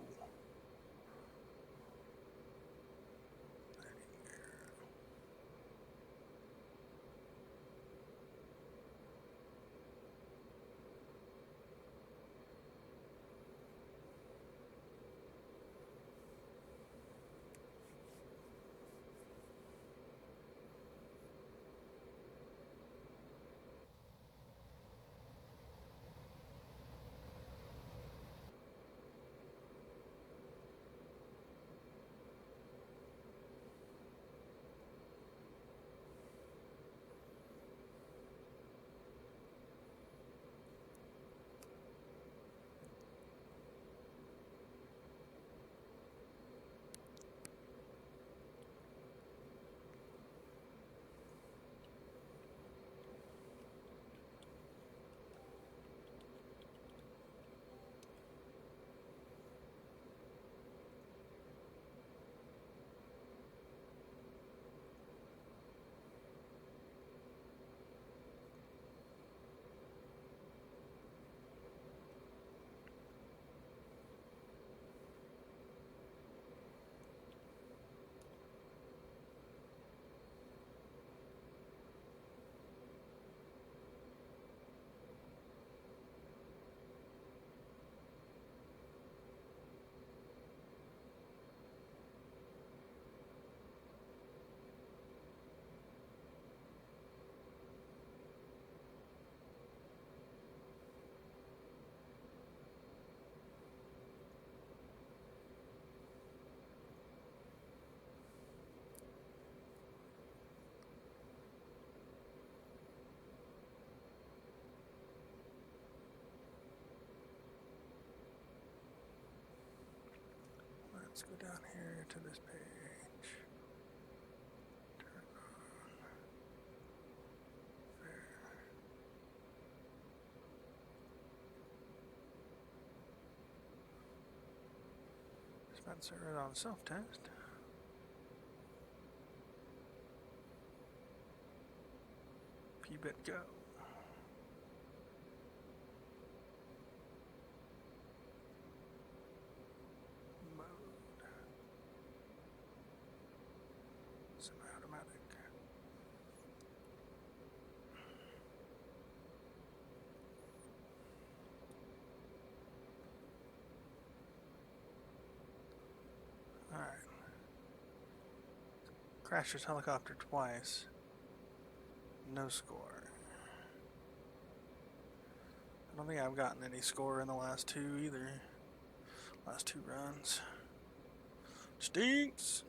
Let's go down here to this page. Turn on. There. Spencer is on self-test. P-bit go. Mode. Semi-automatic. Alright. Crashed his helicopter twice. No score. I don't think I've gotten any score in the last two either. Last two runs. Stinks!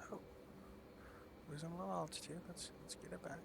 Oh, losing a little altitude. Let's get it back.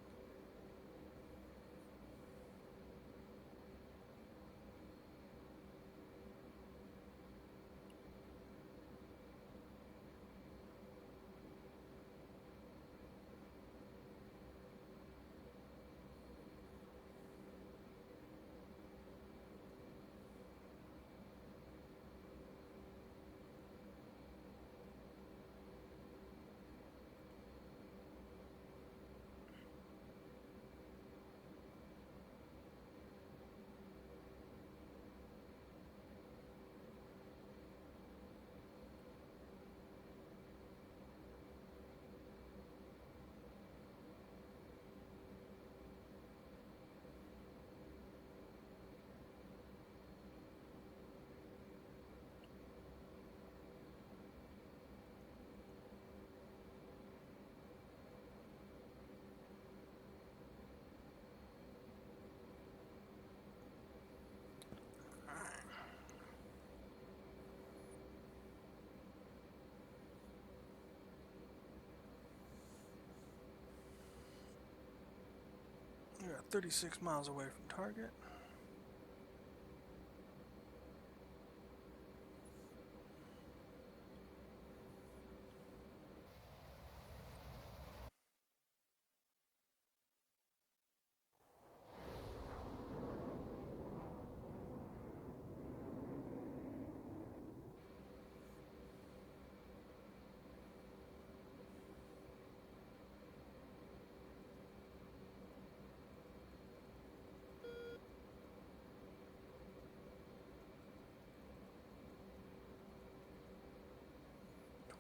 36 miles away from target.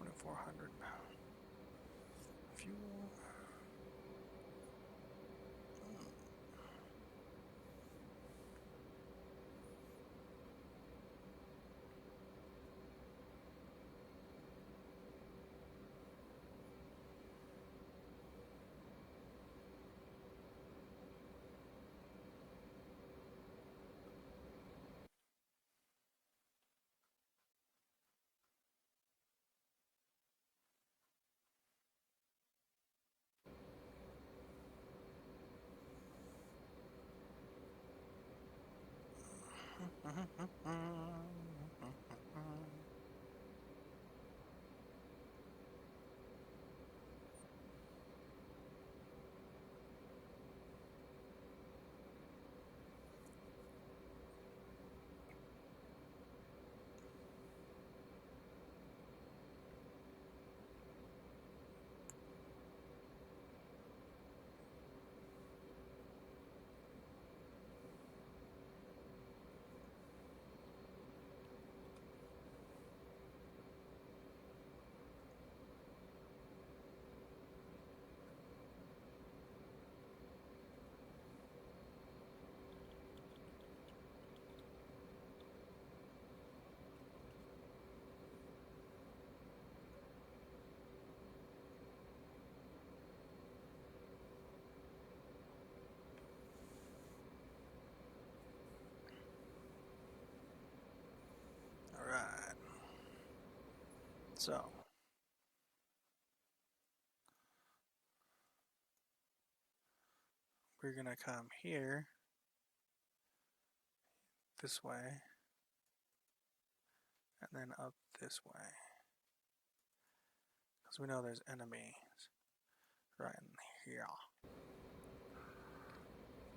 £2,400 fuel. Alright. So. We're gonna come here. This way. And then up this way. Because we know there's enemies right in here.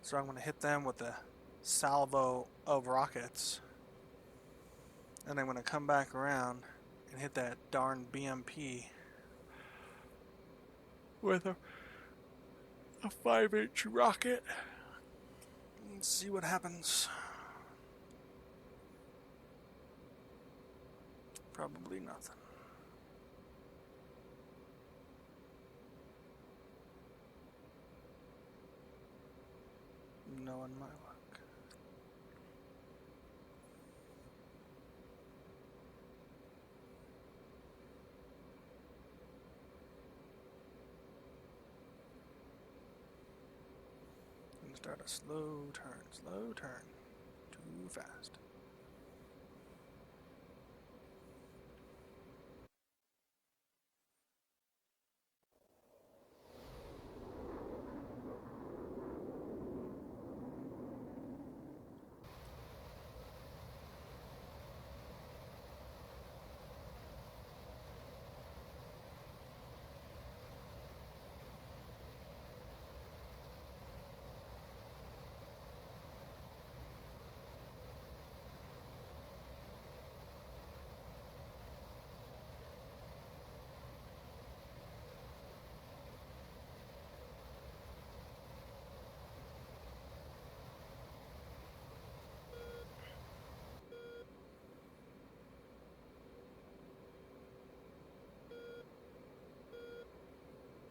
So I'm going to hit them with a salvo of rockets. And I'm going to come back around and hit that darn BMP with a 5-inch rocket. And see what happens. Probably nothing. Knowing my luck. And start a slow turn. Too fast.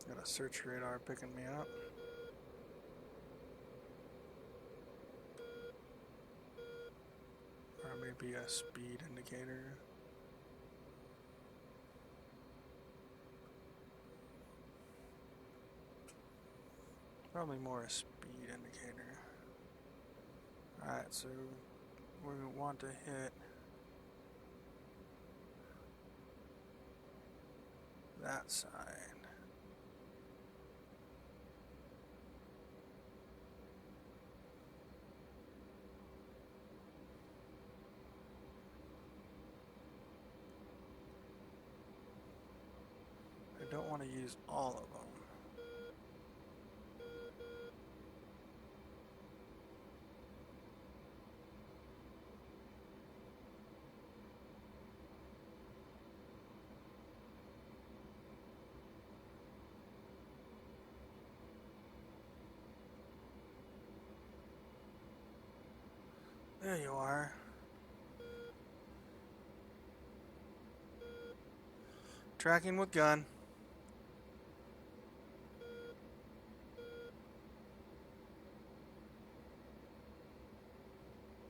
Got a search radar picking me up. Or maybe a speed indicator. Probably more a speed indicator. Alright, so we want to hit that side. want to use all of them. There you are. Tracking with gun.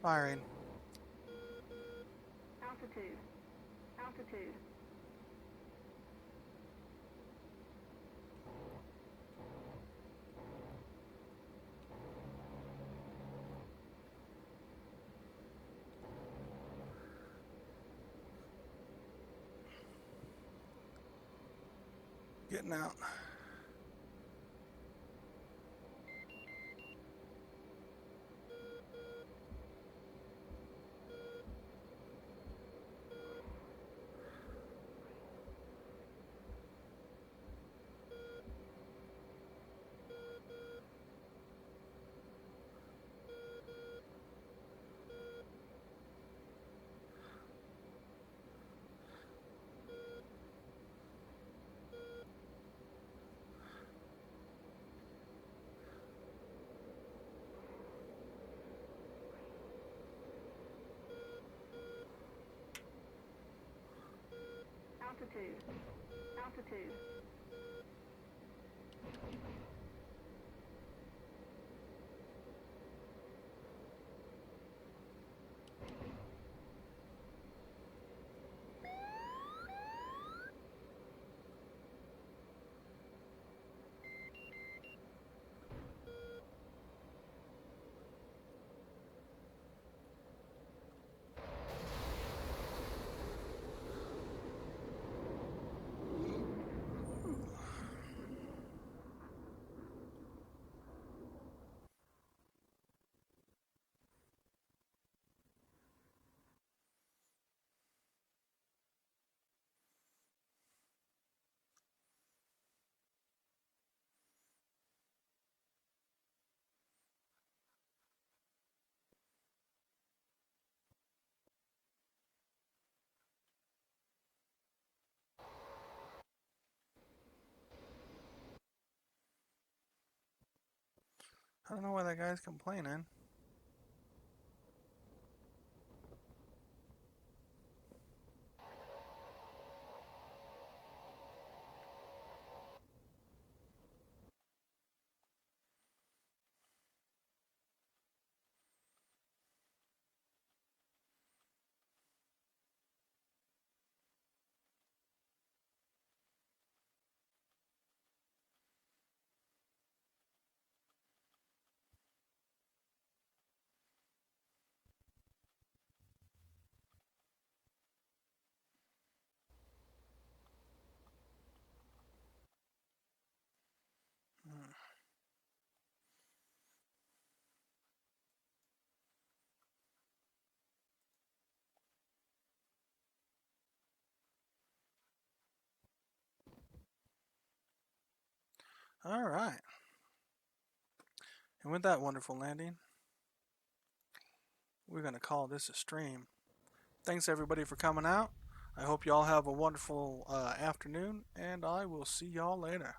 Firing. Altitude. Altitude. Getting out. Altitude. Altitude. I don't know why that guy's complaining. All right. And with that wonderful landing, we're going to call this a stream. Thanks everybody for coming out. I hope y'all have a wonderful afternoon, and I will see y'all later.